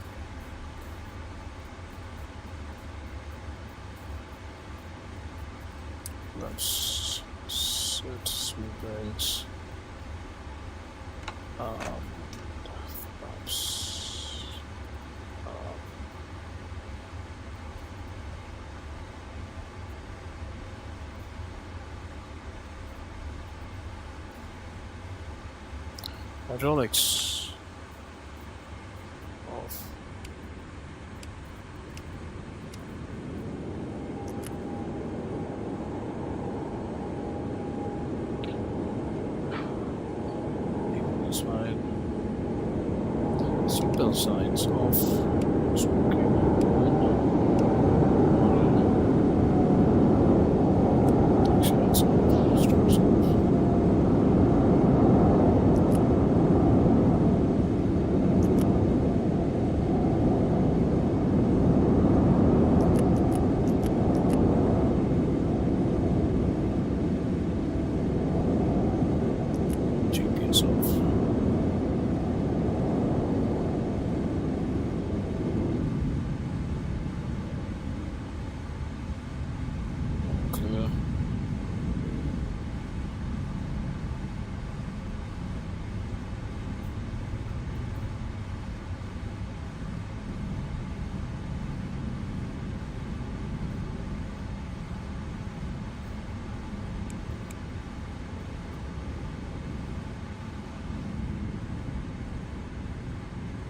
Let's set sweep brakes. Flaps. Hydraulics off. is fine. Seatbelt signs off. Smoking on. Shots off. Stars off. GPS off. Clear.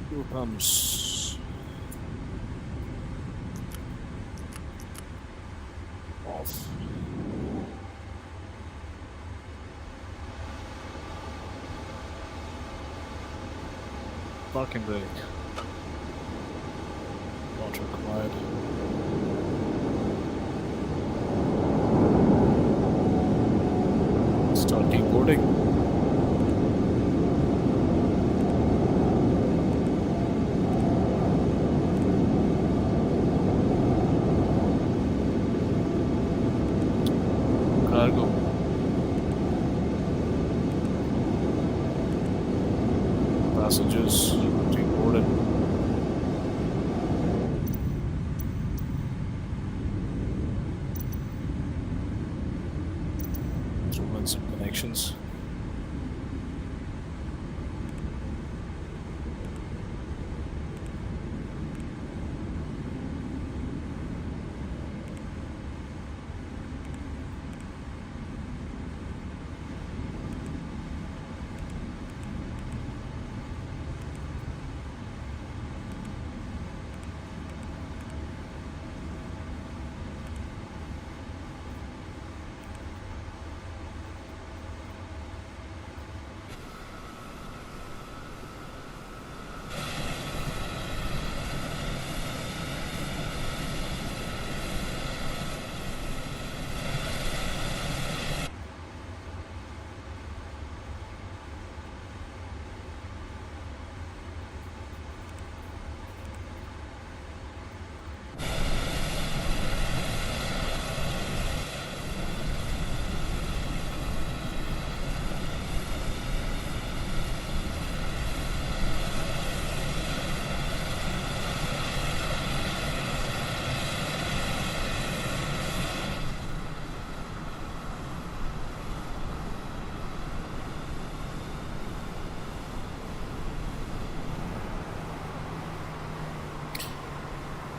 Fuel pumps off. Parking brake not required. Start deboarding. Cargo. Passengers deboarded. Throw in some connections.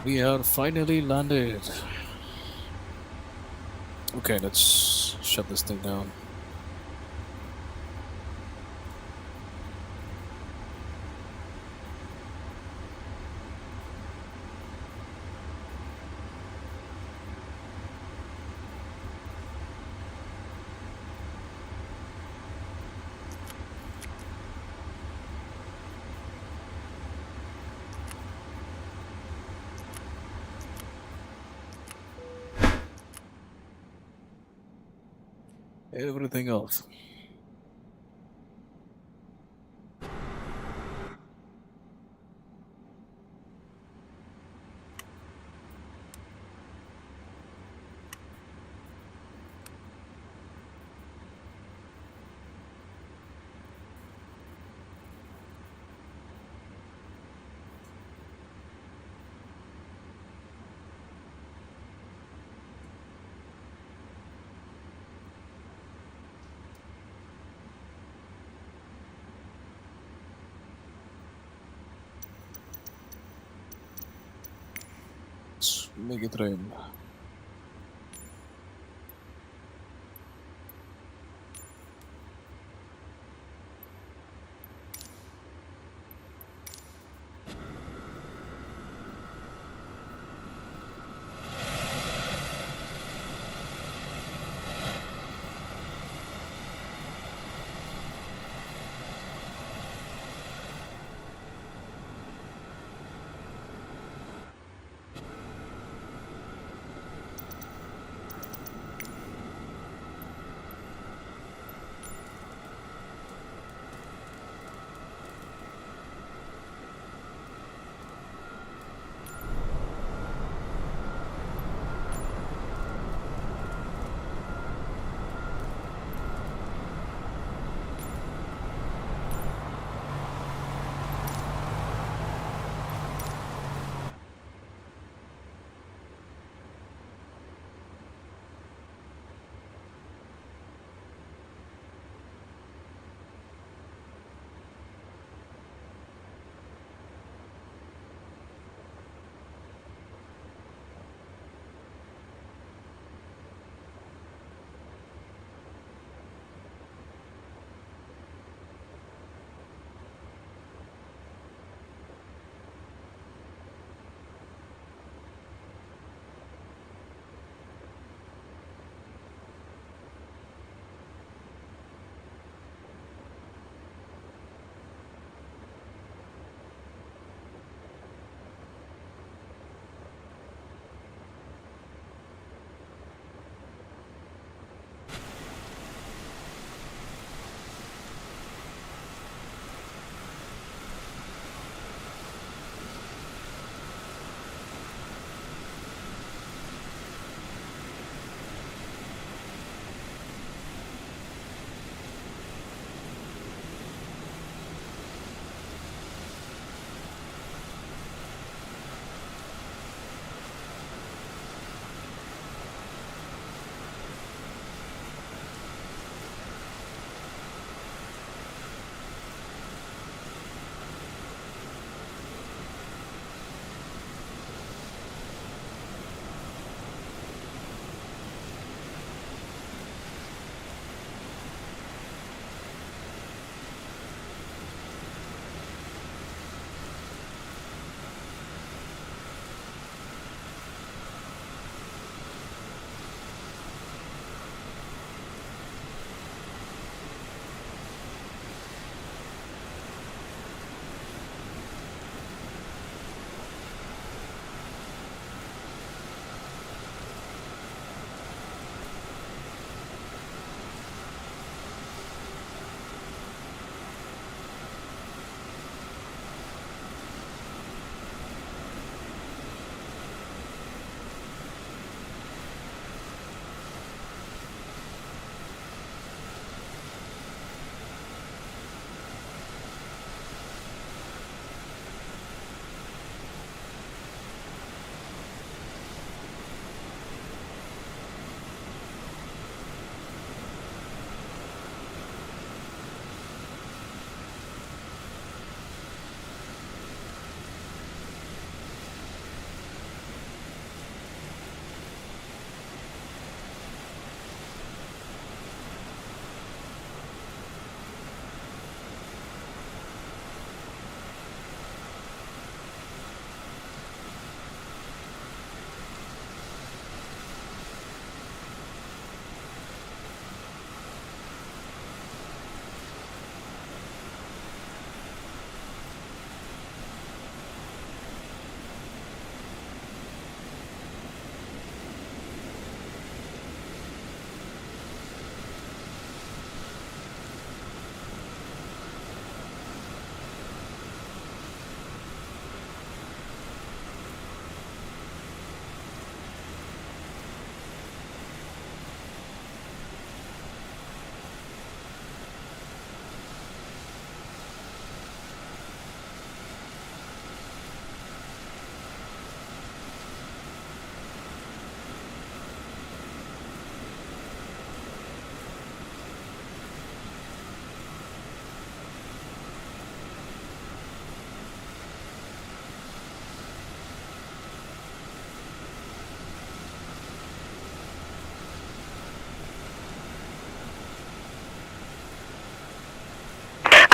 We are finally landed. Okay, let's shut this thing down. Everything else. Let's make it rain.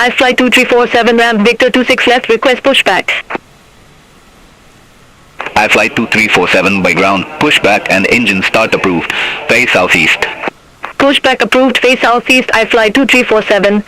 I fly 2347 ramp Victor 26 left, request pushback. I flight 2347 by ground, pushback and engine start approved. Face southeast. Pushback approved, face southeast, I fly 2347.